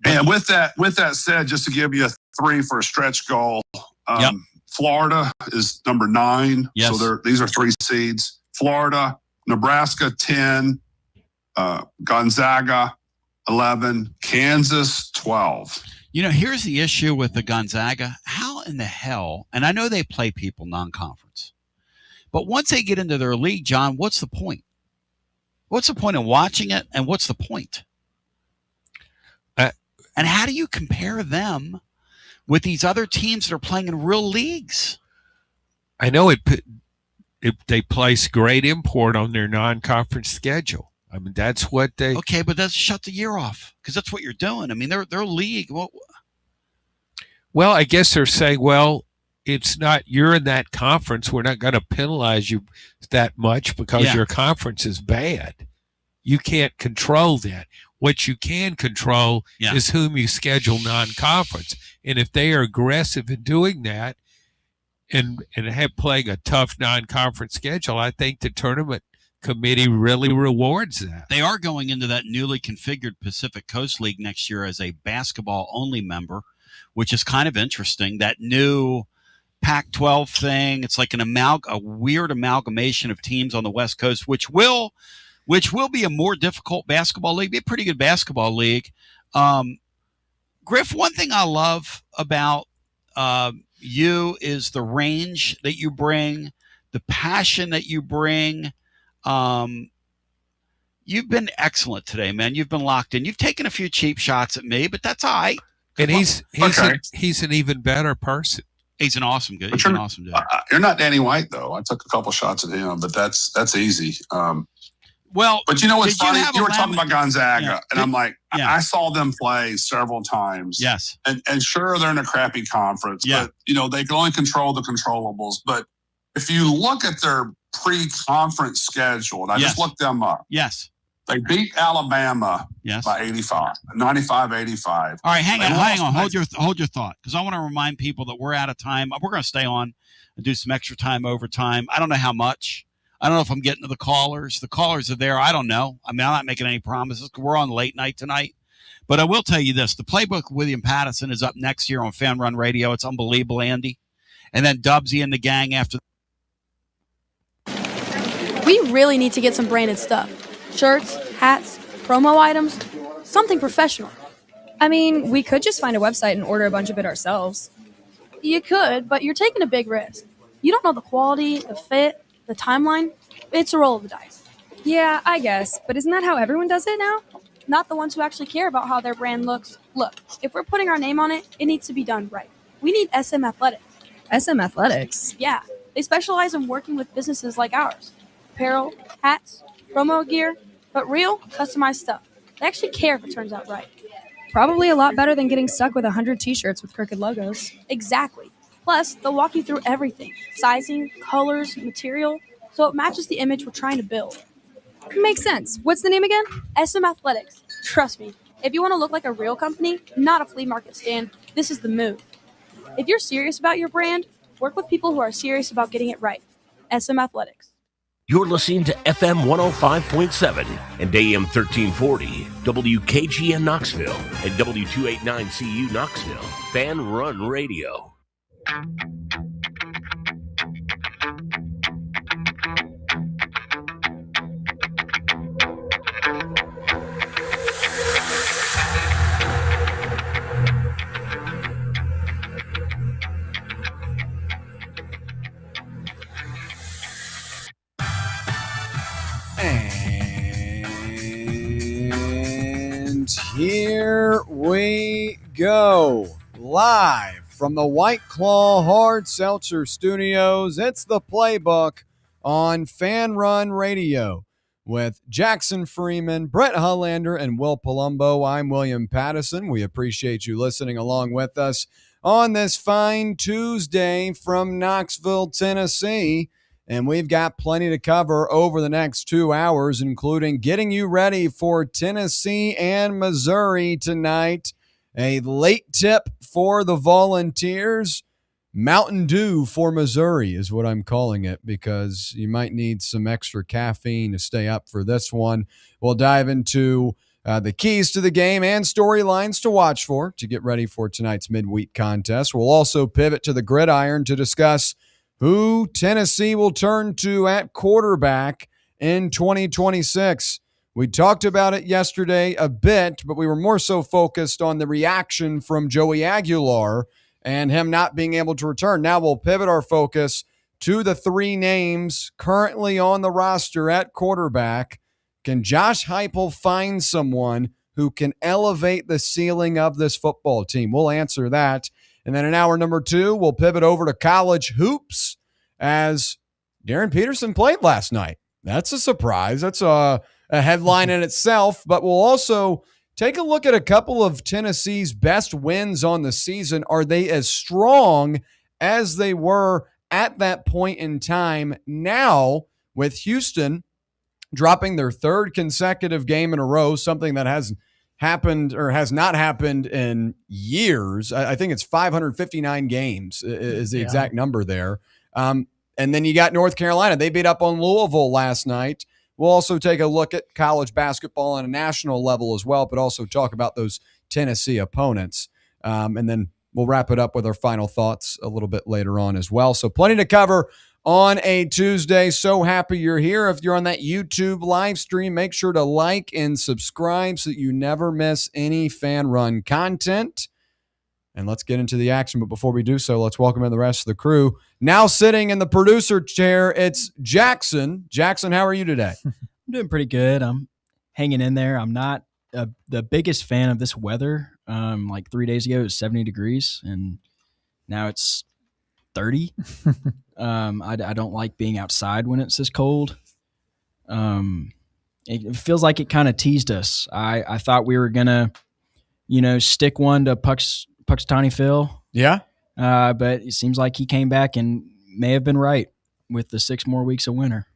And with that said, just to give you a 3 for a stretch goal, Florida is number 9. Yes. So these are 3 seeds. Florida, Nebraska 10, Gonzaga 11, Kansas 12. Here's the issue with the Gonzaga. How in the hell, and I know they play people non-conference, but once they get into their league, John, what's the point? What's the point of watching it, and what's the point? And how do you compare them with these other teams that are playing in real leagues? I know they place great import on their non-conference schedule. I mean, that's what they... Okay, but that's shut the year off, because that's what you're doing. I mean, their league... Well, I guess they're saying, well, it's not... You're in that conference. We're not going to penalize you that much because your conference is bad. You can't control that. What you can control is whom you schedule non-conference. And if they are aggressive in doing that and have playing a tough non-conference schedule, I think the tournament committee really rewards that. They are going into that newly configured Pacific Coast League next year as a basketball-only member, which is kind of interesting. That new Pac-12 thing, it's like a weird amalgamation of teams on the West Coast, which will be a more difficult basketball league, be a pretty good basketball league. Griff, one thing I love about you is the range that you bring, the passion that you bring. You've been excellent today, man. You've been locked in. You've taken a few cheap shots at me, but that's all right. And he's an even better person. He's an awesome dude. He's an awesome dude. You're not Danny White, though. I took a couple shots at him, but that's easy. Well, but you know what's funny? You were talking about Gonzaga, and I'm like, I saw them play several times. Yes. And sure, they're in a crappy conference, but, they can only control the controllables. But if you look at their pre-conference schedule, and I just looked them up. Yes. They beat Alabama by 85, 95-85. All right, hang on. Hold your thought, because I want to remind people that we're out of time. We're going to stay on and do some extra time overtime. I don't know how much. I don't know if I'm getting to the callers. The callers are there. I don't know. I mean, I'm not making any promises. We're on late night tonight. But I will tell you this. The Playbook with William Pattison is up next year on Fan Run Radio. It's unbelievable, Andy. And then Dubsy and the gang after. We really need to get some branded stuff. Shirts, hats, promo items, something professional. I mean, we could just find a website and order a bunch of it ourselves. You could, but you're taking a big risk. You don't know the quality, the fit, the timeline. It's a roll of the dice. Yeah, I guess. But isn't that how everyone does it now? Not the ones who actually care about how their brand looks. Look, if we're putting our name on it, it needs to be done right. We need SM Athletics. SM Athletics? Yeah. They specialize in working with businesses like ours. Apparel, hats, promo gear, but real, customized stuff. They actually care if it turns out right. Probably a lot better than getting stuck with 100 t-shirts with crooked logos. Exactly. Plus, they'll walk you through everything. Sizing, colors, material, so it matches the image we're trying to build. Makes sense. What's the name again? SM Athletics. Trust me, if you want to look like a real company, not a flea market stand, this is the move. If you're serious about your brand, work with people who are serious about getting it right. SM Athletics. You're listening to FM 105.7 and AM 1340, WKGN Knoxville, and W289CU Knoxville, Fan Run Radio. And here we go, live from the White Claw Hard Seltzer Studios. It's the Playbook on Fan Run Radio with Jackson Freeman, Brett Hullander, and Will Palumbo. I'm William Pattison. We appreciate you listening along with us on this fine Tuesday from Knoxville, Tennessee. And we've got plenty to cover over the next 2 hours, including getting you ready for Tennessee and Missouri tonight. A late tip for the Volunteers. Mountain Dew for Missouri is what I'm calling it, because you might need some extra caffeine to stay up for this one. We'll dive into the keys to the game and storylines to watch for to get ready for tonight's midweek contest. We'll also pivot to the gridiron to discuss who Tennessee will turn to at quarterback in 2026. We talked about it yesterday a bit, but we were more so focused on the reaction from Joey Aguilar and him not being able to return. Now we'll pivot our focus to the 3 names currently on the roster at quarterback. Can Josh Heupel find someone who can elevate the ceiling of this football team? We'll answer that. And then in hour number 2, we'll pivot over to college hoops as Darren Peterson played last night. That's a surprise. That's a headline in itself, but we'll also take a look at a couple of Tennessee's best wins on the season. Are they as strong as they were at that point in time now, with Houston dropping their 3rd consecutive game in a row, something that has happened or has not happened in years. I think it's 559 games is the exact number there. And then you got North Carolina. They beat up on Louisville last night. We'll also take a look at college basketball on a national level as well, but also talk about those Tennessee opponents. And then we'll wrap it up with our final thoughts a little bit later on as well. So plenty to cover on a Tuesday. So happy you're here. If you're on that YouTube live stream, make sure to like and subscribe so that you never miss any Fan Run content. And let's get into the action. But before we do so, let's welcome in the rest of the crew. Now sitting in the producer chair, it's Jackson. Jackson, how are you today? I'm doing pretty good. I'm hanging in there. I'm not the biggest fan of this weather. Like 3 days ago, it was 70 degrees, and now it's 30. I don't like being outside when it's this cold. It feels like it kind of teased us. I thought we were going to, stick one to Puxatawny Phil. Yeah. But it seems like he came back and may have been right with the 6 more weeks of winter.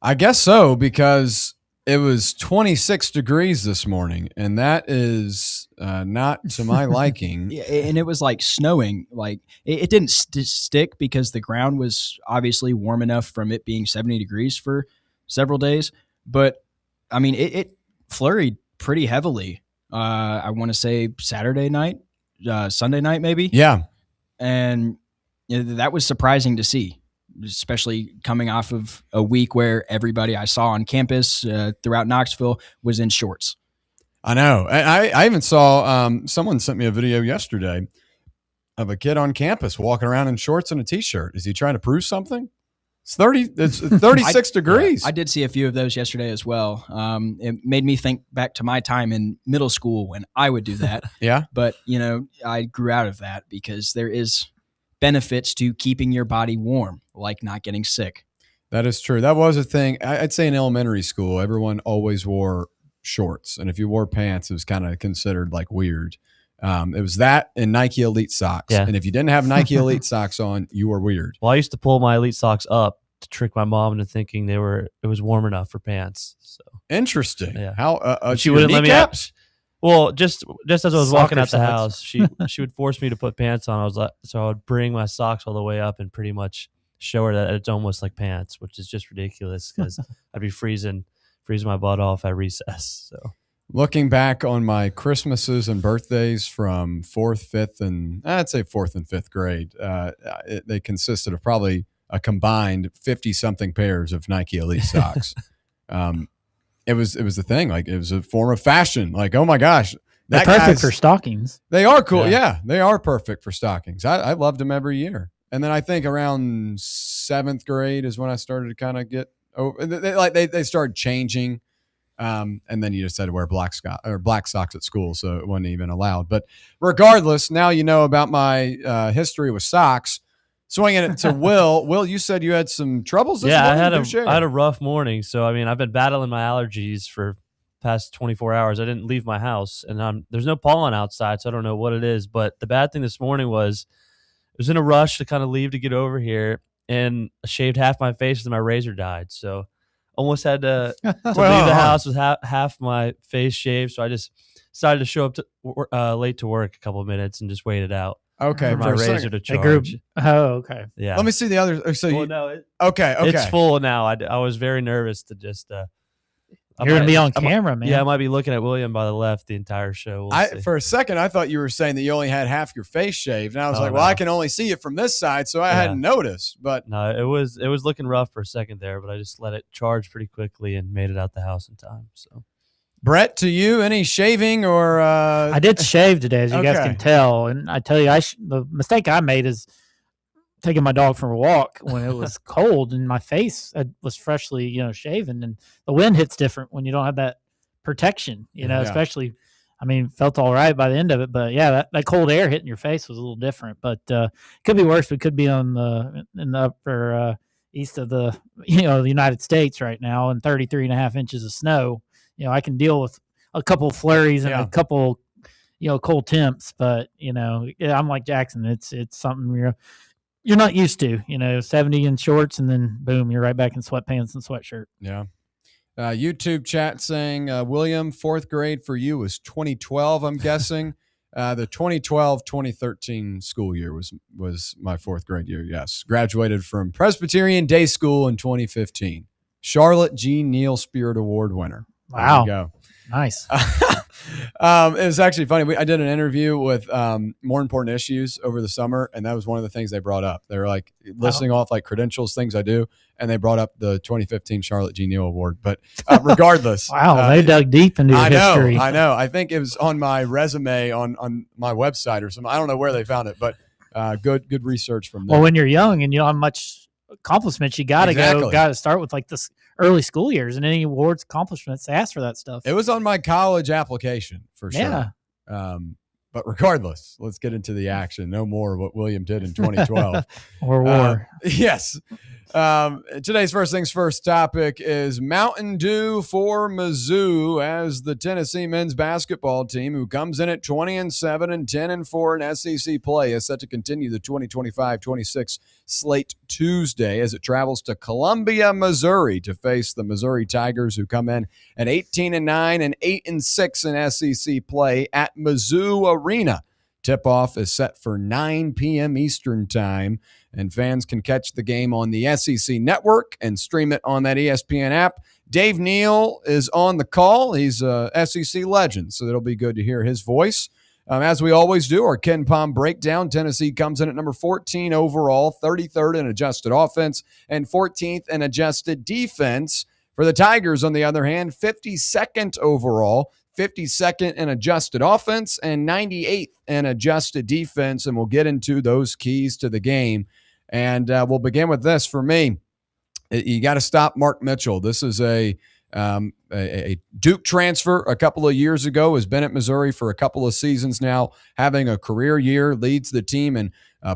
I guess so, because it was 26 degrees this morning, and that is not to my liking. Yeah, and it was like snowing. Like it didn't stick because the ground was obviously warm enough from it being 70 degrees for several days. But I mean, it flurried pretty heavily. I want to say Saturday night, Sunday night, maybe. Yeah. And that was surprising to see, especially coming off of a week where everybody I saw on campus throughout Knoxville was in shorts. I know. I even saw someone sent me a video yesterday of a kid on campus walking around in shorts and a T-shirt. Is he trying to prove something? It's 36 degrees. I did see a few of those yesterday as well. It made me think back to my time in middle school when I would do that. Yeah. But, I grew out of that because there is benefits to keeping your body warm, like not getting sick. That is true. That was a thing. I'd say in elementary school, everyone always wore shorts. And if you wore pants, it was kind of considered like weird. It was that and Nike Elite socks. Yeah. And if you didn't have Nike Elite socks on, you were weird. Well, I used to pull my Elite socks up to trick my mom into thinking it was warm enough for pants. So interesting. Yeah. How she wouldn't let me out. Well, just as I was walking out the socks. house, she would force me to put pants on. So I would bring my socks all the way up and pretty much show her that it's almost like pants, which is just ridiculous because I'd be freezing my butt off at recess. So looking back on my Christmases and birthdays from 4th, 5th, and I'd say 4th and 5th grade, they consisted of probably a combined 50-something pairs of Nike Elite socks. It was the thing. Like, it was a form of fashion. Like, oh my gosh, they're perfect for stockings. They are cool. Yeah, they are perfect for stockings. I loved them every year. And then I think around 7th grade is when I started to kind of get over. They started changing, and then you just had to wear black socks at school, so it wasn't even allowed. But regardless, now you know about my history with socks. Swinging it to Will. Will, you said you had some troubles this morning? I had a rough morning. So, I mean, I've been battling my allergies for past 24 hours. I didn't leave my house, and there's no pollen outside, so I don't know what it is. But the bad thing this morning was I was in a rush to kind of leave to get over here, and I shaved half my face and my razor died. So almost had to leave the house with half my face shaved. So I just decided to show up late to work a couple of minutes and just wait it out. Okay, for my razor to charge. Okay. Yeah. Let me see the other. So no, okay. It's full now. I was very nervous to just. You're going to be on camera, man. Yeah, I might be looking at William by the left the entire show. We'll see. For a second, I thought you were saying that you only had half your face shaved, and I was well, I can only see it from this side, so I hadn't noticed. But no, it was looking rough for a second there, but I just let it charge pretty quickly and made it out the house in time. So, Brett, to you, any shaving or? I did shave today, as you guys can tell, and I tell you, the mistake I made is taking my dog for a walk when it was cold and my face was freshly, shaven, and the wind hits different when you don't have that protection, especially, felt all right by the end of it, but yeah, that cold air hitting your face was a little different, but could be worse. We could be in the upper east of the United States right now, and 33.5 inches of snow. I can deal with a couple flurries and a couple, cold temps, but I'm like Jackson. It's something you're not used to, 70 in shorts, and then boom, you're right back in sweatpants and sweatshirt. Yeah. YouTube chat saying, William, fourth grade for you was 2012, I'm guessing. The 2012-2013 school year was my fourth grade year, yes. Graduated from Presbyterian Day School in 2015. Charlotte G. Neal Spirit Award winner. Wow. There you go. Nice. It was actually funny. I did an interview with More Important Issues over the summer, and that was one of the things they brought up. They were like listing off like credentials, things I do, and they brought up the 2015 Charlotte G. Neal Award. But regardless. Wow, they dug deep into your history. I know. I think it was on my resume on my website or something. I don't know where they found it, but good research from them. Well, when you're young and you don't have much accomplishments, you got to start with like this early school years, and any awards, accomplishments, they ask for that stuff. It was on my college application for sure. Yeah. But regardless, let's get into the action. No more what William did in 2012. Or war. Yes. Today's first things first topic is Mountain Dew for Mizzou, as the Tennessee men's basketball team, who comes in at 20-7 and 10-4 in SEC play, is set to continue the 2025-26 slate Tuesday as it travels to Columbia, Missouri, to face the Missouri Tigers, who come in at 18-9 and 8-6 in SEC play at Mizzou Arena. Tip-off is set for 9 p.m. Eastern Time, and fans can catch the game on the SEC Network and stream it on that ESPN app. Dave Neal is on the call. He's a SEC legend, so it'll be good to hear his voice. As we always do, our Ken Palm breakdown. Tennessee comes in at number 14 overall, 33rd in adjusted offense, and 14th in adjusted defense. For the Tigers, on the other hand, 52nd overall, 52nd in adjusted offense, and 98th in adjusted defense, and we'll get into those keys to the game. And we'll begin with this. For me, you got to stop Mark Mitchell. This is a Duke transfer a couple of years ago, has been at Missouri for a couple of seasons now, having a career year, leads the team in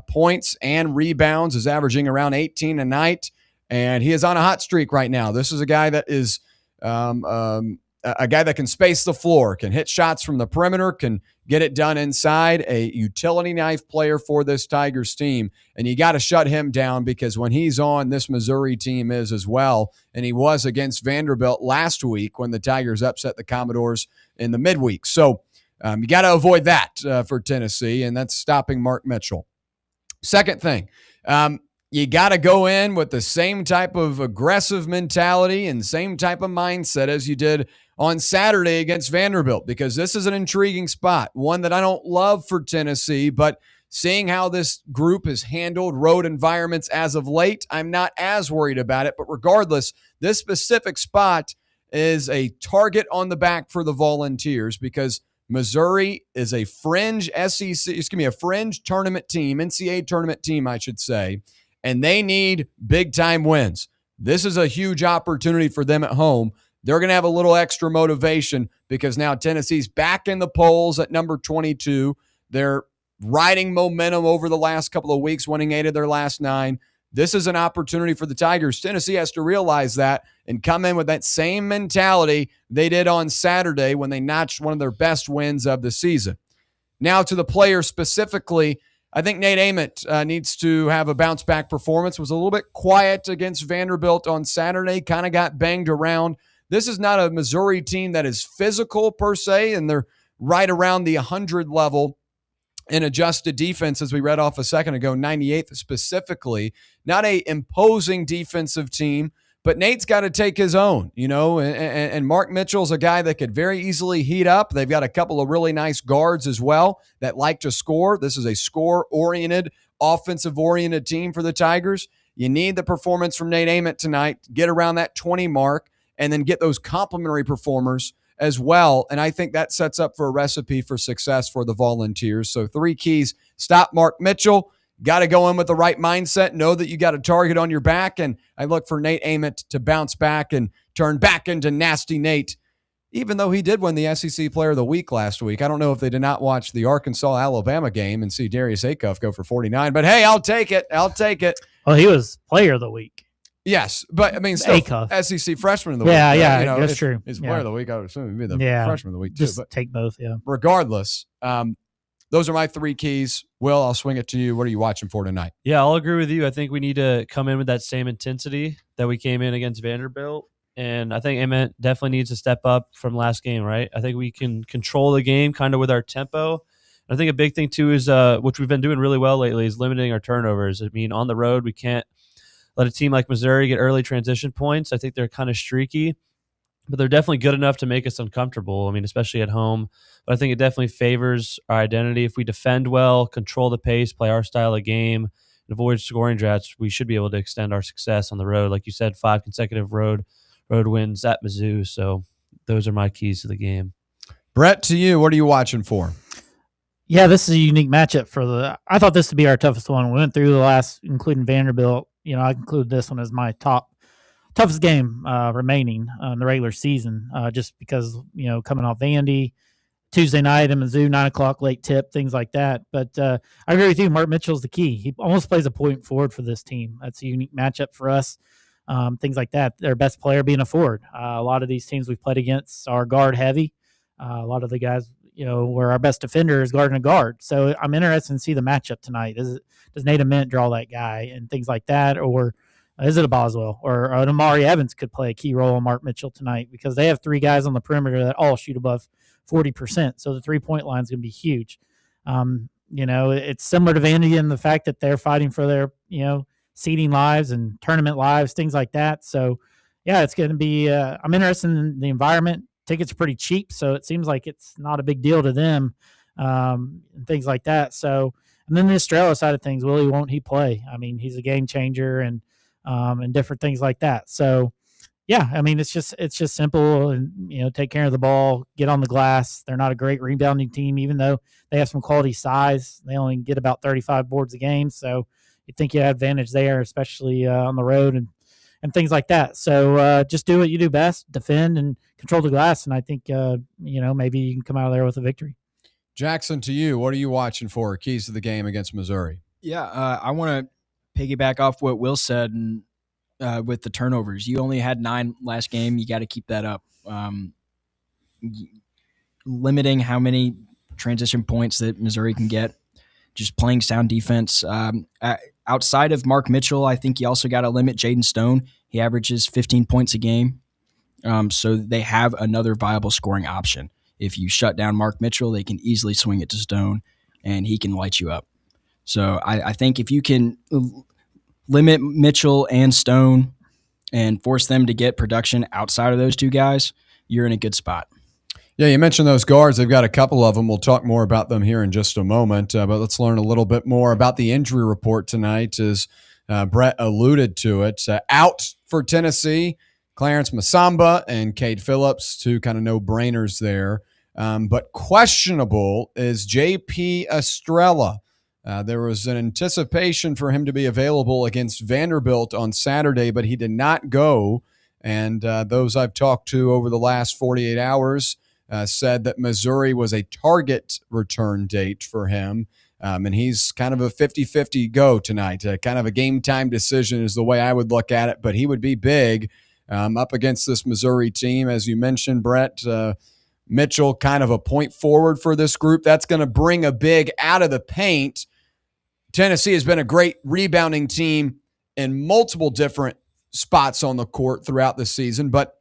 points and rebounds, is averaging around 18 a night, and he is on a hot streak right now. This is a guy that is a guy that can space the floor, can hit shots from the perimeter, can get it done inside, a utility knife player for this Tigers team. And you got to shut him down, because when he's on, this Missouri team is as well. And he was against Vanderbilt last week when the Tigers upset the Commodores in the midweek. So you got to avoid that for Tennessee, and that's stopping Mark Mitchell. Second thing, you got to go in with the same type of aggressive mentality and same type of mindset as you did on Saturday against Vanderbilt, because this is an intriguing spot, one that I don't love for Tennessee, but seeing how this group has handled road environments as of late, I'm not as worried about it. But regardless, this specific spot is a target on the back for the Volunteers, because Missouri is a fringe a fringe tournament team, NCAA tournament team, I should say, and they need big-time wins. This is a huge opportunity for them at home. They're going to have a little extra motivation, because now Tennessee's back in the polls at number 22. They're riding momentum over the last couple of weeks, winning 8 of their last 9. This is an opportunity for the Tigers. Tennessee has to realize that and come in with that same mentality they did on Saturday when they notched one of their best wins of the season. Now to the players specifically, I think Nate Ament needs to have a bounce-back performance. Was a little bit quiet against Vanderbilt on Saturday, kind of got banged around. This is not a Missouri team that is physical per se, and they're right around the 100 level in adjusted defense, as we read off a second ago, 98th specifically. Not a imposing defensive team, but Nate's got to take his own, and Mark Mitchell's a guy that could very easily heat up. They've got a couple of really nice guards as well that like to score. This is a score-oriented, offensive-oriented team for the Tigers. You need the performance from Nate Ament tonight, get around that 20 mark, and then get those complementary performers as well. And I think that sets up for a recipe for success for the Volunteers. So 3 keys: stop Mark Mitchell. Got to go in with the right mindset. Know that you got a target on your back. And I look for Nate Ament to bounce back and turn back into Nasty Nate, even though he did win the SEC Player of the Week last week. I don't know if they did not watch the Arkansas-Alabama game and see Darius Acuff go for 49. But, hey, I'll take it. Well, he was Player of the Week. Yes, but, I mean, still Acuff. SEC Freshman of the Week. Yeah, that's true. He's Player of the Week. I would assume he'd be the Freshman of the Week, too. Just take both, yeah. Regardless, those are my 3 keys. Will, I'll swing it to you. What are you watching for tonight? Yeah, I'll agree with you. I think we need to come in with that same intensity that we came in against Vanderbilt. And I think Emmett definitely needs to step up from last game, right? I think we can control the game kind of with our tempo. And I think a big thing, too, is which we've been doing really well lately, is limiting our turnovers. I mean, on the road, we can't let a team like Missouri get early transition points. I think they're kind of streaky, but they're definitely good enough to make us uncomfortable. I mean, especially at home. But I think it definitely favors our identity. If we defend well, control the pace, play our style of game, and avoid scoring droughts, we should be able to extend our success on the road. Like you said, 5 consecutive road wins at Mizzou. So those are my keys to the game. Brett, to you, what are you watching for? Yeah, this is a unique matchup I thought this would be our toughest one. We went through the last, including Vanderbilt. I include this one as my toughest game remaining in the regular season, just because, coming off Vandy, Tuesday night in Mizzou, 9 o'clock, late tip, things like that. But I agree with you. Mark Mitchell's the key. He almost plays a point forward for this team. That's a unique matchup for us. Things like that. Their best player being a forward. A lot of these teams we've played against are guard heavy. A lot of the guys, where our best defender is guarding a guard. So I'm interested to see the matchup tonight. Does Nate Ament draw that guy and things like that? Or is it a Boswell or an Amari Evans could play a key role on Mark Mitchell tonight, because they have 3 guys on the perimeter that all shoot above 40%. So the 3-point line is going to be huge. It's similar to Vandy in the fact that they're fighting for their, seeding lives and tournament lives, things like that. So yeah, it's going to be, I'm interested in the environment. Tickets are pretty cheap, so it seems like it's not a big deal to them, and things like that. So, and then the Estrella side of things, will he, won't he play? I mean, he's a game changer and different things like that. So, yeah, I mean, it's just simple and, take care of the ball, get on the glass. They're not a great rebounding team, even though they have some quality size. They only get about 35 boards a game. So you think you have advantage there, especially on the road and things like that. So just do what you do best, defend and control the glass. And I think, maybe you can come out of there with a victory. Jackson, to you, what are you watching for? Keys to the game against Missouri. Yeah, I want to piggyback off what Will said and with the turnovers. You only had 9 last game. You got to keep that up. Limiting how many transition points that Missouri can get, just playing sound defense. Outside of Mark Mitchell, I think you also got to limit Jaden Stone. He averages 15 points a game. So they have another viable scoring option. If you shut down Mark Mitchell, they can easily swing it to Stone, and he can light you up. So I think if you can limit Mitchell and Stone and force them to get production outside of those 2 guys, you're in a good spot. Yeah, you mentioned those guards. They've got a couple of them. We'll talk more about them here in just a moment. But let's learn a little bit more about the injury report tonight, as Brett alluded to it. Out for Tennessee, Clarence Masamba and Cade Phillips, 2 kind of no-brainers there. But questionable is J.P. Estrella. There was an anticipation for him to be available against Vanderbilt on Saturday, but he did not go. And those I've talked to over the last 48 hours said that Missouri was a target return date for him. And he's kind of a 50-50 go tonight. Kind of a game-time decision is the way I would look at it. But he would be big up against this Missouri team. As you mentioned, Brett, Mitchell kind of a point forward for this group. That's going to bring a big out of the paint. Tennessee has been a great rebounding team in multiple different spots on the court throughout the season. But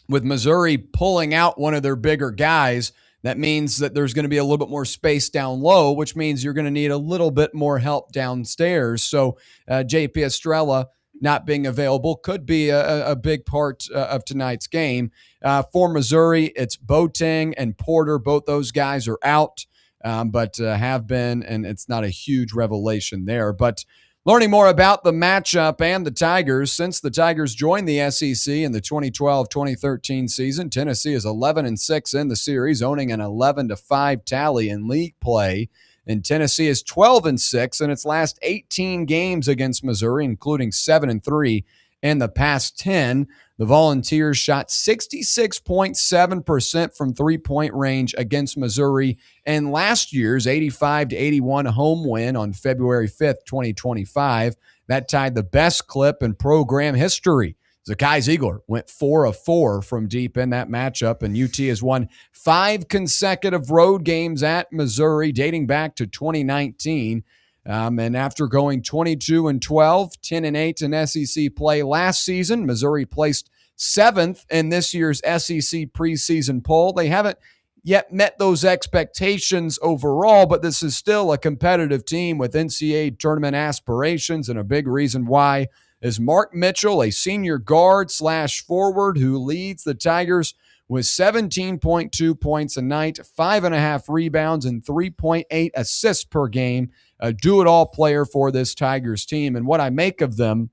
with Missouri pulling out one of their bigger guys, that means that there's going to be a little bit more space down low, which means you're going to need a little bit more help downstairs. So J.P. Estrella not being available could be a big part of tonight's game. For Missouri, it's Boateng and Porter. Both those guys are out, but have been, and it's not a huge revelation there. But learning more about the matchup and the Tigers, since the Tigers joined the SEC in the 2012-2013 season, Tennessee is 11-6 in the series, owning an 11-5 tally in league play. And Tennessee is 12-6 in its last 18 games against Missouri, including 7-3 in the past 10. The Volunteers shot 66.7% from three-point range against Missouri in last year's 85-81 home win on February 5th, 2025. That tied the best clip in program history. Zakai Ziegler went 4 of 4 from deep in that matchup, and UT has won 5 consecutive road games at Missouri dating back to 2019. And after going 22-12, 10-8 in SEC play last season, Missouri placed 7th in this year's SEC preseason poll. They haven't yet met those expectations overall, but this is still a competitive team with NCAA tournament aspirations, and a big reason why is Mark Mitchell, a senior guard/forward who leads the Tigers with 17.2 points a night, 5.5 rebounds, and 3.8 assists per game. A do-it-all player for this Tigers team. And what I make of them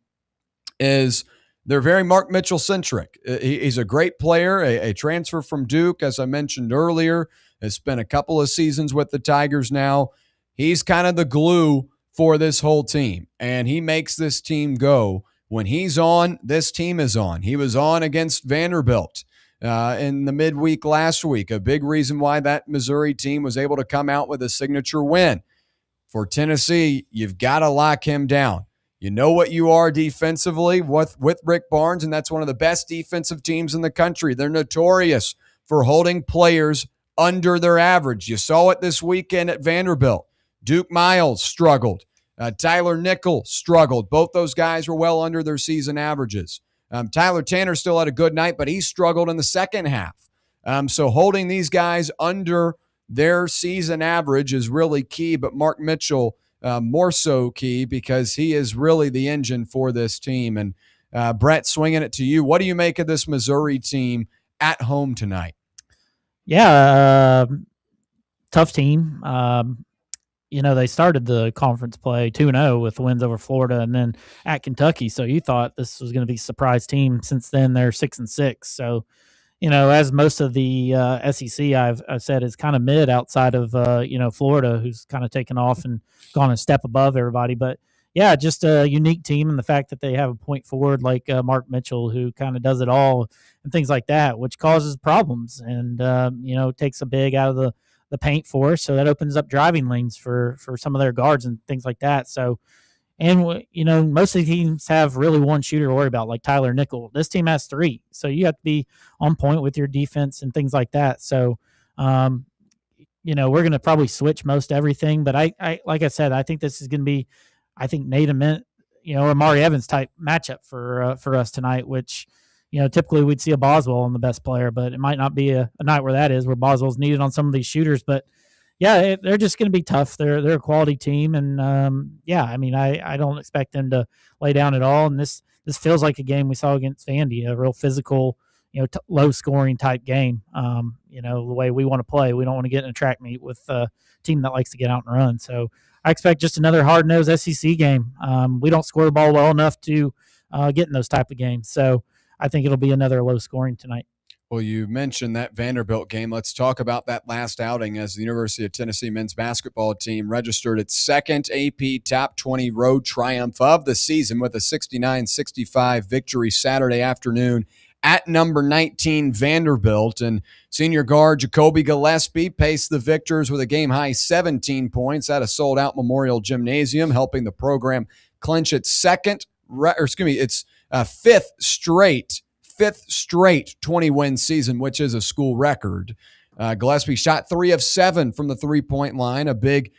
is they're very Mark Mitchell-centric. He's a great player, a transfer from Duke, as I mentioned earlier, has spent a couple of seasons with the Tigers now. He's kind of the glue for this whole team, and he makes this team go. When he's on, this team is on. He was on against Vanderbilt in the midweek last week, a big reason why that Missouri team was able to come out with a signature win. For Tennessee, you've got to lock him down. You know what you are defensively with Rick Barnes, and that's one of the best defensive teams in the country. They're notorious for holding players under their average. You saw it this weekend at Vanderbilt. Duke Miles struggled. Tyler Nickel struggled. Both those guys were well under their season averages. Tyler Tanner still had a good night, but he struggled in the second half. So holding these guys under their season average is really key, but Mark Mitchell more so key because he is really the engine for this team. And Brett, swinging it to you, what do you make of this Missouri team at home tonight? Yeah, tough team. They started the conference play 2-0 with wins over Florida and then at Kentucky. So you thought this was going to be a surprise team. Since then, they're 6-6. So, as most of the SEC I've said is kind of mid outside of, Florida, who's kind of taken off and gone a step above everybody. But, yeah, just a unique team, and the fact that they have a point forward like Mark Mitchell, who kind of does it all and things like that, which causes problems and, takes a big out of the paint for us. So that opens up driving lanes for some of their guards and things like that. So, and, most of the teams have really one shooter to worry about, like Tyler Nickel. This team has 3. So you have to be on point with your defense and things like that. So, we're going to probably switch most everything. But I like I said, I think this is going to be, Nate Ament, or Amari Evans type matchup for us tonight, which, typically we'd see a Boswell on the best player, but it might not be a night where that is, where Boswell's needed on some of these shooters. But yeah, they're just going to be tough. They're a quality team, and I don't expect them to lay down at all. And this feels like a game we saw against Vandy, a real physical, low scoring type game. The way we want to play, we don't want to get in a track meet with a team that likes to get out and run. So I expect just another hard nosed SEC game. We don't score the ball well enough to get in those type of games. So I think it'll be another low scoring tonight. Well, you mentioned that Vanderbilt game. Let's talk about that last outing as the University of Tennessee men's basketball team registered its second AP Top 20 road triumph of the season with a 69-65 victory Saturday afternoon at number 19 Vanderbilt. And senior guard Jacoby Gillespie paced the victors with a game-high 17 points at a sold-out Memorial Gymnasium, helping the program clinch its fifth straight 20-win season, which is a school record. Gillespie shot 3 of 7 from the three-point line, a big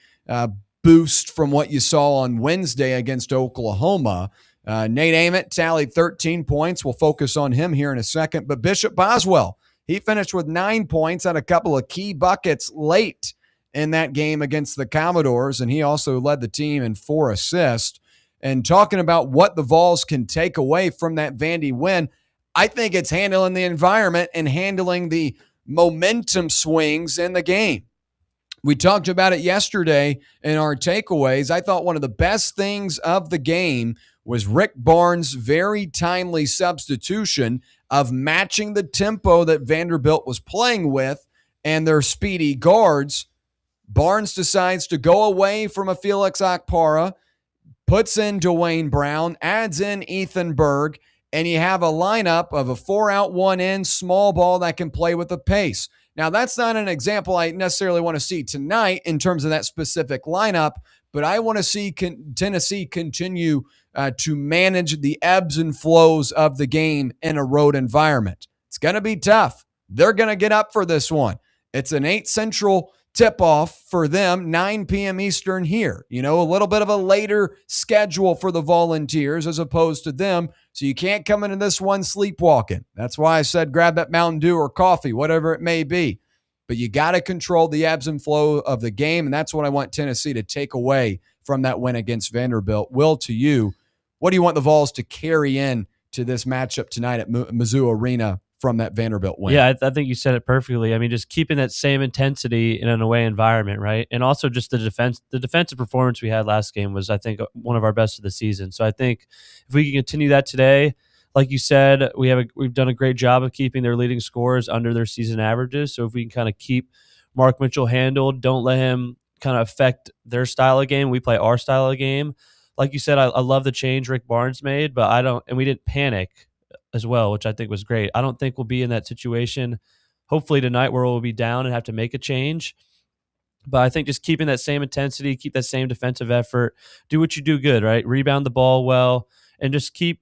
boost from what you saw on Wednesday against Oklahoma. Nate Ament tallied 13 points. We'll focus on him here in a second. But Bishop Boswell, he finished with 9 points and a couple of key buckets late in that game against the Commodores, and he also led the team in 4 assists. And talking about what the Vols can take away from that Vandy win, I think it's handling the environment and handling the momentum swings in the game. We talked about it yesterday in our takeaways. I thought one of the best things of the game was Rick Barnes' very timely substitution of matching the tempo that Vanderbilt was playing with and their speedy guards. Barnes decides to go away from a Felix Akpara, puts in Dwayne Brown, adds in Ethan Berg, and you have a lineup of a 4-out, 1-in small ball that can play with the pace. Now, that's not an example I necessarily want to see tonight in terms of that specific lineup, but I want to see Tennessee continue to manage the ebbs and flows of the game in a road environment. It's going to be tough. They're going to get up for this one. It's an 8 Central tip-off for them, 9 p.m. Eastern here. You know, a little bit of a later schedule for the Volunteers as opposed to them, so you can't come into this one sleepwalking. That's why I said grab that Mountain Dew or coffee, whatever it may be. But you got to control the ebbs and flow of the game, and that's what I want Tennessee to take away from that win against Vanderbilt. Will, to you, what do you want the Vols to carry in to this matchup tonight at Mizzou Arena from that Vanderbilt win? Yeah, I think you said it perfectly. I mean, just keeping that same intensity in an away environment, right? And also just the defensive performance we had last game was, I think, one of our best of the season. So I think if we can continue that today, like you said, we've done a great job of keeping their leading scorers under their season averages. So if we can kind of keep Mark Mitchell handled, don't let him kind of affect their style of game. We play our style of game. Like you said, I love the change Rick Barnes made, but we didn't panic as well, which I think was great. I don't think we'll be in that situation, hopefully tonight, where we'll be down and have to make a change. But I think just keeping that same intensity, keep that same defensive effort, do what you do good, right? Rebound the ball well, and just keep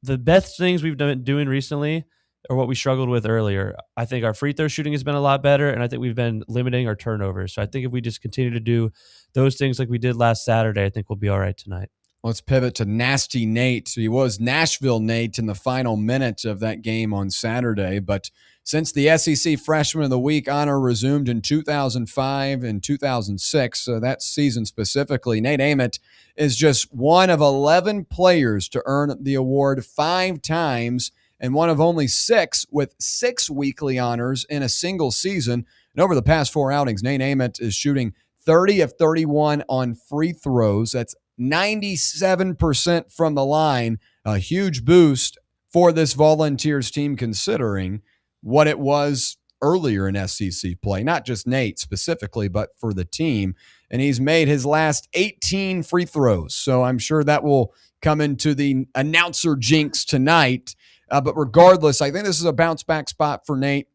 the best things we've been doing recently are what we struggled with earlier. I think our free throw shooting has been a lot better, and I think we've been limiting our turnovers. So I think if we just continue to do those things like we did last Saturday, I think we'll be all right tonight. Let's pivot to Nasty Nate. He was Nashville Nate in the final minute of that game on Saturday. But since the SEC Freshman of the Week honor resumed in 2005 and 2006, so that season specifically, Nate Ament is just one of 11 players to earn the award 5 times and one of only 6 with 6 weekly honors in a single season. And over the past 4 outings, Nate Ament is shooting 30 of 31 on free throws. That's 97% from the line, a huge boost for this Volunteers team considering what it was earlier in SEC play. Not just Nate specifically, but for the team. And he's made his last 18 free throws. So I'm sure that will come into the announcer jinx tonight. But regardless, I think this is a bounce back spot for Nate.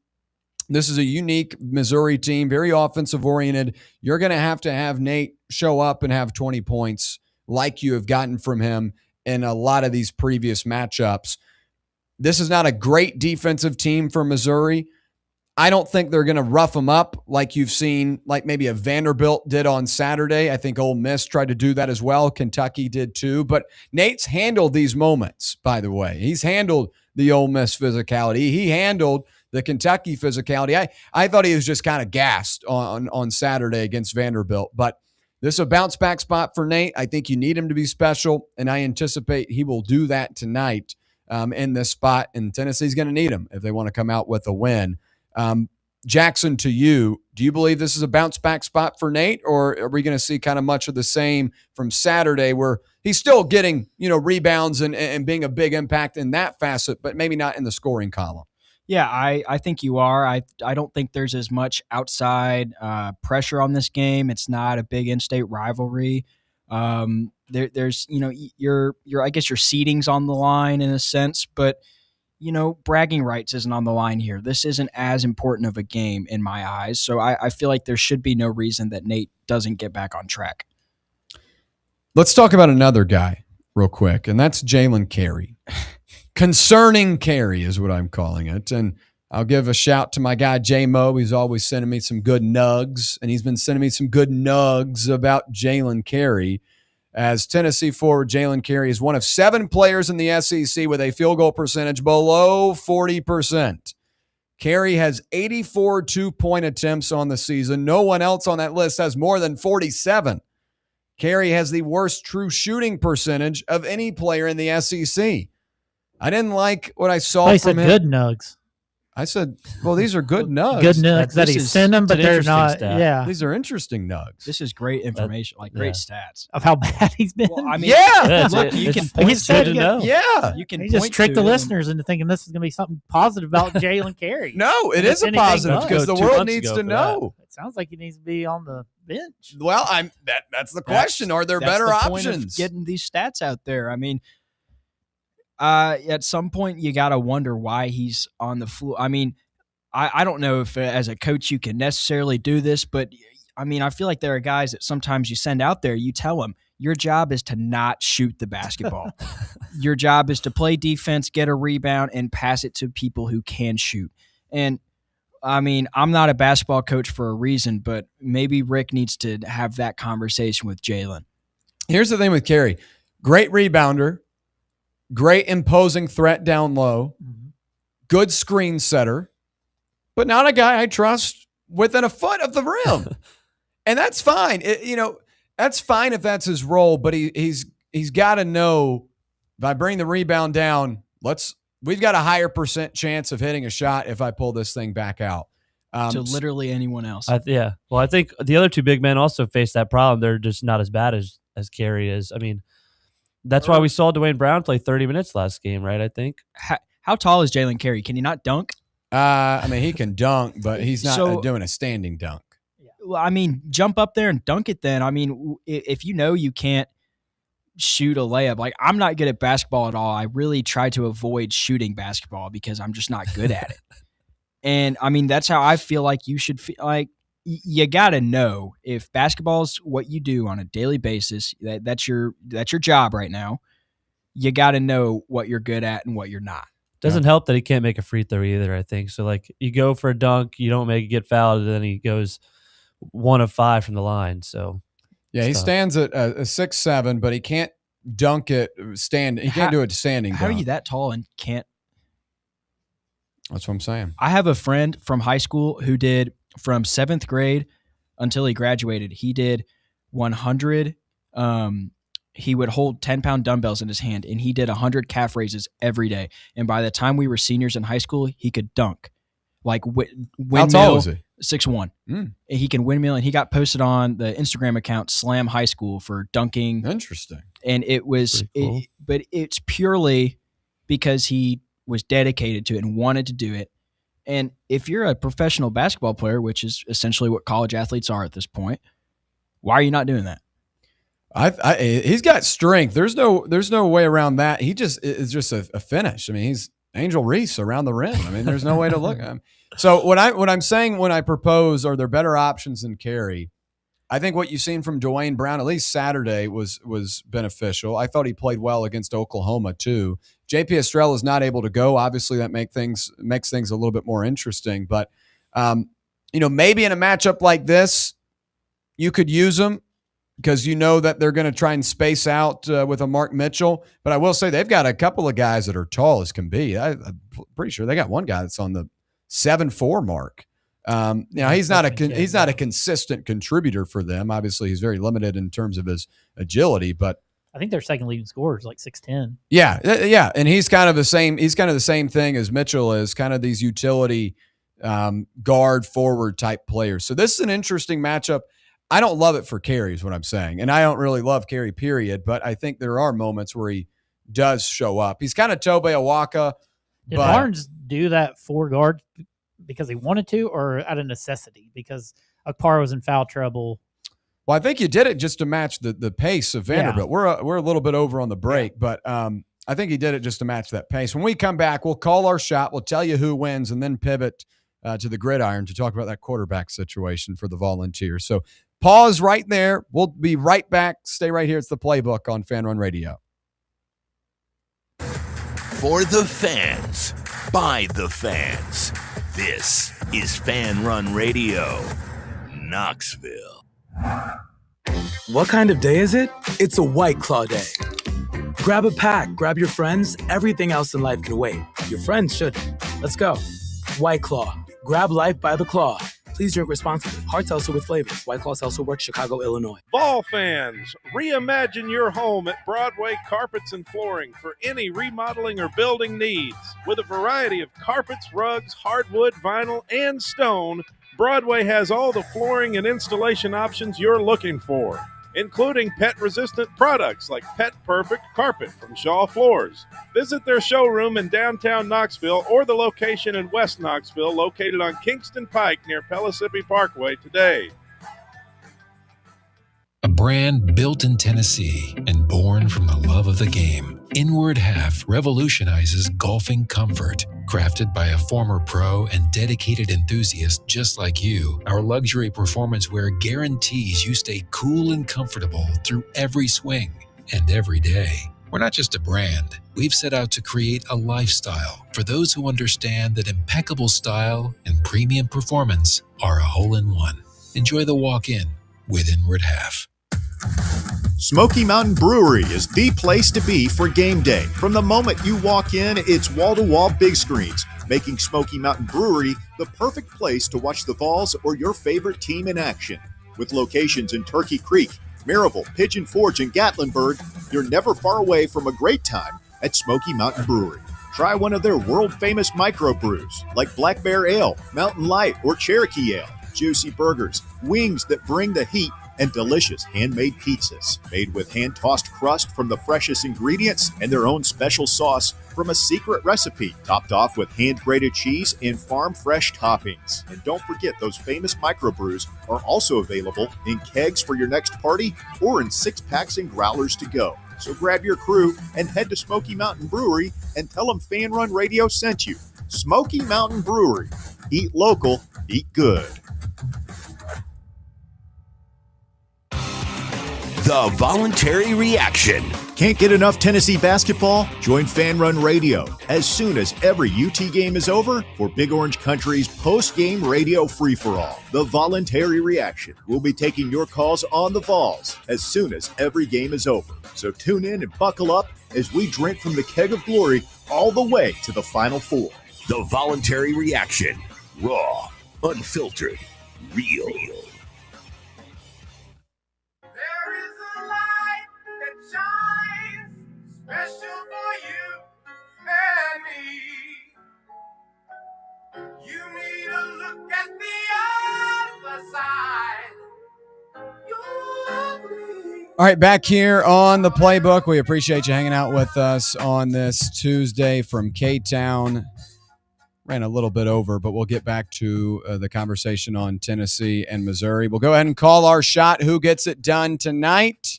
This is a unique Missouri team, very offensive oriented. You're going to have Nate show up and have 20 points like you have gotten from him in a lot of these previous matchups. This is not a great defensive team for Missouri. I don't think they're going to rough them up like you've seen, like maybe a Vanderbilt did on Saturday. I think Ole Miss tried to do that as well. Kentucky did too. But Nate's handled these moments, by the way. He's handled the Ole Miss physicality. He handled the Kentucky physicality. I thought he was just kind of gassed on Saturday against Vanderbilt. But this is a bounce back spot for Nate. I think you need him to be special, and I anticipate he will do that tonight in this spot. And Tennessee's going to need him if they want to come out with a win. Jackson, to you, do you believe this is a bounce back spot for Nate, or are we going to see kind of much of the same from Saturday where he's still getting, rebounds and being a big impact in that facet, but maybe not in the scoring column? Yeah, I think you are. I don't think there's as much outside pressure on this game. It's not a big in-state rivalry. There's your I guess your seeding's on the line in a sense, but bragging rights isn't on the line here. This isn't as important of a game in my eyes. So I feel like there should be no reason that Nate doesn't get back on track. Let's talk about another guy real quick, and that's Jalen Carey. Concerning Carey is what I'm calling it. And I'll give a shout to my guy, J-Mo. He's always sending me some good nugs, and he's been sending me some good nugs about Jalen Carey. As Tennessee forward, Jalen Carey is one of 7 players in the SEC with a field goal percentage below 40%. Carey has 84 two-point attempts on the season. No one else on that list has more than 47. Carey has the worst true shooting percentage of any player in the SEC. I didn't like what I saw from him. Good nugs. I said, well, these are good nugs. Good nugs that he sent them, but they're not. Stat. Yeah. These are interesting nugs. This is great information, great stats. Of how bad he's been. Well, I mean, yeah. You can point to know. Yeah. You can he just tricked the listeners into thinking this is going to be something positive about Jalen Carey. No, it is a positive because the world needs to know. It sounds like he needs to be on the bench. Well, that's the question. Are there better options? Getting these stats out there. I mean, at some point you got to wonder why he's on the floor. I mean, I don't know if as a coach you can necessarily do this, but I mean, I feel like there are guys that sometimes you send out there, you tell them your job is to not shoot the basketball. Your job is to play defense, get a rebound, and pass it to people who can shoot. And I mean, I'm not a basketball coach for a reason, but maybe Rick needs to have that conversation with Jalen. Here's the thing with Carey. Great rebounder, great imposing threat down low, good screen setter, but not a guy I trust within a foot of the rim. And that's fine. That's fine if that's his role, but he's got to know if I bring the rebound down, we've got a higher % chance of hitting a shot if I pull this thing back out. To literally anyone else. Yeah. Well, I think the other two big men also face that problem. They're just not as bad as Carey is. I mean, that's why we saw Dwayne Brown play 30 minutes last game, right? I think. How tall is Jalen Carey? Can he not dunk? I mean, he can dunk, but he's not doing a standing dunk. Well, I mean, jump up there and dunk it then. I mean, if you know you can't shoot a layup, like I'm not good at basketball at all. I really try to avoid shooting basketball because I'm just not good at it. And I mean, that's how I feel like you should feel. Like you got to know if basketball's what you do on a daily basis, that's your job right now. You got to know what you're good at and what you're not. Doesn't help that he can't make a free throw either, I think. So, like, you go for a dunk, you don't get fouled, and then he goes 1 of 5 from the line. So, yeah, he stands at a 6'7", but he can't dunk it stand. He can't do it standing. How are you that tall and can't? That's what I'm saying. I have a friend from high school who did from 7th grade until he graduated. He did 100. He would hold 10-pound dumbbells in his hand, and he did 100 calf raises every day. And by the time we were seniors in high school, he could dunk. Like windmill. How tall is he? 6'1". And he can windmill, and he got posted on the Instagram account Slam High School for dunking. Interesting. And it was, cool. But it's purely because he was dedicated to it and wanted to do it. And if you're a professional basketball player, which is essentially what college athletes are at this point, why are you not doing that? He's got strength. There's no way around that. He just is just a finish. I mean, he's Angel Reese around the rim. I mean, there's no way to look at him. So what I'm saying when I propose, are there better options than Carey? I think what you've seen from Dwayne Brown, at least Saturday, was beneficial. I thought he played well against Oklahoma too. JP Estrella is not able to go. Obviously, that makes things a little bit more interesting. But maybe in a matchup like this, you could use him, because you know that they're going to try and space out with a Mark Mitchell. But I will say they've got a couple of guys that are tall as can be. I'm pretty sure they got one guy that's on the 7'4" mark. He's not a consistent contributor for them. Obviously, he's very limited in terms of his agility. But I think their second leading scorer is like 6'10". Yeah, and he's kind of the same. He's kind of the same thing as Mitchell is. Kind of these utility guard forward type players. So this is an interesting matchup. I don't love it for Carey is what I'm saying. And I don't really love Carey, period. But I think there are moments where he does show up. He's kind of Tobe Awaka. Did Barnes do that 4 guard because he wanted to, or out of necessity? Because Akpara was in foul trouble. Well, I think you did it just to match the pace of Vanderbilt. Yeah. We're a little bit over on the break, but I think he did it just to match that pace. When we come back, we'll call our shot. We'll tell you who wins, and then pivot to the gridiron to talk about that quarterback situation for the Volunteers. So pause right there. We'll be right back. Stay right here. It's the Playbook on Fan Run Radio. For the fans, by the fans, this is Fan Run Radio, Knoxville. What kind of day is it? It's a White Claw day. Grab a pack, grab your friends. Everything else in life can wait. Your friends shouldn't. Let's go. White Claw. Grab life by the claw. Please drink responsibly. Hard seltzer with flavor. White Claw Seltzer Works, Chicago, Illinois. Vol fans, reimagine your home at Broadway Carpets and Flooring for any remodeling or building needs. With a variety of carpets, rugs, hardwood, vinyl, and stone, Broadway has all the flooring and installation options you're looking for, including pet-resistant products like Pet Perfect Carpet from Shaw Floors. Visit their showroom in downtown Knoxville or the location in West Knoxville located on Kingston Pike near Pellissippi Parkway today. A brand built in Tennessee and born from the love of the game, Inward Half revolutionizes golfing comfort. Crafted by a former pro and dedicated enthusiast just like you, our luxury performance wear guarantees you stay cool and comfortable through every swing and every day. We're not just a brand. We've set out to create a lifestyle for those who understand that impeccable style and premium performance are a hole-in-one. Enjoy the walk-in with Inward Half. Smoky Mountain Brewery is the place to be for game day. From the moment you walk in, it's wall-to-wall big screens, making Smoky Mountain Brewery the perfect place to watch the Vols or your favorite team in action. With locations in Turkey Creek, Maryville, Pigeon Forge, and Gatlinburg, you're never far away from a great time at Smoky Mountain Brewery. Try one of their world-famous microbrews like Black Bear Ale, Mountain Light, or Cherokee Ale. Juicy burgers, wings that bring the heat, and delicious handmade pizzas made with hand-tossed crust from the freshest ingredients and their own special sauce from a secret recipe, topped off with hand-grated cheese and farm-fresh toppings. And don't forget, those famous microbrews are also available in kegs for your next party or in 6-packs and growlers to go. So grab your crew and head to Smoky Mountain Brewery and tell them Fan Run Radio sent you. Smoky Mountain Brewery. Eat local, eat good. The voluntary reaction. Can't get enough Tennessee basketball? Join Fan Run Radio as soon as every UT game is over for Big Orange Country's post-game radio free-for-all. The voluntary reaction. We'll be taking your calls on the Vols as soon as every game is over. So tune in and buckle up as we drink from the keg of glory all the way to the Final Four. The voluntary reaction. Raw, unfiltered, real. Special for you and me. You need to look at the other side. All right, back here on the Playbook. We appreciate you hanging out with us on this Tuesday from K-Town. Ran a little bit over, but we'll get back to the conversation on Tennessee and Missouri. We'll go ahead and call our shot. Who gets it done tonight?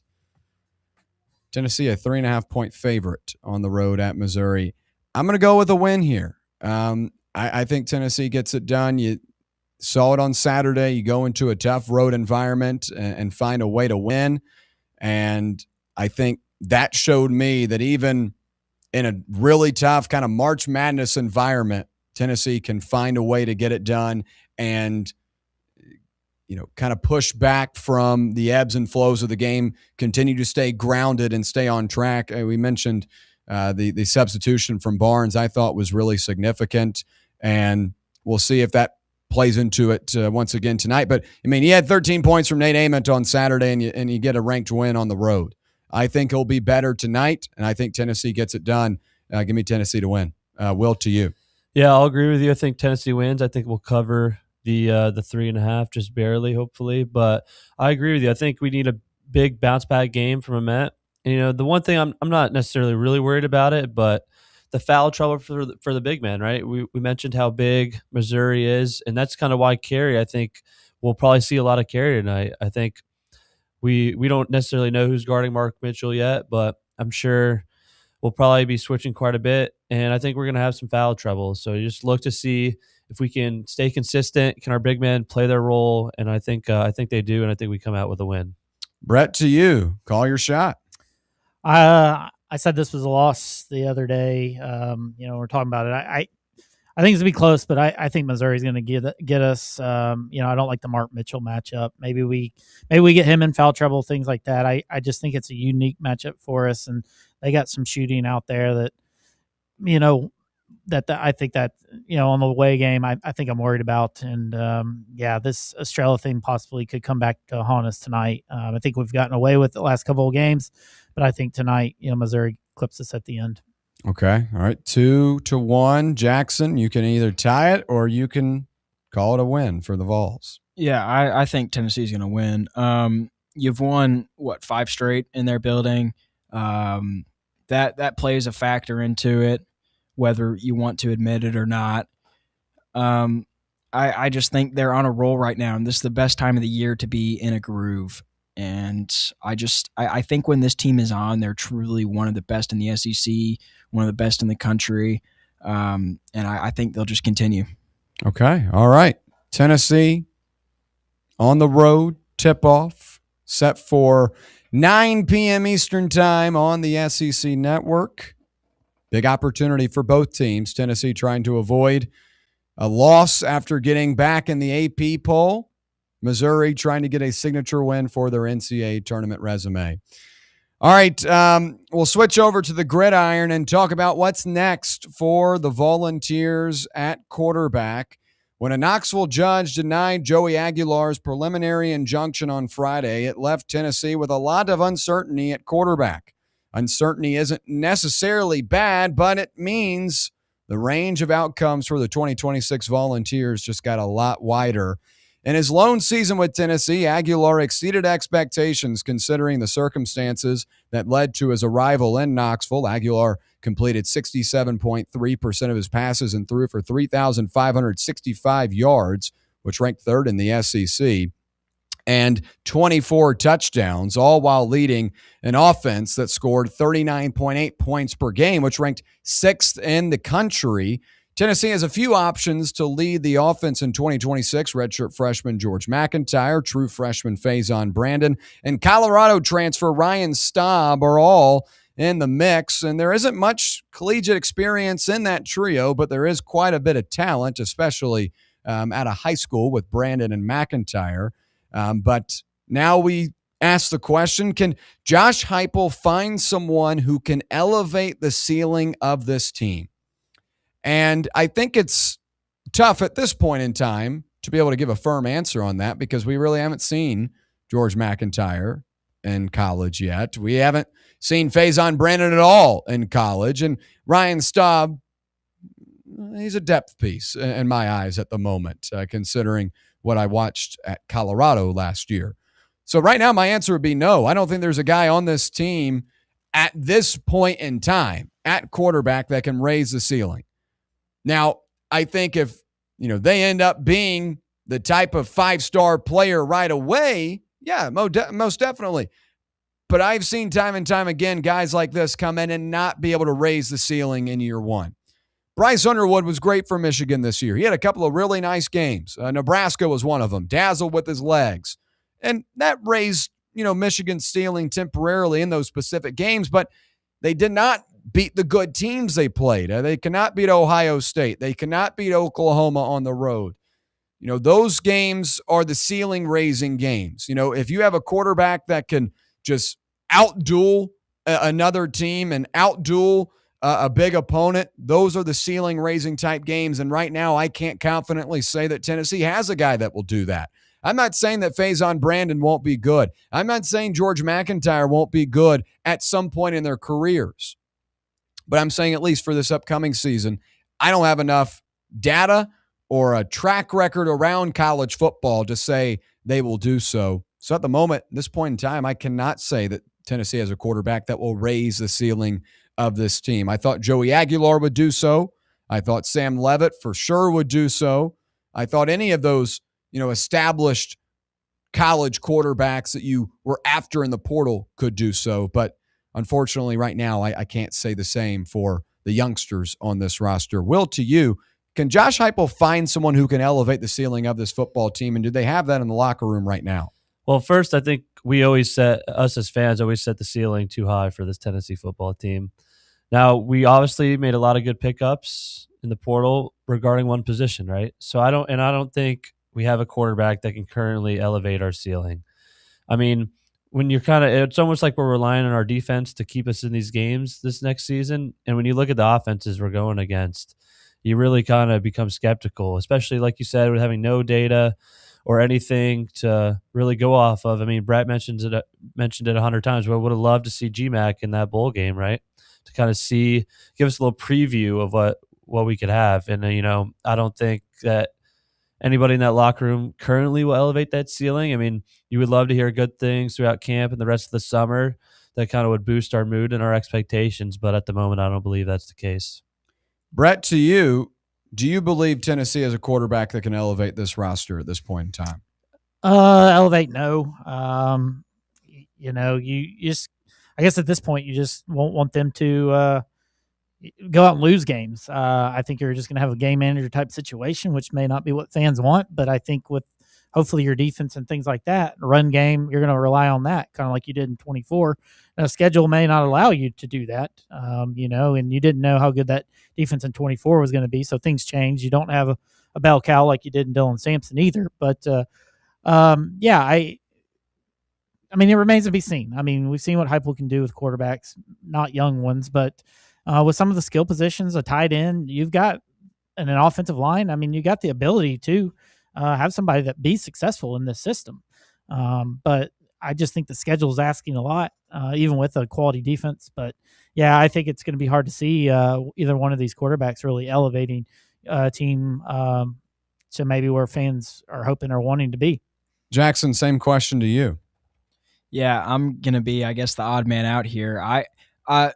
Tennessee, a 3.5-point favorite on the road at Missouri. I'm going to go with a win here. I think Tennessee gets it done. You saw it on Saturday. You go into a tough road environment and find a way to win. And I think that showed me that even in a really tough kind of March Madness environment, Tennessee can find a way to get it done and kind of push back from the ebbs and flows of the game, continue to stay grounded and stay on track. We mentioned the substitution from Barnes I thought was really significant, and we'll see if that plays into it once again tonight. But, I mean, he had 13 points from Nate Ament on Saturday, and you get a ranked win on the road. I think he'll be better tonight, and I think Tennessee gets it done. Give me Tennessee to win. Will, to you. Yeah, I'll agree with you. I think Tennessee wins. I think we'll cover the 3.5 just barely, hopefully. But I agree with you. I think we need a big bounce back game from Ament. And, the one thing I'm not necessarily really worried about it, but the foul trouble for the big man, right? We mentioned how big Missouri is, and that's kind of why Carey, I think we'll probably see a lot of Carey tonight. I think we don't necessarily know who's guarding Mark Mitchell yet, but I'm sure we'll probably be switching quite a bit, and I think we're going to have some foul trouble. So you just look to see if we can stay consistent. Can our big men play their role? And I think they do, and I think we come out with a win. Brett, to you. Call your shot. I said this was a loss the other day. We're talking about it. I think it's going to be close, but I think Missouri's going to get us. I don't like the Mark Mitchell matchup. Maybe we get him in foul trouble, things like that. I just think it's a unique matchup for us, and they got some shooting out there that, I think that, on the away game, I think I'm worried about. And this Estrella thing possibly could come back to haunt us tonight. I think we've gotten away with the last couple of games, but I think tonight, Missouri clips us at the end. Okay. All right. 2-1. Jackson, you can either tie it or you can call it a win for the Vols. Yeah, I think Tennessee's going to win. You've won, 5 straight in their building. That plays a factor into it, whether you want to admit it or not. I just think they're on a roll right now, and this is the best time of the year to be in a groove. And I think when this team is on, they're truly one of the best in the SEC, one of the best in the country, and I think they'll just continue. Okay, all right. Tennessee on the road, tip-off, set for 9 p.m. Eastern Time on the SEC Network. Big opportunity for both teams. Tennessee trying to avoid a loss after getting back in the AP poll. Missouri trying to get a signature win for their NCAA tournament resume. All right, we'll switch over to the gridiron and talk about what's next for the Volunteers at quarterback. When a Knoxville judge denied Joey Aguilar's preliminary injunction on Friday, it left Tennessee with a lot of uncertainty at quarterback. Uncertainty isn't necessarily bad, but it means the range of outcomes for the 2026 Volunteers just got a lot wider. In his lone season with Tennessee, Aguilar exceeded expectations considering the circumstances that led to his arrival in Knoxville. Aguilar completed 67.3% of his passes and threw for 3,565 yards, which ranked third in the SEC, and 24 touchdowns, all while leading an offense that scored 39.8 points per game, which ranked sixth in the country. Tennessee has a few options to lead the offense in 2026. Redshirt freshman George McIntyre, true freshman Faison Brandon, and Colorado transfer Ryan Staub are all in the mix. And there isn't much collegiate experience in that trio, but there is quite a bit of talent, especially at a high school with Brandon and McIntyre. But now we ask the question, can Josh Heupel find someone who can elevate the ceiling of this team? And I think it's tough at this point in time to be able to give a firm answer on that because we really haven't seen George McIntyre in college yet. We haven't seen Faison Brandon at all in college. And Ryan Staub, he's a depth piece in my eyes at the moment, considering what I watched at Colorado last year. So right now my answer would be no. I don't think there's a guy on this team at this point in time at quarterback that can raise the ceiling. Now, I think if, they end up being the type of 5-star player right away, yeah, most definitely. But I've seen time and time again guys like this come in and not be able to raise the ceiling in year one. Bryce Underwood was great for Michigan this year. He had a couple of really nice games. Nebraska was one of them, dazzled with his legs. And that raised, Michigan's ceiling temporarily in those specific games, but they did not beat the good teams they played. They cannot beat Ohio State. They cannot beat Oklahoma on the road. Those games are the ceiling-raising games. If you have a quarterback that can just outduel another team and outduel a big opponent, those are the ceiling-raising type games. And right now, I can't confidently say that Tennessee has a guy that will do that. I'm not saying that Faison Brandon won't be good. I'm not saying George McIntyre won't be good at some point in their careers. But I'm saying at least for this upcoming season, I don't have enough data or a track record around college football to say they will do so. So at the moment, this point in time, I cannot say that Tennessee has a quarterback that will raise the ceiling of this team. I thought Joey Aguilar would do so. I thought Sam Leavitt for sure would do so. I thought any of those, established college quarterbacks that you were after in the portal could do so. But unfortunately, right now, I can't say the same for the youngsters on this roster. Will, to you, can Josh Heupel find someone who can elevate the ceiling of this football team, and do they have that in the locker room right now? Well, first, I think us as fans always set the ceiling too high for this Tennessee football team. Now, we obviously made a lot of good pickups in the portal regarding one position, right? So I don't think we have a quarterback that can currently elevate our ceiling. I mean, when you're it's almost like we're relying on our defense to keep us in these games this next season. And when you look at the offenses we're going against, you really kind of become skeptical, especially like you said, with having no data or anything to really go off of. I mean, Brett mentioned it 100 times, but I would have loved to see GMAC in that bowl game, right? To kind of give us a little preview of what we could have. And, I don't think that anybody in that locker room currently will elevate that ceiling. I mean, you would love to hear good things throughout camp and the rest of the summer that kind of would boost our mood and our expectations. But at the moment, I don't believe that's the case. Brett, to you, do you believe Tennessee has a quarterback that can elevate this roster at this point in time? Elevate, no. You just, I guess at this point, you just won't want them to go out and lose games. I think you're just going to have a game manager type situation, which may not be what fans want, but I think with hopefully your defense and things like that, run game, you're going to rely on that, kind of like you did in 24. Now, schedule may not allow you to do that, and you didn't know how good that defense in 24 was going to be, so things change. You don't have a bell cow like you did in Dylan Sampson either, but I mean, it remains to be seen. I mean, we've seen what Heupel can do with quarterbacks, not young ones, but with some of the skill positions, a tight end, you've got an offensive line. I mean, you got the ability to have somebody that be successful in this system. But I just think the schedule is asking a lot, even with a quality defense. But yeah, I think it's going to be hard to see either one of these quarterbacks really elevating a team to maybe where fans are hoping or wanting to be. Jackson, same question to you. Yeah, I'm gonna be, I guess, the odd man out here. I'll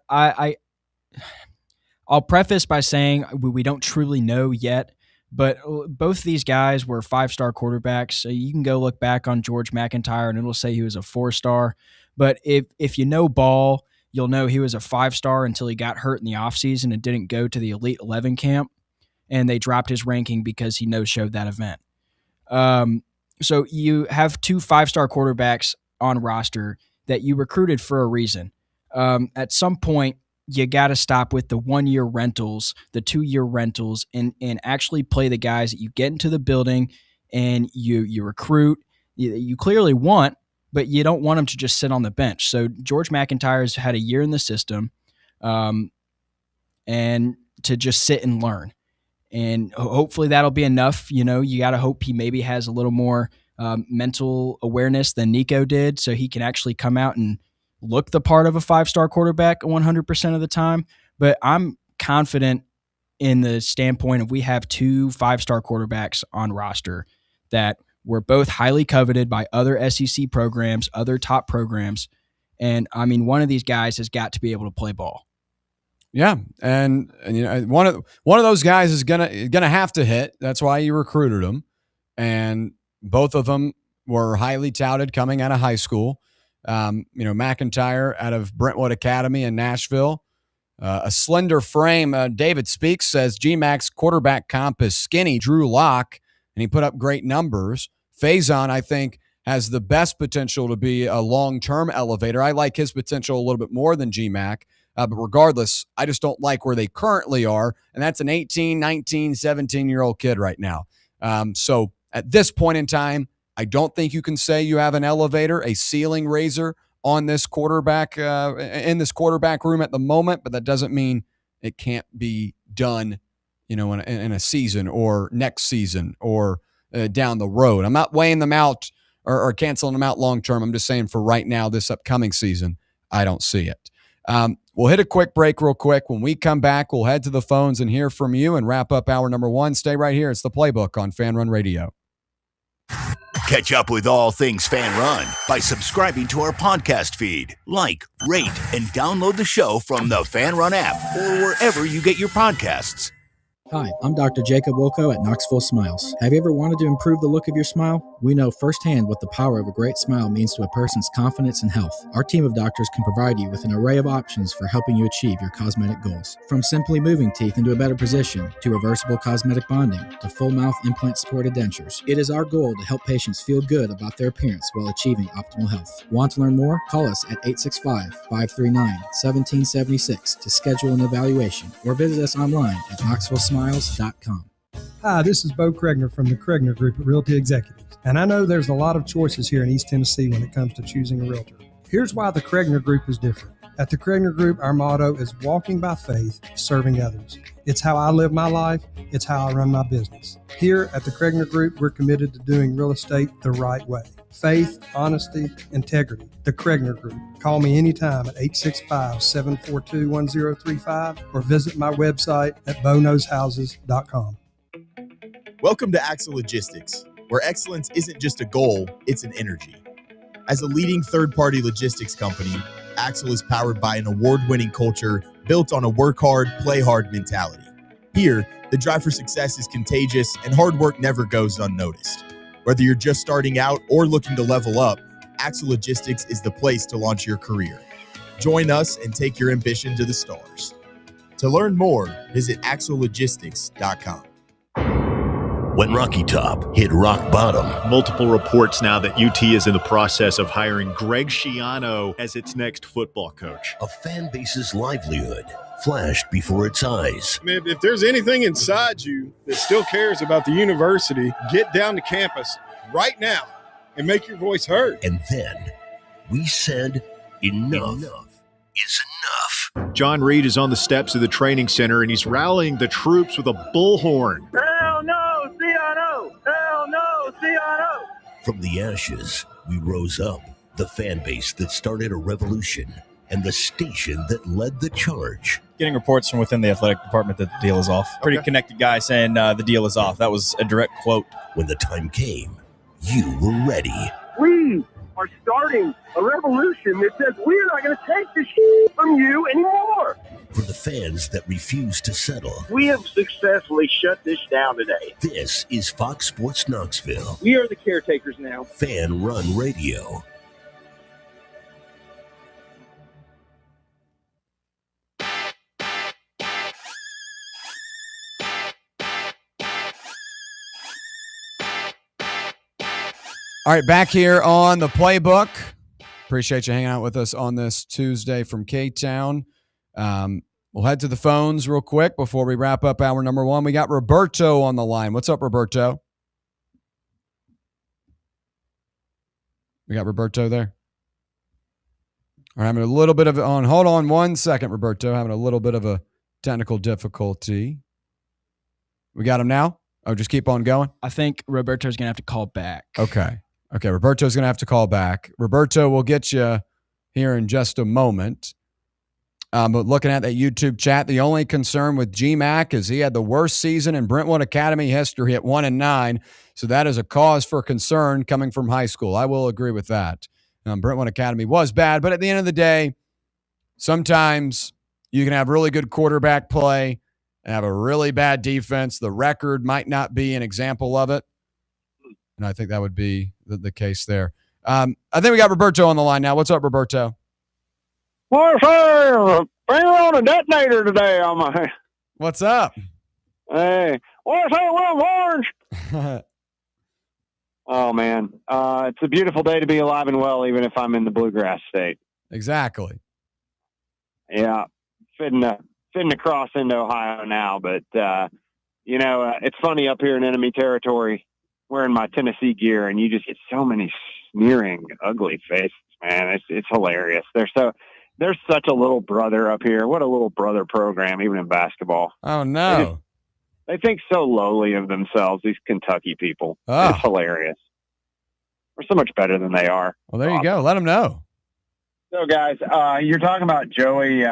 preface by saying we don't truly know yet, but both these guys were 5-star quarterbacks. So you can go look back on George McIntyre and it'll say he was a 4-star. But if you know ball, you'll know he was a 5-star until he got hurt in the offseason and didn't go to the Elite 11 camp, and they dropped his ranking because he no-showed that event. So you have 2 5-star quarterbacks on roster that you recruited for a reason. At some point, you got to stop with the 1-year rentals, the 2-year rentals, and actually play the guys that you get into the building and you recruit. You clearly want, but you don't want them to just sit on the bench. So George McIntyre's had a year in the system, and to just sit and learn. And hopefully that'll be enough. You got to hope he maybe has a little more mental awareness than Nico did, so he can actually come out and look the part of a 5-star quarterback 100% of the time. But I'm confident in the standpoint of we have 2 5-star quarterbacks on roster that were both highly coveted by other SEC programs, other top programs. And I mean, one of these guys has got to be able to play ball. Yeah, and one of those guys is gonna have to hit. That's why you recruited him, and both of them were highly touted coming out of high school. McIntyre out of Brentwood Academy in Nashville, a slender frame. David Speaks says GMAC's quarterback comp is skinny Drew Lock, and he put up great numbers. Faison, I think, has the best potential to be a long-term elevator. I like his potential a little bit more than GMAC. But regardless, I just don't like where they currently are, and that's an 18, 19, 17-year-old kid right now. So at this point in time, I don't think you can say you have an elevator, a ceiling raiser on this quarterback in this quarterback room at the moment, but that doesn't mean it can't be done, in a season or next season or down the road. I'm not weighing them out or canceling them out long term. I'm just saying for right now, this upcoming season, I don't see it. We'll hit a quick break real quick. When we come back, we'll head to the phones and hear from you and wrap up hour number 1. Stay right here. It's the Playbook on Fan Run Radio. Catch up with all things Fan Run by subscribing to our podcast feed. Like, rate, and download the show from the Fan Run app or wherever you get your podcasts. Hi, I'm Dr. Jacob Wilco at Knoxville Smiles. Have you ever wanted to improve the look of your smile? We know firsthand what the power of a great smile means to a person's confidence and health. Our team of doctors can provide you with an array of options for helping you achieve your cosmetic goals. From simply moving teeth into a better position, to reversible cosmetic bonding, to full mouth implant-supported dentures. It is our goal to help patients feel good about their appearance while achieving optimal health. Want to learn more? Call us at 865-539-1776 to schedule an evaluation, or visit us online at knoxvillesmiles.com. Hi, this is Bo Kregner from the Kregner Group at Realty Executives, and I know there's a lot of choices here in East Tennessee when it comes to choosing a realtor. Here's why the Kregner Group is different. At the Cregner Group, our motto is walking by faith, serving others. It's how I live my life. It's how I run my business. Here at the Cregner Group, we're committed to doing real estate the right way. Faith, honesty, integrity. The Cregner Group. Call me anytime at 865-742-1035 or visit my website at boknowshouses.com. Welcome to Axle Logistics, where excellence isn't just a goal, it's an energy. As a leading third-party logistics company, Axle is powered by an award-winning culture built on a work hard, play hard mentality. Here, the drive for success is contagious and hard work never goes unnoticed. Whether you're just starting out or looking to level up, Axle Logistics is the place to launch your career. Join us and take your ambition to the stars. To learn more, visit axlelogistics.com. When Rocky Top hit rock bottom, Multiple reports now that UT is in the process of hiring Greg Schiano as its next football coach. a fan base's livelihood flashed before its eyes. I mean, if there's anything inside you that still cares about the university, get down to campus right now and make your voice heard. And then we said enough is enough. John Reed is on the steps of the training center and he's rallying the troops with a bullhorn. Hell no, CNO! Hell no, CNO! From the ashes, we rose up, the fan base that started a revolution and the station that led the charge. Getting reports from within the athletic department that the deal is off. Pretty connected guy saying the deal is off. That was a direct quote. When the time came, you were ready. We are starting a revolution that says we're not going to take this shit from you anymore. For the fans that refuse to settle, We have successfully shut this down today. this is Fox Sports Knoxville, We are the caretakers now. Fan Run Radio. All right, back here on the Playbook. Appreciate you hanging out with us on this Tuesday from K-Town. We'll head to the phones real quick before we wrap up hour number one. We got Roberto on the line. What's up, Roberto? We got Roberto there. We're having a little bit of hold on one second, Roberto. Having a little bit of a technical difficulty. We got him now? Oh, just keep on going? I think Roberto's going to have to call back. Okay, Roberto's going to have to call back. Roberto, we'll get you here in just a moment. But looking at that YouTube chat, the only concern with GMAC is he had the worst season in Brentwood Academy history at 1-9. So that is a cause for concern coming from high school. I will agree with that. Brentwood Academy was bad, but at the end of the day, sometimes you can have really good quarterback play and have a really bad defense. The record might not be an example of it. And I think that would be the case there. I think we got Roberto on the line now. What's up, Roberto? Well, sir, bring on a detonator today on my. What's up? Hey, what's up, little orange? Oh man, it's a beautiful day to be alive and well, even if I'm in the bluegrass state. Exactly. Yeah, fitting to cross into Ohio now, but it's funny up here in enemy territory, wearing my Tennessee gear, and you just get so many sneering, ugly faces. Man, it's hilarious. There's such a little brother up here. What a little brother program, even in basketball. Oh no. They think so lowly of themselves, these Kentucky people. Oh. It's hilarious. We're so much better than they are. Well, there you go. Let them know. So, guys, you're talking about Joey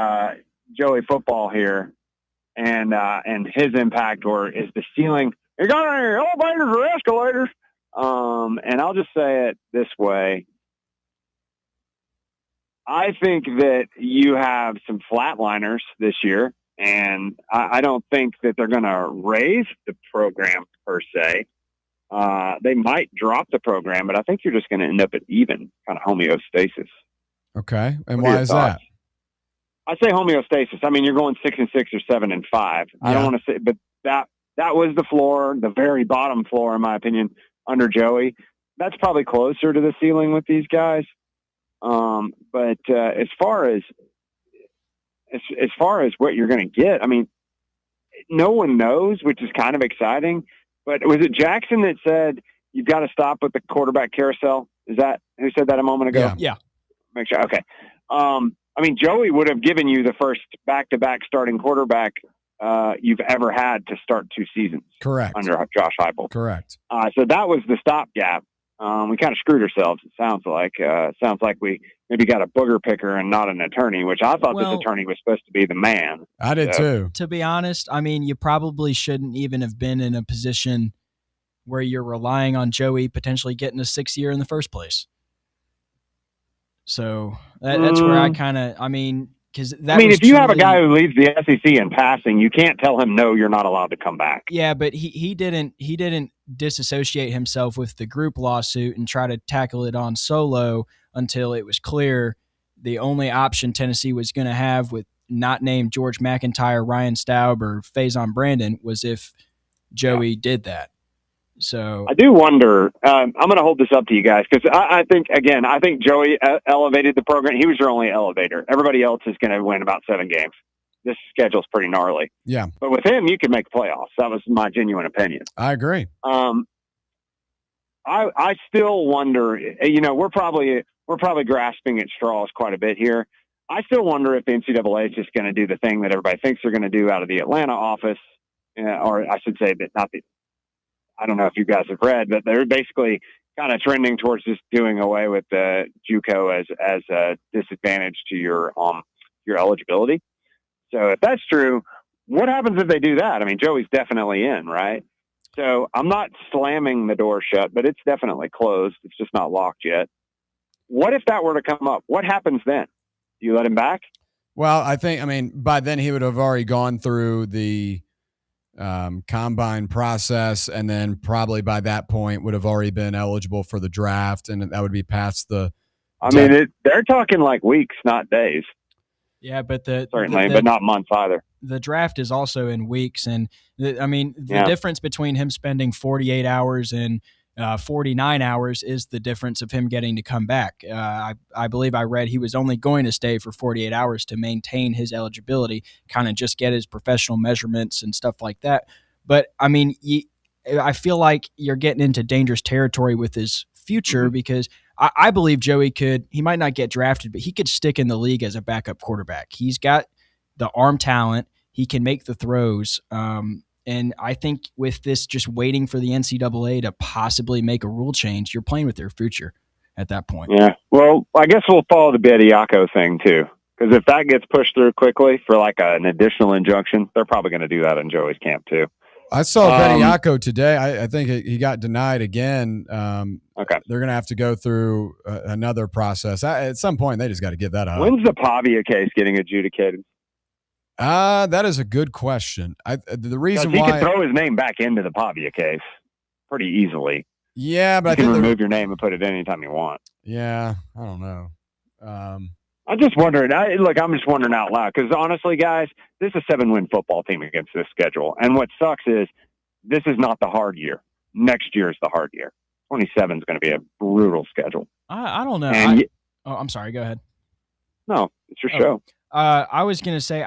football here, and his impact, or is the ceiling? You got any elevators or escalators? And I'll just say it this way. I think that you have some flatliners this year, and I don't think that they're going to raise the program per se. They might drop the program, but I think you're just going to end up at even, kind of homeostasis. Okay. And why is that? I say homeostasis. I mean, you're going 6-6 or 7-5. Yeah. I don't want to say, but that was the floor, the very bottom floor, in my opinion, under Joey. That's probably closer to the ceiling with these guys. But as far as what you're going to get, I mean, no one knows, which is kind of exciting. But was it Jackson that said you've got to stop with the quarterback carousel? Is that who said that a moment ago? Yeah. Make sure. Okay. I mean, Joey would have given you the first back-to-back starting quarterback you've ever had to start 2 seasons. Correct. Under Josh Heupel. Correct. So that was the stopgap. We kind of screwed ourselves, it sounds like. Sounds like we maybe got a booger picker and not an attorney, which I thought this attorney was supposed to be the man. I did too. To be honest, I mean, you probably shouldn't even have been in a position where you're relying on Joey potentially getting a 6th year in the first place. So that's where I kind of, because if you have a guy who leads the SEC in passing, you can't tell him, no, you're not allowed to come back. Yeah, but he didn't disassociate himself with the group lawsuit and try to tackle it on solo until it was clear the only option Tennessee was going to have with not named George McIntyre, Ryan Staub, or Faison Brandon was if Joey did that. So I do wonder. I'm going to hold this up to you guys because I think Joey elevated the program. He was your only elevator. Everybody else is going to win about 7 games. This schedule's pretty gnarly. Yeah, but with him, you could make the playoffs. That was my genuine opinion. I agree. I still wonder. We're probably grasping at straws quite a bit here. I still wonder if the NCAA is just going to do the thing that everybody thinks they're going to do out of the Atlanta office, or I should say that not the. I don't know if you guys have read, but they're basically kind of trending towards just doing away with the JUCO as a disadvantage to your eligibility. So if that's true, what happens if they do that? I mean, Joey's definitely in, right? So I'm not slamming the door shut, but it's definitely closed. It's just not locked yet. What if that were to come up? What happens then? Do you let him back? Well, by then he would have already gone through the combine process, and then probably by that point would have already been eligible for the draft, and that would be past the. They're talking like weeks, not days. Yeah, but but not months either. The draft is also in weeks, and the difference between him spending 48 hours and 49 hours is the difference of him getting to come back. I believe I read he was only going to stay for 48 hours to maintain his eligibility, kind of just get his professional measurements and stuff like that. But I feel like you're getting into dangerous territory with his future because I believe Joey he might not get drafted, but he could stick in the league as a backup quarterback. He's got the arm talent. He can make the throws. And I think with this just waiting for the NCAA to possibly make a rule change, you're playing with their future at that point. Yeah. Well, I guess we'll follow the Bediako thing too. Because if that gets pushed through quickly for like an additional injunction, they're probably going to do that in Joey's camp too. I saw Bediako today. I think he got denied again. Okay. They're going to have to go through another process. At some point, they just got to give that up. When's the Pavia case getting adjudicated? That is a good question. The reason he why could throw his name back into the Pavia case pretty easily. Yeah, but you can remove your name and put it anytime you want. Yeah, I don't know. I'm just wondering. I'm just wondering out loud because honestly, guys, this is a 7-win football team against this schedule. And what sucks is this is not the hard year. Next year is the hard year. 27 is going to be a brutal schedule. I don't know. I'm sorry. Go ahead. No, it's your show. I was going to say,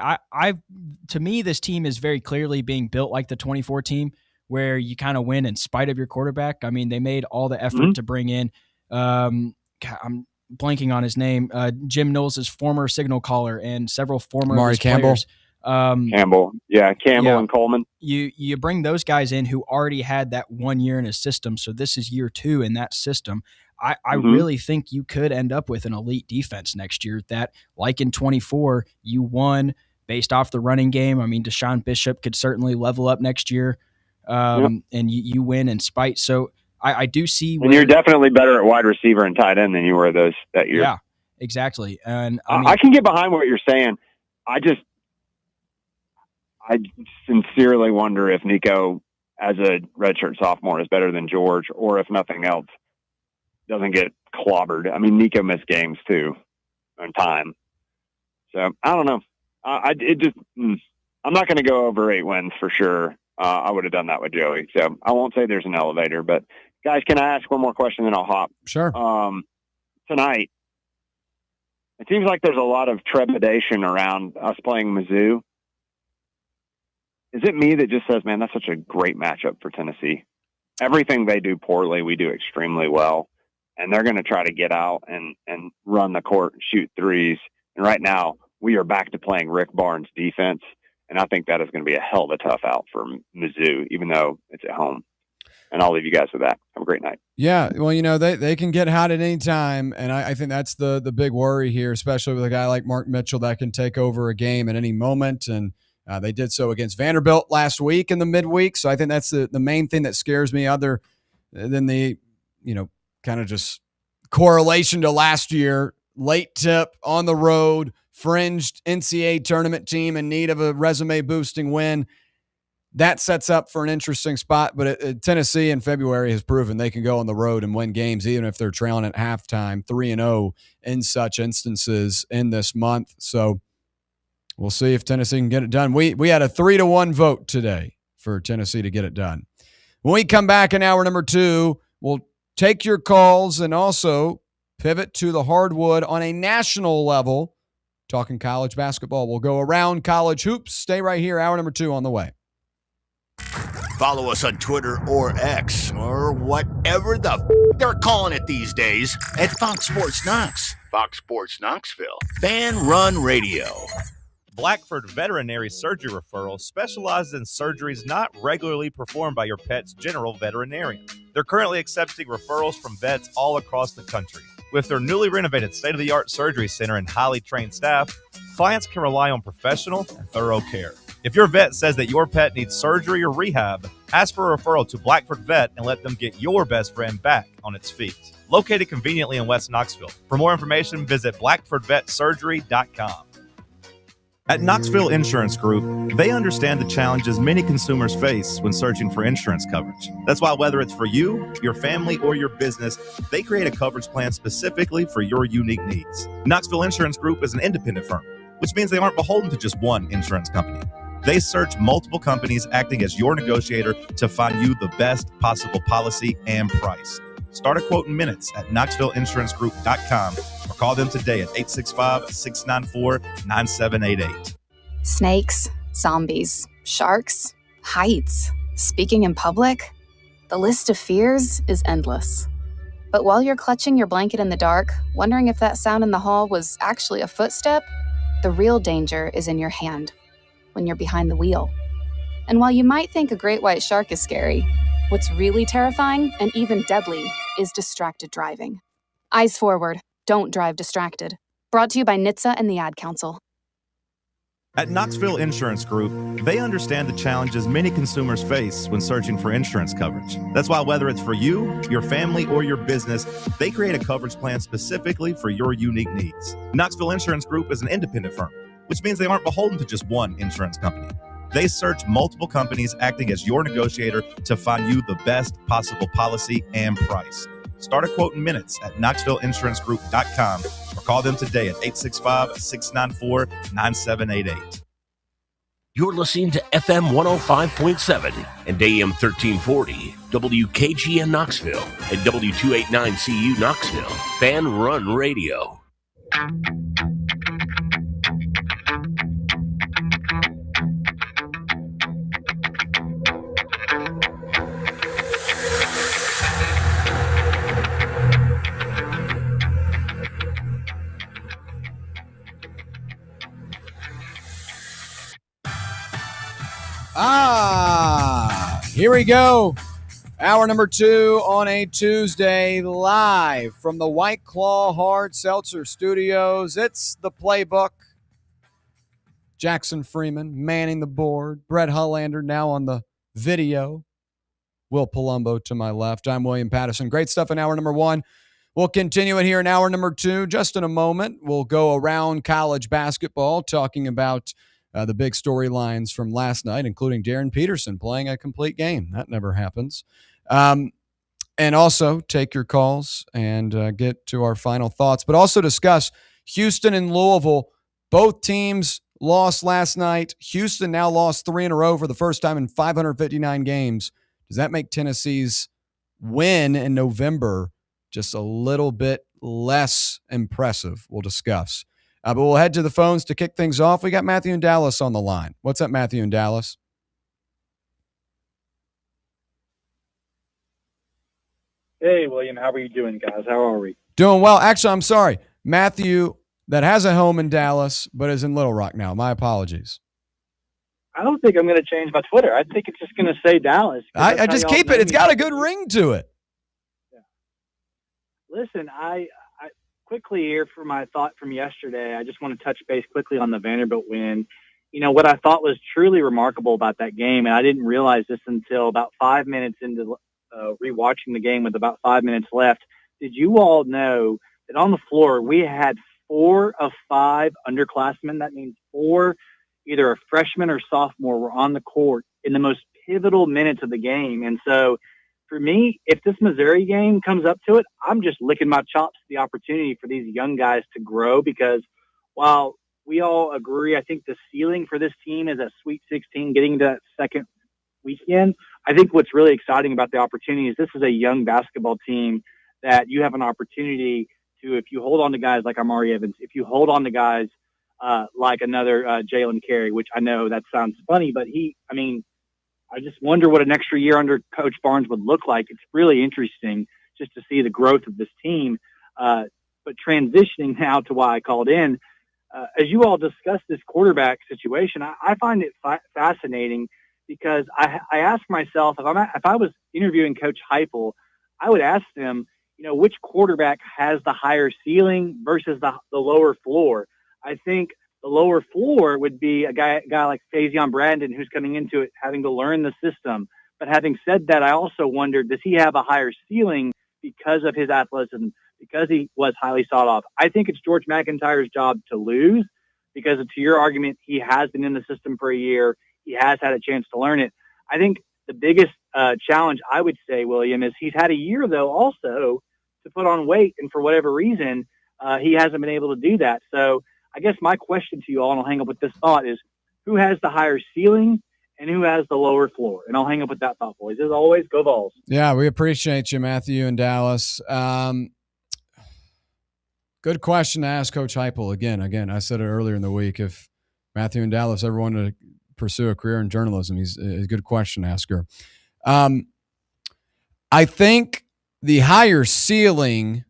to me, this team is very clearly being built like the 24 team, where you kind of win in spite of your quarterback. I mean, they made all the effort to bring in. I'm blanking on his name. Jim Knowles' former signal caller and several former Mari Campbell. Campbell and Coleman. You bring those guys in who already had that 1 year in his system, so this is year 2 in that system. I really think you could end up with an elite defense next year that, like in 24, you won based off the running game. I mean, Deshaun Bishop could certainly level up next year, and you win in spite. So I do see. And you're definitely better at wide receiver and tight end than you were that year. Yeah, exactly. And I can get behind what you're saying. I sincerely wonder if Nico, as a redshirt sophomore, is better than George, or if nothing else, doesn't get clobbered. I mean, Nico missed games too on time. So I don't know. I'm not going to go over 8 wins for sure. I would have done that with Joey. So I won't say there's an elevator, but guys, can I ask one more question then I'll hop? Sure. Tonight, it seems like there's a lot of trepidation around us playing Mizzou. Is it me that just says, man, that's such a great matchup for Tennessee? Everything they do poorly, we do extremely well. And they're going to try to get out and run the court and shoot threes. And right now, we are back to playing Rick Barnes defense, and I think that is going to be a hell of a tough out for Mizzou, even though it's at home. And I'll leave you guys with that. Have a great night. Yeah, well, they can get hot at any time, and I think that's the big worry here, especially with a guy like Mark Mitchell that can take over a game at any moment, and they did so against Vanderbilt last week in the midweek, so I think that's the main thing that scares me other than the, kind of just correlation to last year, late tip, on the road, fringed NCAA tournament team in need of a resume-boosting win. That sets up for an interesting spot, but Tennessee in February has proven they can go on the road and win games, even if they're trailing at halftime, 3-0 in such instances in this month. So we'll see if Tennessee can get it done. We had a 3-1 vote today for Tennessee to get it done. When we come back in hour number 2, we'll take your calls and also pivot to the hardwood on a national level, talking college basketball. We'll go around college hoops. Stay right here. Hour number 2 on the way. Follow us on Twitter or X or whatever they're calling it these days at Fox Sports Knox, Fox Sports Knoxville, Fan Run Radio. Blackford Veterinary Surgery Referral specializes in surgeries not regularly performed by your pet's general veterinarian. They're currently accepting referrals from vets all across the country. With their newly renovated state-of-the-art surgery center and highly trained staff, clients can rely on professional and thorough care. If your vet says that your pet needs surgery or rehab, ask for a referral to Blackford Vet and let them get your best friend back on its feet. Located conveniently in West Knoxville. For more information, visit blackfordvetsurgery.com. At Knoxville Insurance Group, they understand the challenges many consumers face when searching for insurance coverage. That's why whether it's for you, your family, or your business, they create a coverage plan specifically for your unique needs. Knoxville Insurance Group is an independent firm, which means they aren't beholden to just one insurance company. They search multiple companies acting as your negotiator to find you the best possible policy and price. Start a quote in minutes at KnoxvilleInsuranceGroup.com or call them today at 865-694-9788. Snakes, zombies, sharks, heights, speaking in public. The list of fears is endless. But while you're clutching your blanket in the dark, wondering if that sound in the hall was actually a footstep, the real danger is in your hand when you're behind the wheel. And while you might think a great white shark is scary, what's really terrifying and even deadly is distracted driving. Eyes forward. Don't drive distracted. Brought to you by NHTSA and the Ad Council. At Knoxville Insurance Group, they understand the challenges many consumers face when searching for insurance coverage. That's why whether it's for you, your family, or your business, they create a coverage plan specifically for your unique needs. Knoxville Insurance Group is an independent firm, which means they aren't beholden to just one insurance company. They search multiple companies acting as your negotiator to find you the best possible policy and price. Start a quote in minutes at KnoxvilleInsuranceGroup.com or call them today at 865-694-9788. You're listening to FM 105.7 and AM 1340, WKGN Knoxville, and W289CU Knoxville, Fan Run Radio. Here we go. Hour number 2 on a Tuesday, live from the White Claw Hard Seltzer Studios. It's the Playbook. Jackson Freeman manning the board. Brett Hullander now on the video. Will Palumbo to my left. I'm William Patterson. Great stuff in hour number 1. We'll continue it here in hour number 2. Just in a moment, we'll go around college basketball, talking about the big storylines from last night, including Darren Peterson playing a complete game. That never happens. And also take your calls and get to our final thoughts, but also discuss Houston and Louisville. Both teams lost last night. Houston now lost 3 in a row for the first time in 559 games. Does that make Tennessee's win in November just a little bit less impressive? We'll discuss. But we'll head to the phones to kick things off. We got Matthew in Dallas on the line. What's up, Matthew in Dallas? Hey, William. How are you doing, guys? How are we? Doing well. Actually, I'm sorry. Matthew that has a home in Dallas but is in Little Rock now. My apologies. I don't think I'm going to change my Twitter. I think it's just going to say Dallas. I just keep it. It's got a good ring to it. Listen, I quickly here for my thought from yesterday, I just want to touch base quickly on the Vanderbilt win. You know, what I thought was truly remarkable about that game, and I didn't realize this until about 5 minutes into rewatching the game with about 5 minutes left. Did you all know that on the floor we had 4 of 5 underclassmen? That means 4, either a freshman or sophomore, were on the court in the most pivotal minutes of the game. And so for me, if this Missouri game comes up to it, I'm just licking my chops to the opportunity for these young guys to grow, because while we all agree, I think the ceiling for this team is a Sweet 16, getting to that second weekend. I think what's really exciting about the opportunity is this is a young basketball team that you have an opportunity to, if you hold on to guys like Amari Evans, if you hold on to guys like another Jalen Carey, which I know that sounds funny, but I just wonder what an extra year under Coach Barnes would look like. It's really interesting just to see the growth of this team. But transitioning now to why I called in, as you all discussed this quarterback situation, I find it fascinating, because I ask myself, if I was interviewing Coach Heupel, I would ask them, which quarterback has the higher ceiling versus the lower floor. I think the lower floor would be a guy like Faison Brandon, who's coming into it having to learn the system. But having said that, I also wondered, does he have a higher ceiling because of his athleticism, because he was highly sought off? I think it's George McIntyre's job to lose, because to your argument, he has been in the system for a year. He has had a chance to learn it. I think the biggest challenge, I would say, William, is he's had a year, though, also to put on weight. And for whatever reason, he hasn't been able to do that. So I guess my question to you all, and I'll hang up with this thought, is who has the higher ceiling and who has the lower floor? And I'll hang up with that thought, boys. As always, go Vols. Yeah, we appreciate you, Matthew in Dallas. Good question to ask Coach Heupel. Again, I said it earlier in the week. If Matthew in Dallas ever wanted to pursue a career in journalism, he's a good question asker. I think the higher ceiling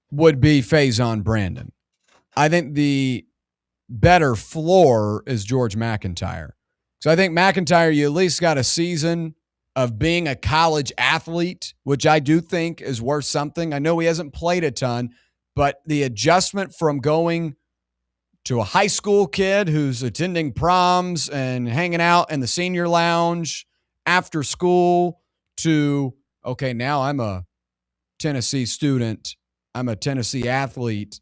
would be Faison Brandon. I think the better floor is George McIntyre. So I think McIntyre, you at least got a season of being a college athlete, which I do think is worth something. I know he hasn't played a ton, but the adjustment from going to a high school kid who's attending proms and hanging out in the senior lounge after school to, okay, now I'm a Tennessee student. I'm a Tennessee athlete.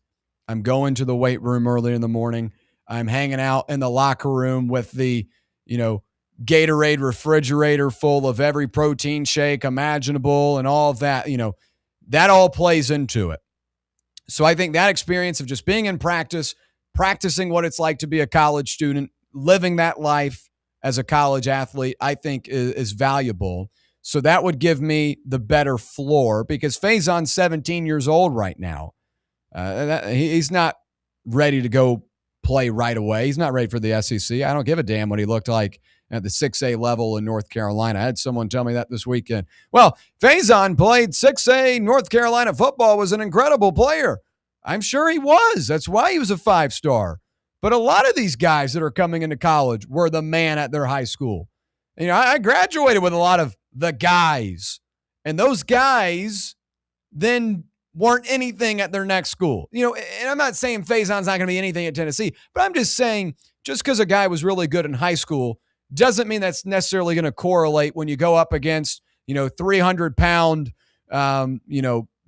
I'm going to the weight room early in the morning. I'm hanging out in the locker room with the, Gatorade refrigerator full of every protein shake imaginable and all of that. That all plays into it. So I think that experience of just being in practice, practicing what it's like to be a college student, living that life as a college athlete, I think is valuable. So that would give me the better floor, because Faison's 17 years old right now. He's not ready to go play right away. He's not ready for the SEC. I don't give a damn what he looked like at the 6A level in North Carolina. I had someone tell me that this weekend. Well, Faison played 6A North Carolina football, was an incredible player. I'm sure he was. That's why he was a 5-star. But a lot of these guys that are coming into college were the man at their high school. I graduated with a lot of the guys, and those guys then weren't anything at their next school. And I'm not saying Faison's not going to be anything at Tennessee, but I'm just saying just because a guy was really good in high school doesn't mean that's necessarily going to correlate when you go up against, 300-pound,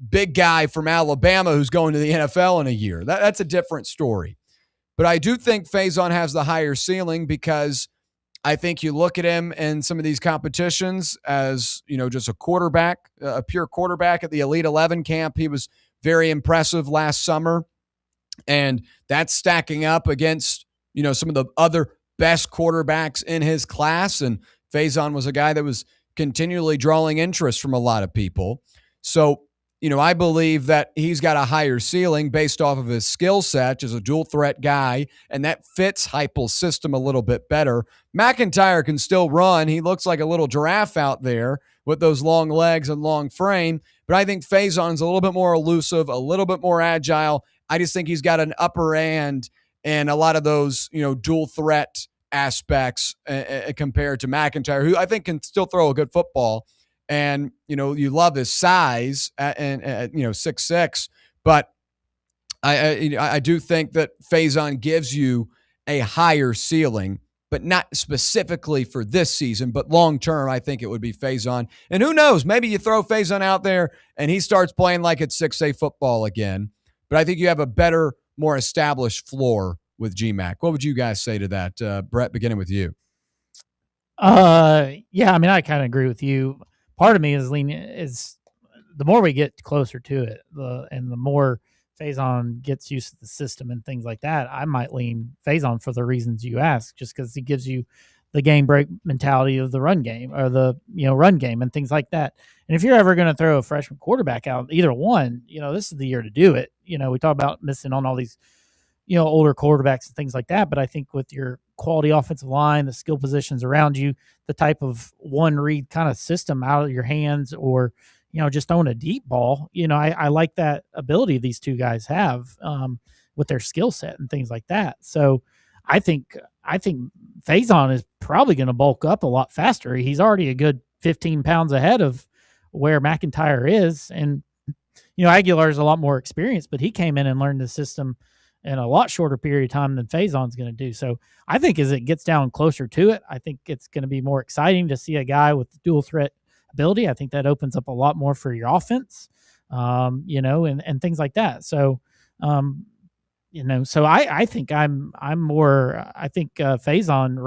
big guy from Alabama who's going to the NFL in a year. That's a different story. But I do think Faison has the higher ceiling, because I think you look at him in some of these competitions as, just a quarterback, a pure quarterback at the Elite 11 camp. He was very impressive last summer. And that's stacking up against, some of the other best quarterbacks in his class. And Faison was a guy that was continually drawing interest from a lot of people. So, I believe that he's got a higher ceiling based off of his skill set as a dual threat guy, and that fits Heupel's system a little bit better. McIntyre can still run. He looks like a little giraffe out there with those long legs and long frame, but I think Faison's a little bit more elusive, a little bit more agile, I just think he's got an upper hand in a lot of those, dual threat aspects compared to McIntyre, who I think can still throw a good football. And, you love his size and 6'6", but I do think that Faison gives you a higher ceiling, but not specifically for this season, but long term, I think it would be Faison. And who knows, maybe you throw Faison out there and he starts playing like it's 6A football again. But I think you have a better, more established floor with GMAC. What would you guys say to that? Brett, beginning with you. Yeah, I mean, I kind of agree with you. Part of me is the more we get closer to it, and the more Faison gets used to the system and things like that, I might lean Faison for the reasons you ask, just because he gives you the game break mentality of the run game, or the run game and things like that. And if you're ever going to throw a freshman quarterback out, either one, this is the year to do it. We talk about missing on all these older quarterbacks and things like that, but I think with your quality offensive line, the skill positions around you, the type of one read kind of system out of your hands, or just throwing a deep ball. I like that ability these two guys have with their skill set and things like that. So I think Faison is probably going to bulk up a lot faster. He's already a good 15 pounds ahead of where McIntyre is. And, Aguilar's a lot more experienced, but he came in and learned the system in a lot shorter period of time than Faison's going to do. So I think as it gets down closer to it, I think it's going to be more exciting to see a guy with dual threat ability. I think that opens up a lot more for your offense, and things like that. So, so I think I think Faison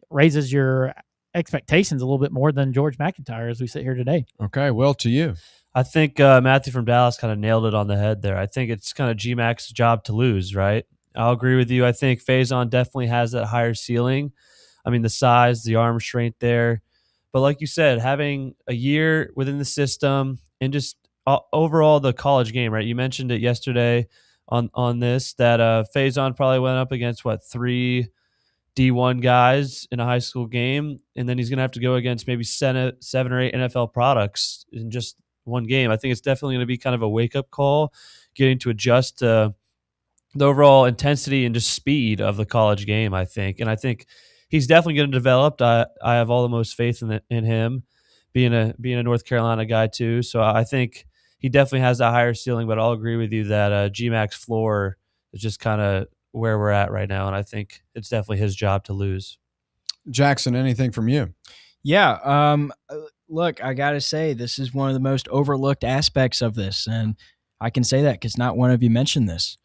raises your expectations a little bit more than George McIntyre as we sit here today. Okay. Well, to you. I think Matthew from Dallas kind of nailed it on the head there. I think it's kind of GMAC's job to lose, right? I'll agree with you. I think Faison definitely has that higher ceiling. I mean, the size, the arm strength there. But like you said, having a year within the system and just overall the college game, right? You mentioned it yesterday on this, that Faison probably went up against, 3 D1 guys in a high school game, and then he's going to have to go against maybe 7 or 8 NFL products in just one game. I think it's definitely going to be kind of a wake-up call, getting to adjust to the overall intensity and just speed of the college game, I think. And I think he's definitely going to develop. I have all the most faith in him, being a North Carolina guy too. So I think he definitely has a higher ceiling, but I'll agree with you that GMAC's floor is just kind of where we're at right now. And I think it's definitely his job to lose. Jackson, anything from you? Yeah. Look, I got to say, this is one of the most overlooked aspects of this. And I can say that because not one of you mentioned this.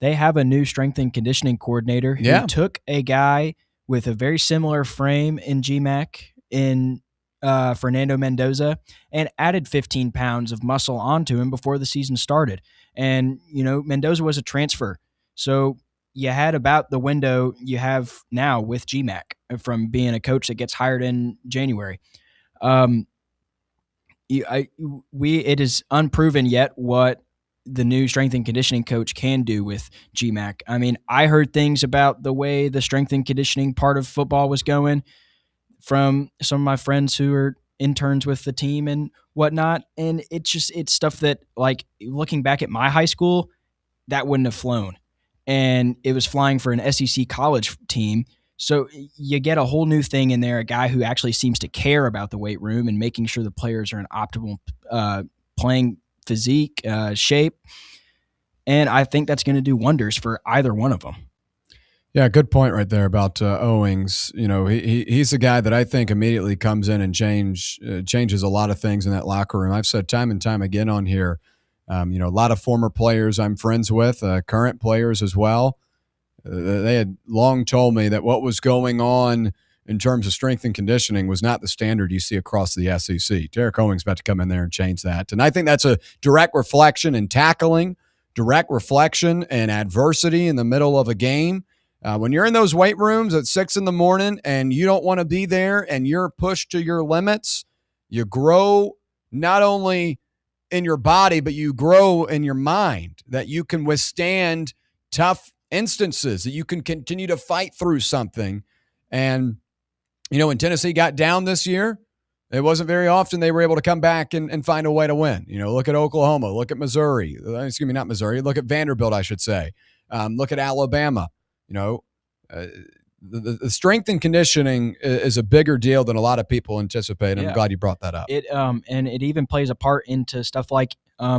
They have a new strength and conditioning coordinator who took a guy with a very similar frame in GMAC in Fernando Mendoza and added 15 pounds of muscle onto him before the season started. And, Mendoza was a transfer. So you had about the window you have now with GMAC from being a coach that gets hired in January. It is unproven yet what the new strength and conditioning coach can do with GMAC. I mean, I heard things about the way the strength and conditioning part of football was going from some of my friends who are interns with the team and whatnot. And it's stuff that, like, looking back at my high school, that wouldn't have flown. And it was flying for an SEC college team. So you get a whole new thing in there, a guy who actually seems to care about the weight room and making sure the players are in optimal playing physique, shape. And I think that's going to do wonders for either one of them. Yeah, good point right there about Owings. He's a guy that I think immediately comes in and changes a lot of things in that locker room. I've said time and time again on here, a lot of former players I'm friends with, current players as well. They had long told me that what was going on in terms of strength and conditioning was not the standard you see across the SEC. Derek Owings about to come in there and change that. And I think that's a direct reflection in tackling, direct reflection and adversity in the middle of a game. When you're in those weight rooms at 6 a.m. and you don't want to be there and you're pushed to your limits, you grow not only in your body, but you grow in your mind, that you can withstand tough instances, that you can continue to fight through something. And, when Tennessee got down this year, It wasn't very often they were able to come back and find a way to win. Look at Oklahoma. Look at Missouri. Excuse me, not Missouri. Look at Vanderbilt, I should say. Look at Alabama. The strength and conditioning is a bigger deal than a lot of people anticipate. I'm glad you brought that up. And it even plays a part into stuff like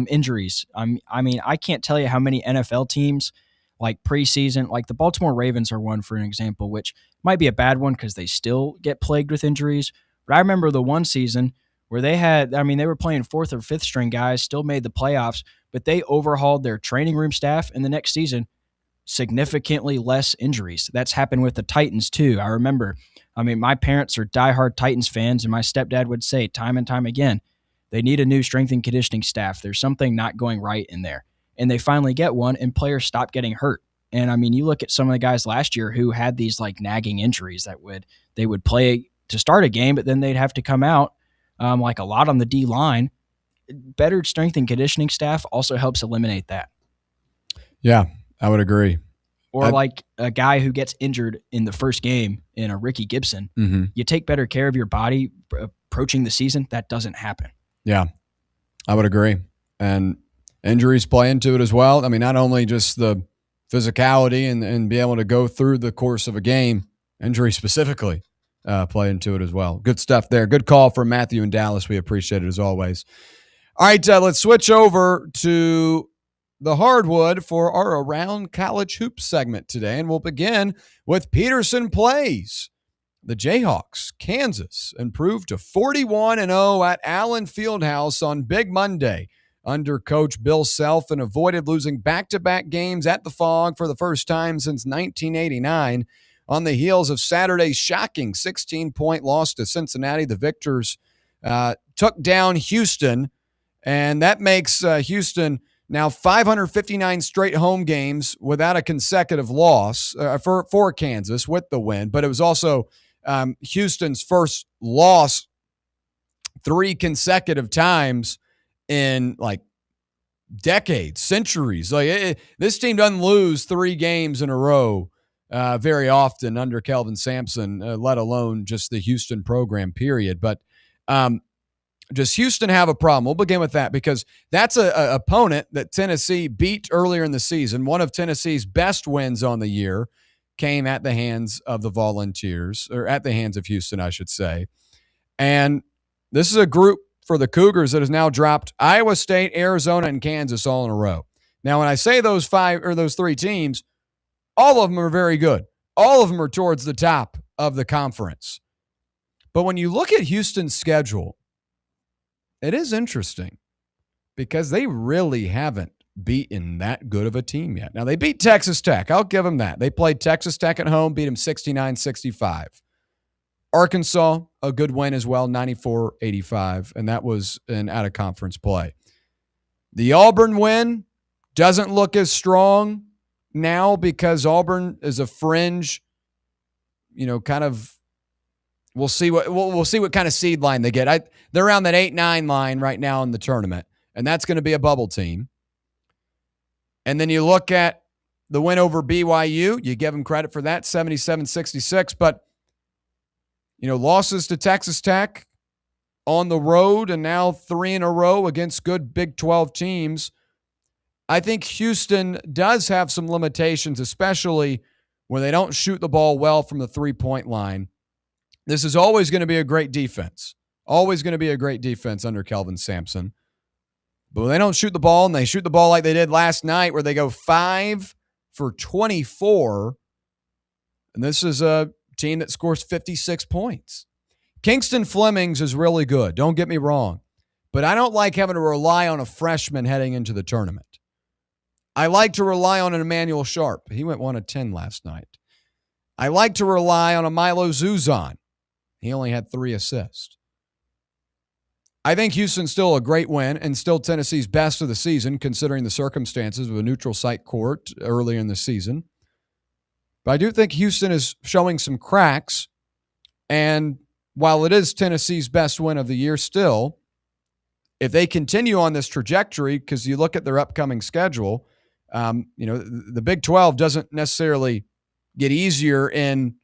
injuries. I can't tell you how many NFL teams, like preseason, like the Baltimore Ravens are one, for an example, which might be a bad one because they still get plagued with injuries. But I remember the one season where they were playing fourth or fifth string guys, still made the playoffs, but they overhauled their training room staff, and the next season, significantly less injuries. That's happened with the Titans too. I remember, my parents are diehard Titans fans, and my stepdad would say time and time again, they need a new strength and conditioning staff. There's something not going right in there. And they finally get one, and players stop getting hurt. And you look at some of the guys last year who had these like nagging injuries that they would play to start a game, but then they'd have to come out like a lot on the D line. Better strength and conditioning staff also helps eliminate that. Yeah, I would agree. Or like a guy who gets injured in the first game in a Ricky Gibson, you take better care of your body approaching the season. That doesn't happen. Yeah, I would agree. And injuries play into it as well. Not only just the physicality and be able to go through the course of a game, injuries specifically play into it as well. Good stuff there. Good call from Matthew in Dallas. We appreciate it as always. All right, let's switch over to the hardwood for our Around College Hoops segment today, and we'll begin with Peterson Plays. The Jayhawks, Kansas, improved to 41-0 at Allen Fieldhouse on Big Monday under Coach Bill Self and avoided losing back-to-back games at the Phog for the first time since 1989. On the heels of Saturday's shocking 16-point loss to Cincinnati, the Victors took down Houston, and that makes Houston now 559 straight home games without a consecutive loss for Kansas with the win. But it was also Houston's first loss 3 consecutive times in like decades, centuries. This team doesn't lose 3 games in a row very often under Kelvin Sampson, let alone just the Houston program, period. But does Houston have a problem? We'll begin with that because that's an opponent that Tennessee beat earlier in the season. One of Tennessee's best wins on the year came at the hands of the Volunteers, or at the hands of Houston, I should say. And this is a group for the Cougars that has now dropped Iowa State, Arizona, and Kansas all in a row. Now, when I say those 3 teams, all of them are very good. All of them are towards the top of the conference. But when you look at Houston's schedule, it is interesting because they really haven't beaten that good of a team yet. Now, they beat Texas Tech. I'll give them that. They played Texas Tech at home, beat them 69-65. Arkansas, a good win as well, 94-85, and that was an out-of-conference play. The Auburn win doesn't look as strong now because Auburn is a fringe, kind of. We'll see what kind of seed line they get. They're around that 8-9 line right now in the tournament, and that's going to be a bubble team. And then you look at the win over BYU. You give them credit for that, 77-66. But, losses to Texas Tech on the road and now 3 in a row against good Big 12 teams. I think Houston does have some limitations, especially when they don't shoot the ball well from the 3-point line. This is always going to be a great defense. Always going to be a great defense under Kelvin Sampson. But when they don't shoot the ball, and they shoot the ball like they did last night where they go 5 for 24, and this is a team that scores 56 points. Kingston Flemings is really good. Don't get me wrong. But I don't like having to rely on a freshman heading into the tournament. I like to rely on an Emmanuel Sharp. He went 1 of 10 last night. I like to rely on a Milo Zuzan. He only had 3 assists. I think Houston's still a great win and still Tennessee's best of the season, considering the circumstances of a neutral site court earlier in the season. But I do think Houston is showing some cracks. And while it is Tennessee's best win of the year still, if they continue on this trajectory, because you look at their upcoming schedule, the Big 12 doesn't necessarily get easier in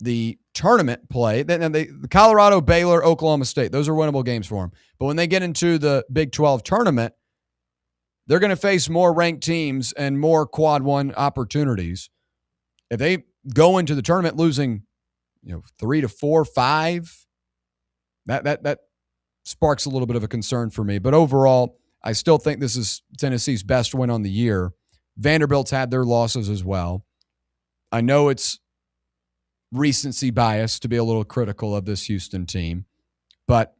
the tournament play, then the Colorado, Baylor, Oklahoma State, those are winnable games for them. But when they get into the Big 12 tournament, they're going to face more ranked teams and more quad one opportunities. If they go into the tournament losing, 3 to 4, 5, that sparks a little bit of a concern for me. But overall, I still think this is Tennessee's best win on the year. Vanderbilt's had their losses as well. I know it's recency bias to be a little critical of this Houston team, but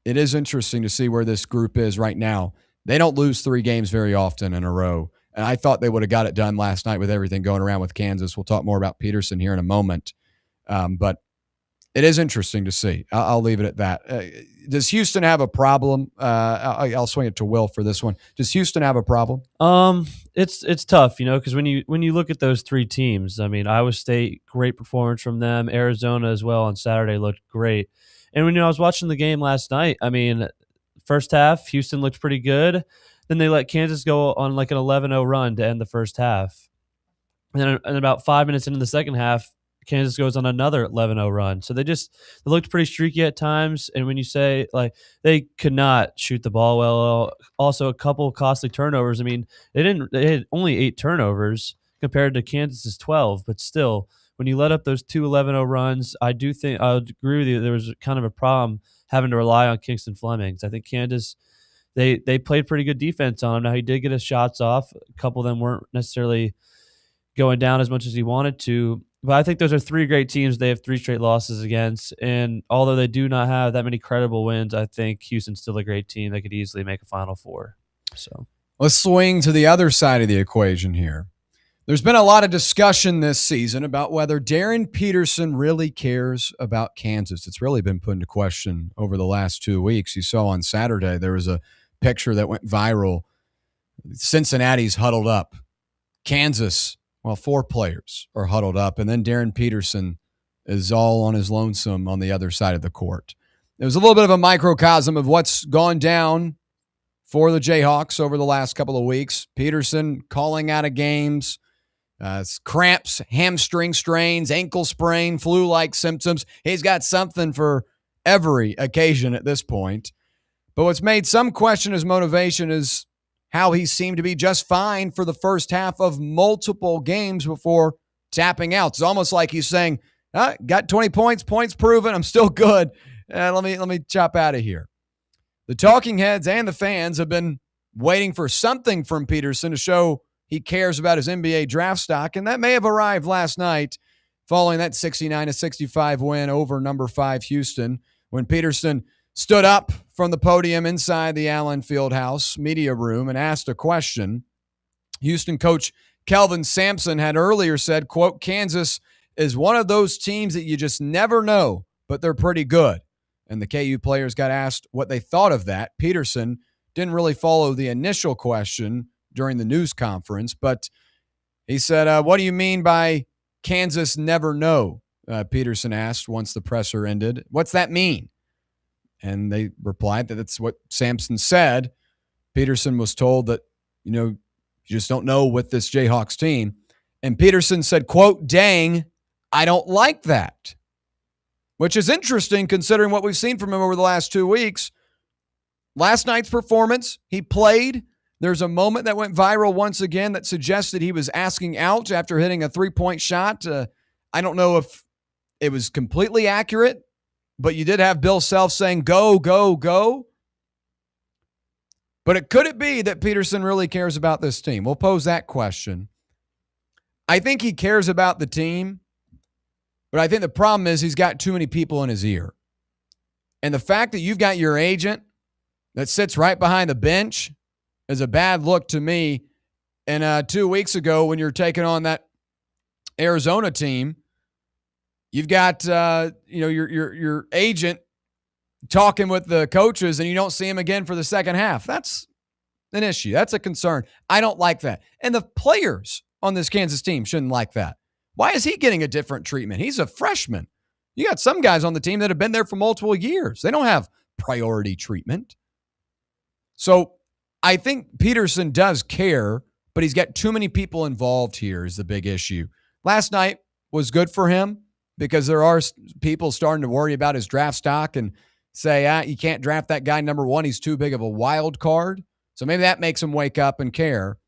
it is interesting to see where this group is right now. They don't lose 3 games very often in a row, and I thought they would have got it done last night with everything going around with Kansas. We'll talk more about Peterson here in a moment, but it is interesting to see. I'll leave it at that. Does Houston have a problem? I'll swing it to Will for this one. Does Houston have a problem? It's tough, because when you look at those 3 teams, I mean, Iowa State, great performance from them. Arizona as well on Saturday looked great. And when I was watching the game last night, I mean, first half, Houston looked pretty good. Then they let Kansas go on like an 11-0 run to end the first half. And then about 5 minutes into the second half, Kansas goes on another 11-0 run. So they looked pretty streaky at times. And when you say, like, they could not shoot the ball well, also a couple costly turnovers. I mean, they had only 8 turnovers compared to Kansas's 12, but still, when you let up those 2 11-0 runs, I do think I would agree with you. There was kind of a problem having to rely on Kingston Fleming. I think Kansas, they played pretty good defense on him. Now, he did get his shots off. A couple of them weren't necessarily going down as much as he wanted to. But I think those are 3 great teams they have 3 straight losses against. And although they do not have that many credible wins, I think Houston's still a great team. They could easily make a Final Four. So let's swing to the other side of the equation here. There's been a lot of discussion this season about whether Darren Peterson really cares about Kansas. It's really been put into question over the last 2 weeks. You saw on Saturday there was a picture that went viral. Cincinnati's huddled up. Kansas, 4 players are huddled up, and then Darren Peterson is all on his lonesome on the other side of the court. It was a little bit of a microcosm of what's gone down for the Jayhawks over the last couple of weeks. Peterson calling out of games, cramps, hamstring strains, ankle sprain, flu-like symptoms. He's got something for every occasion at this point. But what's made some question his motivation is how he seemed to be just fine for the first half of multiple games before tapping out. It's almost like he's saying, got 20 points proven, I'm still good. Let me chop out of here. The talking heads and the fans have been waiting for something from Peterson to show he cares about his NBA draft stock, and that may have arrived last night following that 69-65 win over number 5 Houston when Peterson stood up from the podium inside the Allen Fieldhouse media room and asked a question. Houston coach Kelvin Sampson had earlier said, quote, Kansas is one of those teams that you just never know, but they're pretty good. And the KU players got asked what they thought of that. Peterson didn't really follow the initial question during the news conference, but he said, what do you mean by Kansas never know? Peterson asked once the presser ended. What's that mean? And they replied that that's what Sampson said. Peterson was told that, you just don't know with this Jayhawks team. And Peterson said, quote, dang, I don't like that. Which is interesting considering what we've seen from him over the last 2 weeks. Last night's performance, he played. There's a moment that went viral once again that suggested he was asking out after hitting a 3-point shot. I don't know if it was completely accurate, but you did have Bill Self saying, go, go, go. But could it be that Peterson really cares about this team? We'll pose that question. I think he cares about the team, but I think the problem is he's got too many people in his ear. And the fact that you've got your agent that sits right behind the bench is a bad look to me. And 2 weeks ago when you're taking on that Arizona team, you've got your agent talking with the coaches and you don't see him again for the second half. That's an issue. That's a concern. I don't like that. And the players on this Kansas team shouldn't like that. Why is he getting a different treatment? He's a freshman. You got some guys on the team that have been there for multiple years. They don't have priority treatment. So I think Peterson does care, but he's got too many people involved here is the big issue. Last night was good for him. because there are people starting to worry about his draft stock and say, you can't draft that guy number one. He's too big of a wild card. So maybe that makes him wake up and care.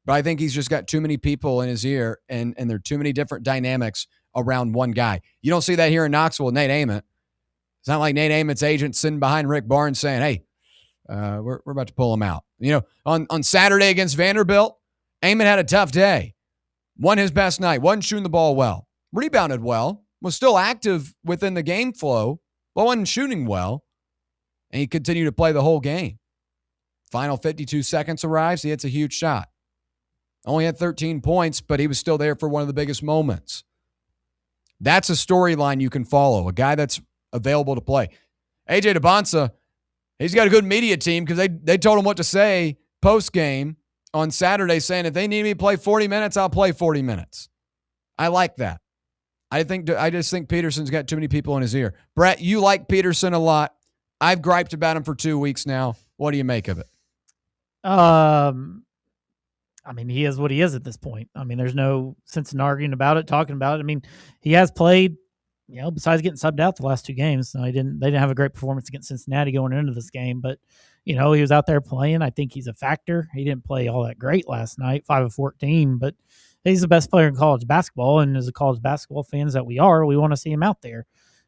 But I think he's just got too many people in his ear, and there are too many different dynamics around one guy. You don't see that here in Knoxville with Nate Ament. It's not like Nate Ament's agent sitting behind Rick Barnes saying, hey, we're about to pull him out. On Saturday against Vanderbilt, Ament had a tough day. Won his best night. Wasn't shooting the ball well. Rebounded well. Was still active within the game flow, but wasn't shooting well. And he continued to play the whole game. Final 52 seconds arrives. He hits a huge shot. Only had 13 points, but he was still there for one of the biggest moments. That's a storyline you can follow, a guy that's available to play. AJ DeBonsa, he's got a good media team because they told him what to say post-game on Saturday, saying if they need me to play 40 minutes, I'll play 40 minutes. I like that. I just think Peterson's got too many people in his ear. Brett, you like Peterson a lot. I've griped about him for 2 weeks now. What do you make of it? I mean, he is what he is at this point. I mean, there's no sense in arguing about it, talking about it. I mean, he has played, besides getting subbed out the last two games. They didn't have a great performance against Cincinnati going into this game, but he was out there playing. I think he's a factor. He didn't play all that great last night, 5 of 14, but he's the best player in college basketball. And as a college basketball fans that we are, we want to see him out there.